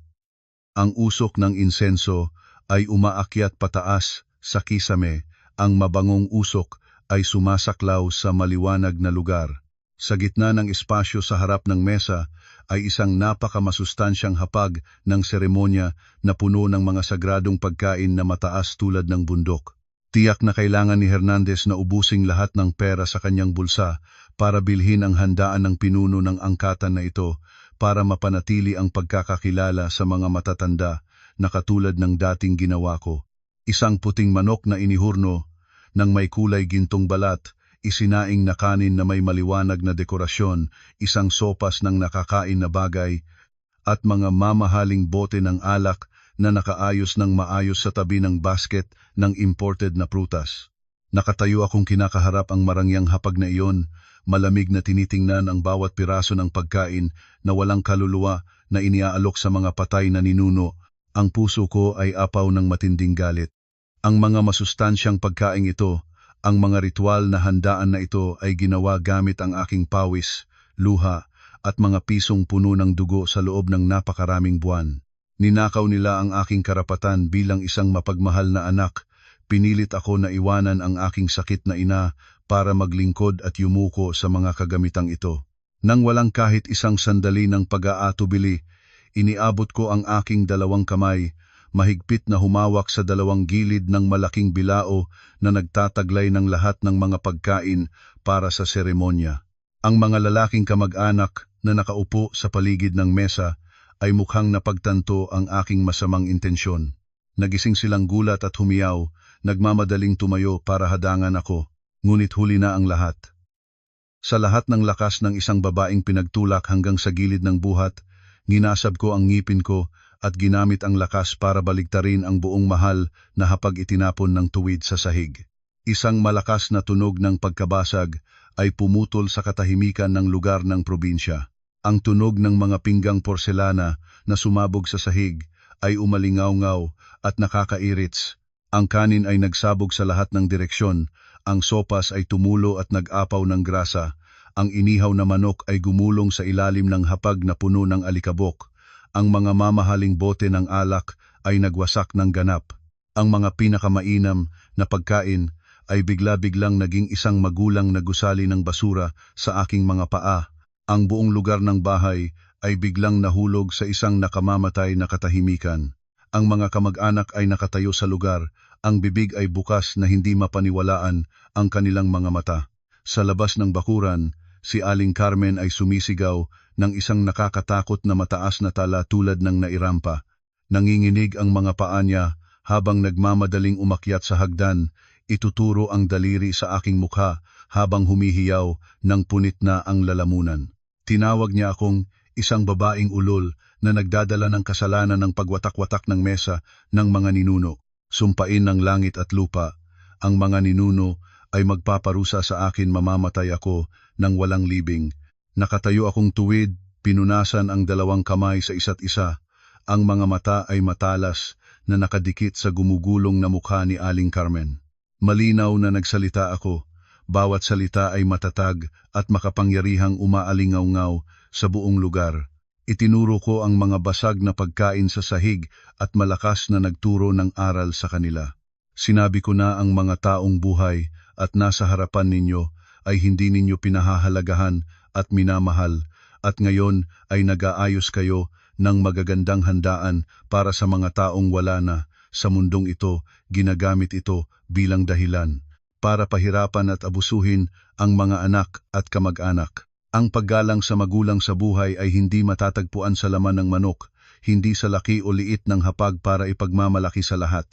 Ang usok ng insenso ay umaakyat pataas sa kisame, ang mabangong usok ay sumasaklaw sa maliwanag na lugar. Sa gitna ng espasyo sa harap ng mesa ay isang napakamasustansyang hapag ng seremonya na puno ng mga sagradong pagkain na mataas tulad ng bundok. Tiyak na kailangan ni Hernandez na ubusing lahat ng pera sa kanyang bulsa para bilhin ang handaan ng pinuno ng angkatan na ito para mapanatili ang pagkakakilala sa mga matatanda na katulad ng dating ginawa ko. Isang puting manok na inihurno ng may kulay gintong balat, isinaing na kanin na may maliwanag na dekorasyon, isang sopas ng nakakain na bagay, at mga mamahaling bote ng alak na nakaayos ng maayos sa tabi ng basket ng imported na prutas. Nakatayo akong kinakaharap ang marangyang hapag na iyon, malamig na tinitingnan ang bawat piraso ng pagkain na walang kaluluwa na iniaalok sa mga patay na ninuno. Ang puso ko ay apaw ng matinding galit. Ang mga masustansyang pagkain ito, ang mga ritual na handaan na ito ay ginawa gamit ang aking pawis, luha, at mga pisong puno ng dugo sa loob ng napakaraming buwan. Ninakaw nila ang aking karapatan bilang isang mapagmahal na anak. Pinilit ako na iwanan ang aking sakit na ina para maglingkod at yumuko sa mga kagamitang ito. Nang walang kahit isang sandali ng pag-aatubili, iniabot ko ang aking dalawang kamay, mahigpit na humawak sa dalawang gilid ng malaking bilao na nagtataglay ng lahat ng mga pagkain para sa seremonya. Ang mga lalaking kamag-anak na nakaupo sa paligid ng mesa ay mukhang napagtanto ang aking masamang intensyon. Nagising silang gulat at humiyaw, nagmamadaling tumayo para hadangan ako, ngunit huli na ang lahat. Sa lahat ng lakas ng isang babaeng pinagtulak hanggang sa gilid ng buhat, ginasab ko ang ngipin ko at ginamit ang lakas para baligtarin ang buong mahal na hapag itinapon ng tuwid sa sahig. Isang malakas na tunog ng pagkabasag ay pumutol sa katahimikan ng lugar ng probinsya. Ang tunog ng mga pinggang porselana na sumabog sa sahig ay umalingaw-ngaw at nakakairits. Ang kanin ay nagsabog sa lahat ng direksyon, ang sopas ay tumulo at nag-apaw ng grasa, ang inihaw na manok ay gumulong sa ilalim ng hapag na puno ng alikabok, ang mga mamahaling bote ng alak ay nagwasak ng ganap. Ang mga pinakamainam na pagkain ay bigla-biglang naging isang magulang na gusali ng basura sa aking mga paa. Ang buong lugar ng bahay ay biglang nahulog sa isang nakamamatay na katahimikan. Ang mga kamag-anak ay nakatayo sa lugar, ang bibig ay bukas na hindi mapaniwalaan ang kanilang mga mata. Sa labas ng bakuran, si Aling Carmen ay sumisigaw ng isang nakakatakot na mataas na tala tulad ng nairampa. Nanginginig ang mga paa niya habang nagmamadaling umakyat sa hagdan, ituturo ang daliri sa aking mukha habang humihiyaw ng punit na ang lalamunan. Tinawag niya akong isang babaeng ulol na nagdadala ng kasalanan ng pagwatak-watak ng mesa ng mga ninuno. Sumpain ng langit at lupa, ang mga ninuno ay magpaparusa sa akin, mamamatay ako ng walang libing. Nakatayo akong tuwid, pinunasan ang dalawang kamay sa isa't isa. Ang mga mata ay matalas na nakadikit sa gumugulong na mukha ni Aling Carmen. Malinaw na nagsalita ako, bawat salita ay matatag at makapangyarihang umaalingaw-ngaw sa buong lugar. Itinuro ko ang mga basag na pagkain sa sahig at malakas na nagturo ng aral sa kanila. Sinabi ko na ang mga taong buhay at nasa harapan ninyo ay hindi ninyo pinahahalagahan at minamahal, at ngayon ay nag-aayos kayo ng magagandang handaan para sa mga taong wala na sa mundong ito. Ginagamit ito bilang dahilan para pahirapan at abusuhin ang mga anak at kamag-anak. Ang paggalang sa magulang sa buhay ay hindi matatagpuan sa laman ng manok, hindi sa laki o liit ng hapag para ipagmamalaki sa lahat.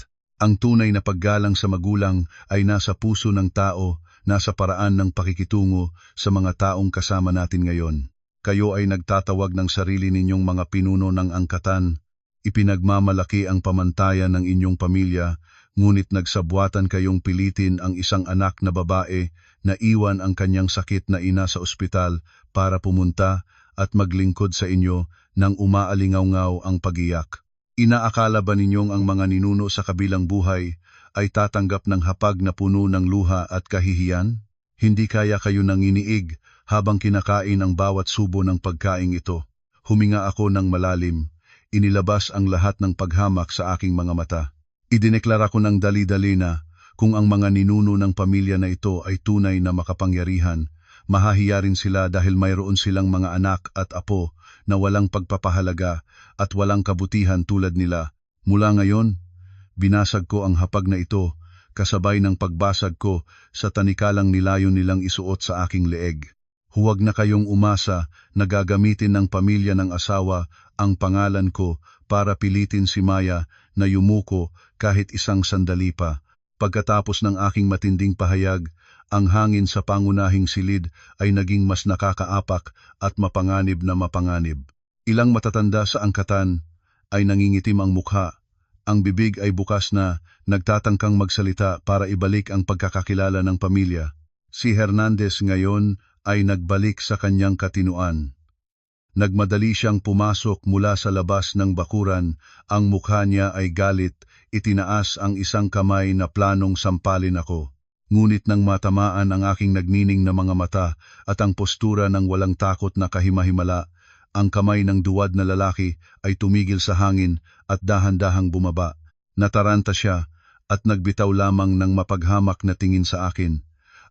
Ang tunay na paggalang sa magulang ay nasa puso ng tao, nasa paraan ng pakikitungo sa mga taong kasama natin ngayon. Kayo ay nagtatawag ng sarili ninyong mga pinuno ng angkatan, ipinagmamalaki ang pamantayan ng inyong pamilya, ngunit nagsabuatan kayong pilitin ang isang anak na babae na iwan ang kanyang sakit na ina sa ospital para pumunta at maglingkod sa inyo nang umaalingaw-ngaw ang pag-iyak. Inaakala ba ninyong ang mga ninuno sa kabilang buhay ay tatanggap ng hapag na puno ng luha at kahihiyan? Hindi kaya kayo nanginiig habang kinakain ang bawat subo ng pagkaing ito. Huminga ako ng malalim, inilabas ang lahat ng paghamak sa aking mga mata. Idineklara ko ng dali-dali na kung ang mga ninuno ng pamilya na ito ay tunay na makapangyarihan, mahahiya rin sila dahil mayroon silang mga anak at apo na walang pagpapahalaga at walang kabutihan tulad nila. Mula ngayon, binasag ko ang hapag na ito, kasabay ng pagbasag ko sa tanikalang nilayon nilang isuot sa aking leeg. Huwag na kayong umasa na gagamitin ng pamilya ng asawa ang pangalan ko para pilitin si Maya na yumuko kahit isang sandali pa. Pagkatapos ng aking matinding pahayag, ang hangin sa pangunahing silid ay naging mas nakakaapak at mapanganib na mapanganib. Ilang matatanda sa angkatan ay nangingitim ang mukha. Ang bibig ay bukas na, nagtatangkang magsalita para ibalik ang pagkakakilala ng pamilya. Si Hernandez ngayon ay nagbalik sa kanyang katinuan. Nagmadali siyang pumasok mula sa labas ng bakuran, ang mukha niya ay galit, itinaas ang isang kamay na planong sampalin ako. Ngunit nang matamaan ang aking nagnining na mga mata at ang postura ng walang takot na kahimahimala, ang kamay ng duwad na lalaki ay tumigil sa hangin at dahan-dahang bumaba. Nataranta siya at nagbitaw lamang ng mapaghamak na tingin sa akin.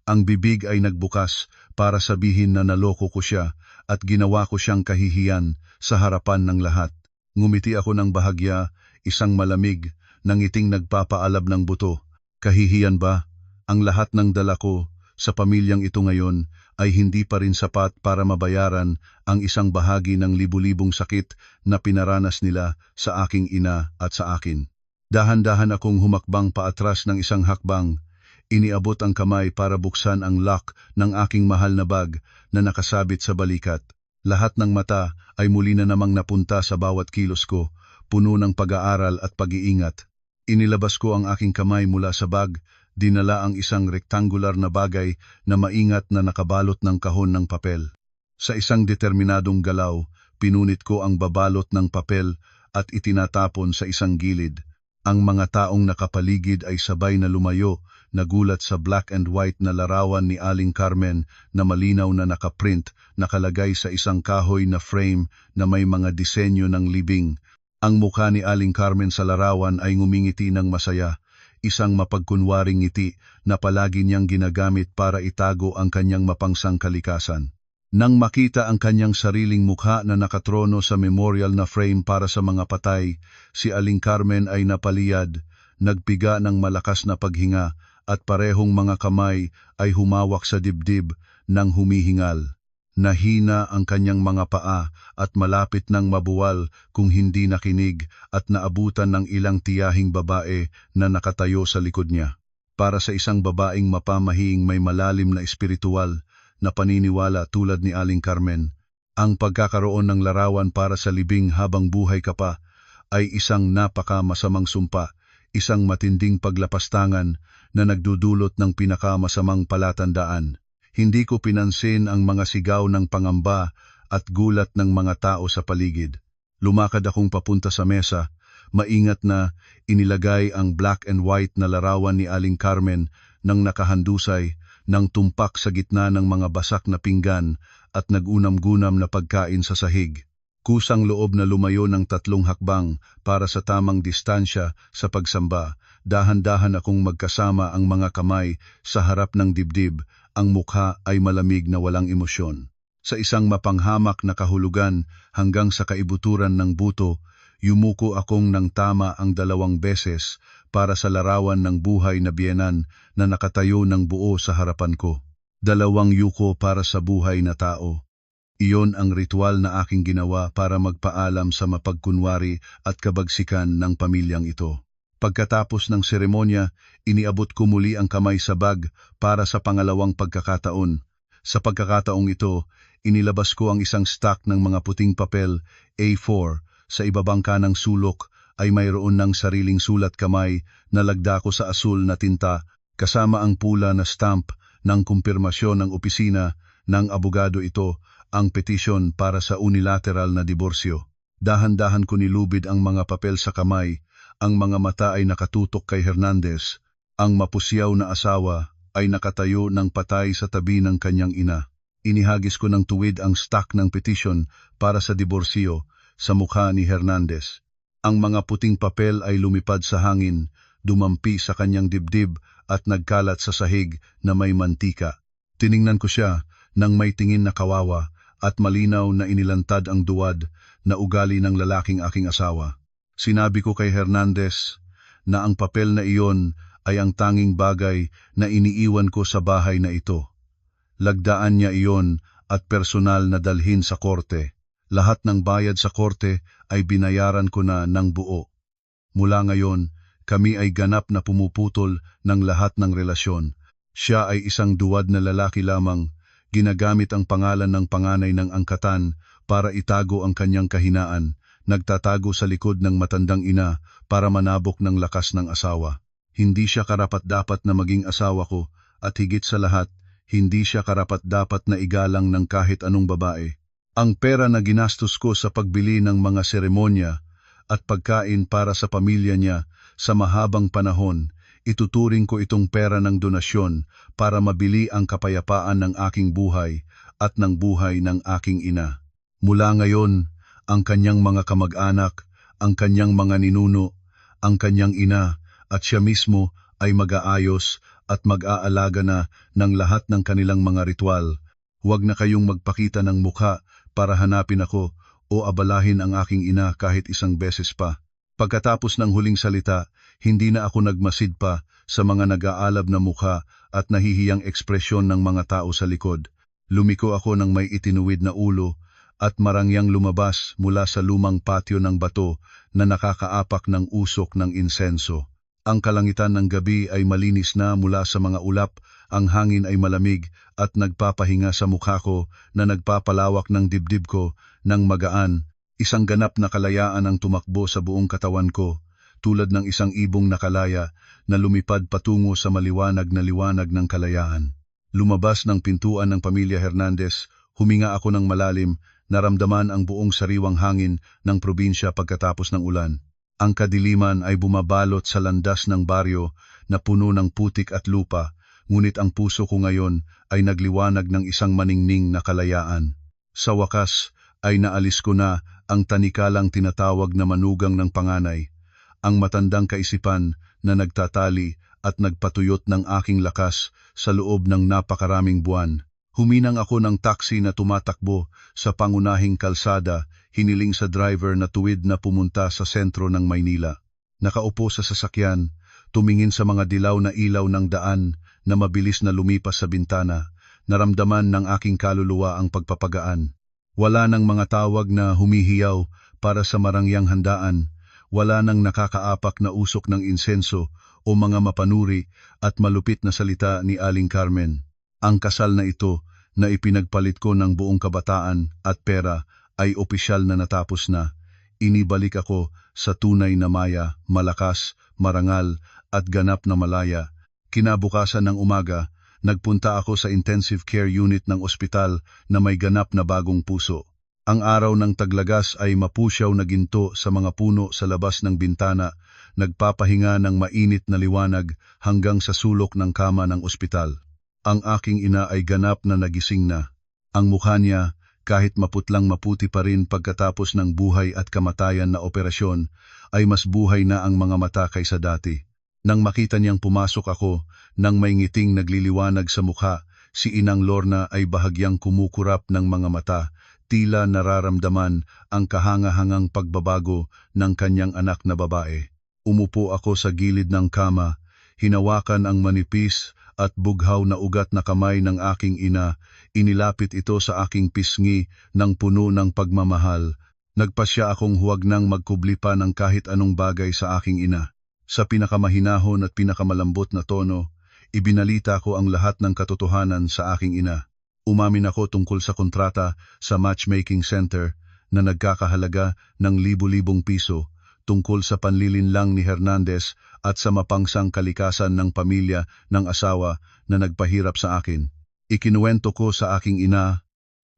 Ang bibig ay nagbukas para sabihin na naloko ko siya at ginawa ko siyang kahihiyan sa harapan ng lahat. Ngumiti ako ng bahagya, isang malamig, na ngiting nagpapaalab ng buto. Kahihiyan ba? Ang lahat ng dala ko sa pamilyang ito ngayon ay hindi pa rin sapat para mabayaran ang isang bahagi ng libu-libong sakit na pinaranas nila sa aking ina at sa akin. Dahan-dahan akong humakbang paatras ng isang hakbang. Iniabot ang kamay para buksan ang lock ng aking mahal na bag na nakasabit sa balikat. Lahat ng mata ay muli na namang napunta sa bawat kilos ko, puno ng pag-aaral at pag-iingat. Inilabas ko ang aking kamay mula sa bag, dinala ang isang rektangular na bagay na maingat na nakabalot ng kahon ng papel. Sa isang determinadong galaw, pinunit ko ang babalot ng papel at itinatapon sa isang gilid. Ang mga taong nakapaligid ay sabay na lumayo, nagulat sa black and white na larawan ni Aling Carmen na malinaw na nakaprint, nakalagay sa isang kahoy na frame na may mga disenyo ng libing. Ang mukha ni Aling Carmen sa larawan ay ngumingiti ng masaya, isang mapagkunwaring ngiti na palagi niyang ginagamit para itago ang kanyang mapangsang kalikasan. Nang makita ang kanyang sariling mukha na nakatrono sa memorial na frame para sa mga patay, si Aling Carmen ay napaliyad, nagpiga ng malakas na paghinga, at parehong mga kamay ay humawak sa dibdib nang humihingal. Nahina ang kanyang mga paa at malapit nang mabuwal kung hindi nakinig at naabutan ng ilang tiyahing babae na nakatayo sa likod niya. Para sa isang babaeng mapamahing may malalim na espiritual na paniniwala tulad ni Aling Carmen, ang pagkakaroon ng larawan para sa libing habang buhay ka pa ay isang napakamasamang sumpa, isang matinding paglapastangan na nagdudulot ng pinakamasamang palatandaan. Hindi ko pinansin ang mga sigaw ng pangamba at gulat ng mga tao sa paligid. Lumakad akong papunta sa mesa, maingat na inilagay ang black and white na larawan ni Aling Carmen nang nakahandusay, nang tumpak sa gitna ng mga basak na pinggan at nagunam-gunam na pagkain sa sahig. Kusang loob na lumayo ng 3 hakbang para sa tamang distansya sa pagsamba. Dahan-dahan akong magkasama ang mga kamay sa harap ng dibdib, ang mukha ay malamig na walang emosyon. Sa isang mapanghamak na kahulugan hanggang sa kaibuturan ng buto, yumuko akong ng tama ang 2 beses para sa larawan ng buhay na biyenan na nakatayo ng buo sa harapan ko. 2 yuko para sa buhay na tao. Iyon ang ritual na aking ginawa para magpaalam sa mapagkunwari at kabagsikan ng pamilyang ito. Pagkatapos ng seremonya, iniabot ko muli ang kamay sa bag para sa pangalawang pagkakataon. Sa pagkakataong ito, inilabas ko ang isang stack ng mga puting papel, A4, sa ibabang kanang sulok ay mayroon ng sariling sulat kamay na lagda ko sa asul na tinta kasama ang pula na stamp ng kumpirmasyon ng opisina ng abogado ito, ang petisyon para sa unilateral na diborsyo. Dahan-dahan ko nilubid ang mga papel sa kamay, ang mga mata ay nakatutok kay Hernandez. Ang mapusyaw na asawa ay nakatayo ng patay sa tabi ng kanyang ina. Inihagis ko ng tuwid ang stack ng petisyon para sa diborsyo sa mukha ni Hernandez. Ang mga puting papel ay lumipad sa hangin, dumampi sa kanyang dibdib at nagkalat sa sahig na may mantika. Tiningnan ko siya nang may tingin na kawawa at malinaw na inilantad ang duwad na ugali ng lalaking aking asawa. Sinabi ko kay Hernandez na ang papel na iyon ay ang tanging bagay na iniiwan ko sa bahay na ito. Lagdaan niya iyon at personal na dalhin sa korte. Lahat ng bayad sa korte ay binayaran ko na ng buo. Mula ngayon, kami ay ganap na pumuputol ng lahat ng relasyon. Siya ay isang duwad na lalaki lamang, ginagamit ang pangalan ng panganay ng angkatan para itago ang kanyang kahinaan, nagtatago sa likod ng matandang ina para manabok ng lakas ng asawa. Hindi siya karapat-dapat na maging asawa ko at higit sa lahat, hindi siya karapat-dapat na igalang ng kahit anong babae. Ang pera na ginastos ko sa pagbili ng mga seremonya at pagkain para sa pamilya niya sa mahabang panahon, ituturing ko itong pera ng donasyon para mabili ang kapayapaan ng aking buhay at ng buhay ng aking ina. Mula ngayon, ang kanyang mga kamag-anak, ang kanyang mga ninuno, ang kanyang ina at siya mismo ay mag-aayos at mag-aalaga na ng lahat ng kanilang mga ritual. Huwag na kayong magpakita ng mukha para hanapin ako o abalahin ang aking ina kahit isang beses pa. Pagkatapos ng huling salita, hindi na ako nagmasid pa sa mga nag-aalab na mukha at nahihiyang ekspresyon ng mga tao sa likod. Lumiko ako ng may itinuwid na ulo at marangyang lumabas mula sa lumang patio ng bato na nakakaapak ng usok ng insenso. Ang kalangitan ng gabi ay malinis na mula sa mga ulap, ang hangin ay malamig at nagpapahinga sa mukha ko na nagpapalawak ng dibdib ko ng magaan. Isang ganap na kalayaan ang tumakbo sa buong katawan ko, tulad ng isang ibong nakalaya na lumipad patungo sa maliwanag na liwanag ng kalayaan. Lumabas ng pintuan ng pamilya Hernandez, huminga ako ng malalim, naramdaman ang buong sariwang hangin ng probinsya pagkatapos ng ulan. Ang kadiliman ay bumabalot sa landas ng baryo na puno ng putik at lupa, ngunit ang puso ko ngayon ay nagliwanag ng isang maningning na kalayaan. Sa wakas ay naalis ko na ang tanikalang tinatawag na manugang ng panganay, ang matandang kaisipan na nagtatali at nagpatuyot ng aking lakas sa loob ng napakaraming buwan. Huminang ako ng taxi na tumatakbo sa pangunahing kalsada, hiniling sa driver na tuwid na pumunta sa sentro ng Maynila. Nakaupo sa sasakyan, tumingin sa mga dilaw na ilaw ng daan na mabilis na lumipas sa bintana, naramdaman ng aking kaluluwa ang pagpapagaan. Wala nang mga tawag na humihiyaw para sa marangyang handaan, wala nang nakakaapak na usok ng insenso o mga mapanuri at malupit na salita ni Aling Carmen. Ang kasal na ito na ipinagpalit ko ng buong kabataan at pera ay opisyal na natapos na. Inibalik ako sa tunay na maya, malakas, marangal at ganap na malaya. Kinabukasan ng umaga, nagpunta ako sa intensive care unit ng ospital na may ganap na bagong puso. Ang araw ng taglagas ay mapusyaw na ginto sa mga puno sa labas ng bintana, nagpapahinga ng mainit na liwanag hanggang sa sulok ng kama ng ospital. Ang aking ina ay ganap na nagising na. Ang mukha niya, kahit maputlang maputi pa rin pagkatapos ng buhay at kamatayan na operasyon, ay mas buhay na ang mga mata kaysa dati. Nang makita niyang pumasok ako, nang may ngiting nagliliwanag sa mukha, si Inang Lorna ay bahagyang kumukurap ng mga mata, tila nararamdaman ang kahangahangang pagbabago ng kanyang anak na babae. Umupo ako sa gilid ng kama, hinawakan ang manipis at bughaw na ugat na kamay ng aking ina, inilapit ito sa aking pisngi ng puno ng pagmamahal. Nagpasya akong huwag nang magkubli pa ng kahit anong bagay sa aking ina. Sa pinakamahinahon at pinakamalambot na tono, ibinalita ko ang lahat ng katotohanan sa aking ina. Umamin ako tungkol sa kontrata sa matchmaking center na nagkakahalaga ng libu-libong piso, tungkol sa panlilinlang ni Hernandez at sa mapangsang kalikasan ng pamilya ng asawa na nagpahirap sa akin. Ikinuwento ko sa aking ina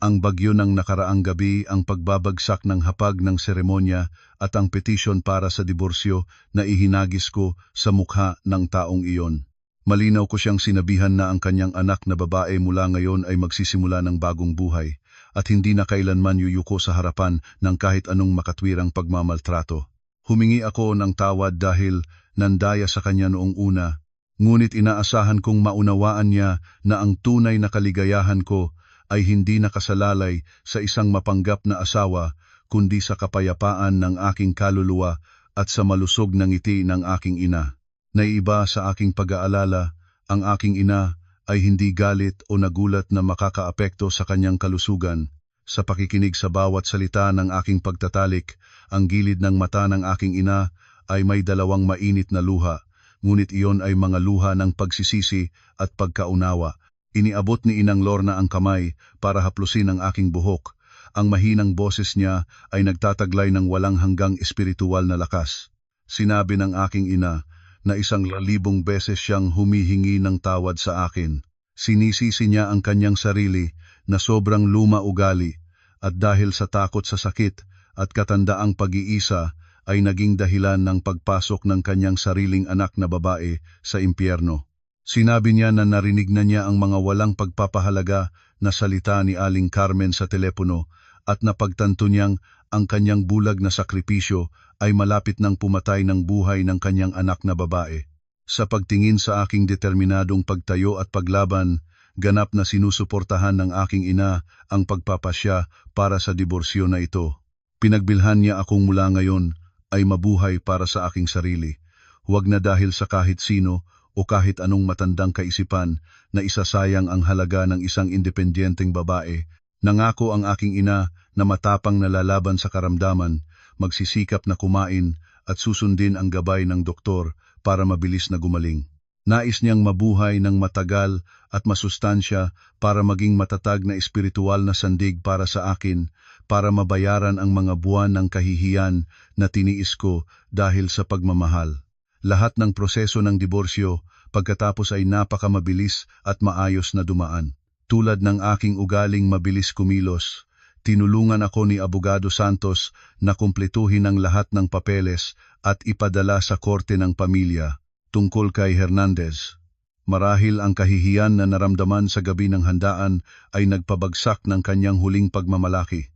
ang bagyo ng nakaraang gabi, ang pagbabagsak ng hapag ng seremonya at ang petisyon para sa diborsyo na ihinagis ko sa mukha ng taong iyon. Malinaw ko siyang sinabihan na ang kanyang anak na babae mula ngayon ay magsisimula ng bagong buhay at hindi na kailanman yuyuko sa harapan ng kahit anong makatwirang pagmamaltrato. Humingi ako ng tawad dahil nandaya sa kanya noong una, ngunit inaasahan kong maunawaan niya na ang tunay na kaligayahan ko ay hindi nakasalalay sa isang mapanggap na asawa, kundi sa kapayapaan ng aking kaluluwa at sa malusog na ngiti ng aking ina. Naiiba sa aking pag-aalala, ang aking ina ay hindi galit o nagulat na makakaapekto sa kanyang kalusugan. Sa pakikinig sa bawat salita ng aking pagtatalik, ang gilid ng mata ng aking ina ay may dalawang mainit na luha, ngunit iyon ay mga luha ng pagsisisi at pagkaunawa. Iniabot ni Inang Lorna ang kamay para haplusin ang aking buhok. Ang mahinang boses niya ay nagtataglay ng walang hanggang espiritual na lakas. Sinabi ng aking ina na 1,000 beses siyang humihingi ng tawad sa akin. Sinisisi niya ang kanyang sarili na sobrang luma ugali at dahil sa takot sa sakit at katandaang pag-iisa ay naging dahilan ng pagpasok ng kanyang sariling anak na babae sa impyerno. Sinabi niya na narinig na niya ang mga walang pagpapahalaga na salita ni Aling Carmen sa telepono at napagtanto niyang ang kanyang bulag na sakripisyo ay malapit nang pumatay ng buhay ng kanyang anak na babae. Sa pagtingin sa aking determinadong pagtayo at paglaban, ganap na sinusuportahan ng aking ina ang pagpapasya para sa diborsyo na ito. Pinagbilhan niya akong mula ngayon ay mabuhay para sa aking sarili. Huwag na dahil sa kahit sino o kahit anong matandang kaisipan na isasayang ang halaga ng isang independyenteng babae. Nangako ang aking ina na matapang na lalaban sa karamdaman, magsisikap na kumain at susundin ang gabay ng doktor para mabilis na gumaling. Nais niyang mabuhay ng matagal at masustansya para maging matatag na espiritual na sandig para sa akin, para mabayaran ang mga buwan ng kahihiyan na tiniis ko dahil sa pagmamahal. Lahat ng proseso ng diborsyo pagkatapos ay napakamabilis at maayos na dumaan. Tulad ng aking ugaling mabilis kumilos, tinulungan ako ni Abogado Santos na kumpletuhin ang lahat ng papeles at ipadala sa korte ng pamilya tungkol kay Hernandez. Marahil ang kahihiyan na naramdaman sa gabi ng handaan ay nagpabagsak ng kanyang huling pagmamalaki.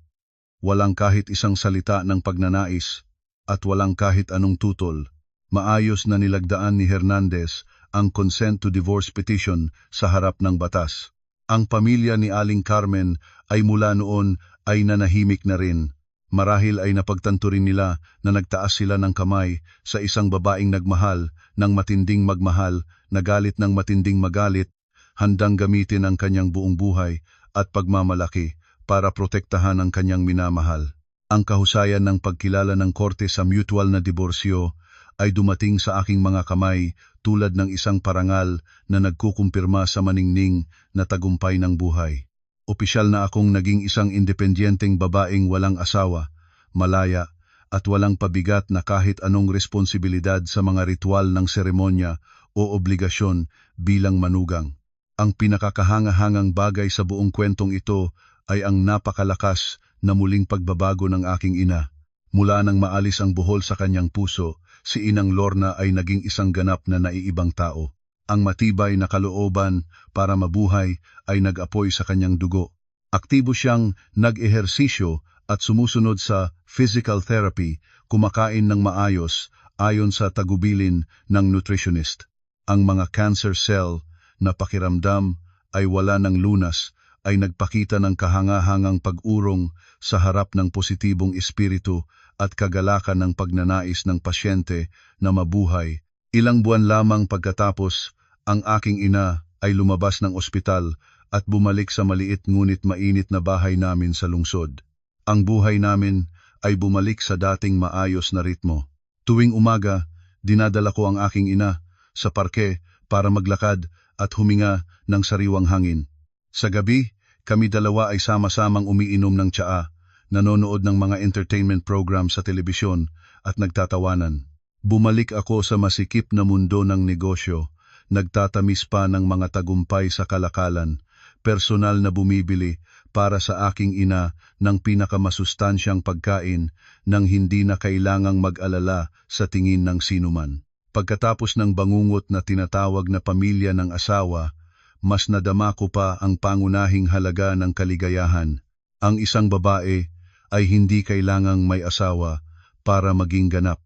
Walang kahit isang salita ng pagnanais at walang kahit anong tutol. Maayos na nilagdaan ni Hernandez ang consent to divorce petition sa harap ng batas. Ang pamilya ni Aling Carmen ay mula noon ay nanahimik na rin. Marahil ay napagtanto rin nila na nagtaas sila ng kamay sa isang babaeng nagmahal ng matinding magmahal, nagalit ng matinding magalit, handang gamitin ang kanyang buong buhay at pagmamalaki para protektahan ang kanyang minamahal. Ang kahusayan ng pagkilala ng korte sa mutual na diborsyo ay dumating sa aking mga kamay tulad ng isang parangal na nagkukumpirma sa maningning na tagumpay ng buhay. Opisyal na akong naging isang independyenteng babaeng walang asawa, malaya, at walang pabigat na kahit anong responsibilidad sa mga ritual ng seremonya o obligasyon bilang manugang. Ang pinakakahangahangang bagay sa buong kwentong ito ay ang napakalakas na muling pagbabago ng aking ina. Mula nang maalis ang buhol sa kanyang puso, si Inang Lorna ay naging isang ganap na naiibang tao. Ang matibay na kalooban para mabuhay ay nag-apoy sa kanyang dugo. Aktibo siyang nag-ehersisyo at sumusunod sa physical therapy, kumakain ng maayos ayon sa tagubilin ng nutritionist. Ang mga cancer cell na pakiramdam ay wala ng lunas ay nagpakita ng kahangahangang pag-urong sa harap ng positibong espiritu at kagalakan ng pagnanais ng pasyente na mabuhay. Ilang buwan lamang pagkatapos, ang aking ina ay lumabas ng ospital at bumalik sa maliit ngunit mainit na bahay namin sa lungsod. Ang buhay namin ay bumalik sa dating maayos na ritmo. Tuwing umaga, dinadala ko ang aking ina sa parke para maglakad at huminga ng sariwang hangin. Sa gabi, kami dalawa ay sama-samang umiinom ng tsaa, nanonood ng mga entertainment program sa telebisyon at nagtatawanan. Bumalik ako sa masikip na mundo ng negosyo, nagtatamis pa ng mga tagumpay sa kalakalan, personal na bumibili para sa aking ina ng pinakamasustansyang pagkain nang hindi na kailangang mag-alala sa tingin ng sinuman. Pagkatapos ng bangungot na tinatawag na pamilya ng asawa, mas nadama ko pa ang pangunahing halaga ng kaligayahan. Ang isang babae ay hindi kailangang may asawa para maging ganap.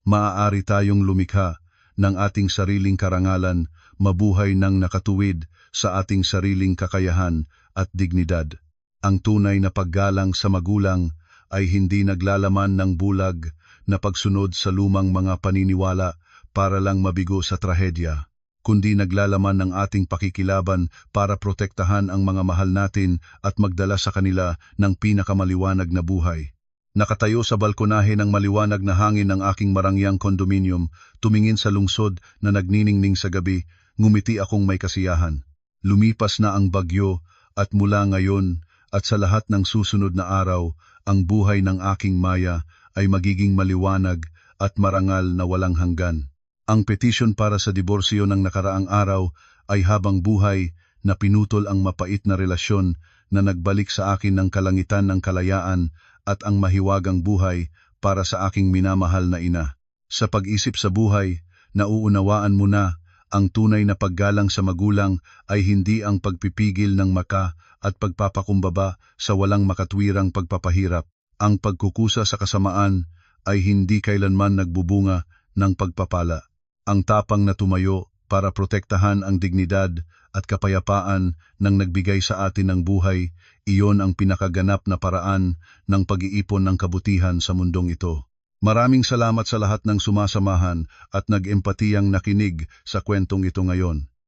Maaari tayong lumikha ng ating sariling karangalan, mabuhay ng nakatuwid sa ating sariling kakayahan at dignidad. Ang tunay na paggalang sa magulang ay hindi naglalaman ng bulag na pagsunod sa lumang mga paniniwala para lang mabigo sa trahedya, kundi naglalaman ng ating pakikilaban para protektahan ang mga mahal natin at magdala sa kanila ng pinakamaliwanag na buhay. Nakatayo sa balkonahe ng maliwanag na hangin ng aking marangyang kondominium, tumingin sa lungsod na nagniningning sa gabi, ngumiti akong may kasiyahan. Lumipas na ang bagyo at mula ngayon at sa lahat ng susunod na araw, ang buhay ng aking Maya ay magiging maliwanag at marangal na walang hanggan. Ang petisyon para sa diborsyo ng nakaraang araw ay habang buhay na pinutol ang mapait na relasyon na nagbalik sa akin ng kalangitan ng kalayaan at ang mahiwagang buhay para sa aking minamahal na ina. Sa pag-isip sa buhay, nauunawaan mo na ang tunay na paggalang sa magulang ay hindi ang pagpipigil ng maka at pagpapakumbaba sa walang makatwirang pagpapahirap. Ang pagkukusa sa kasamaan ay hindi kailanman nagbubunga ng pagpapala. Ang tapang na tumayo para protektahan ang dignidad at kapayapaan ng nagbigay sa atin ng buhay. Iyon ang pinakaganap na paraan ng pag-iipon ng kabutihan sa mundong ito. Maraming salamat sa lahat ng sumasamahan at nag-empatiyang nakinig sa kwentong ito ngayon.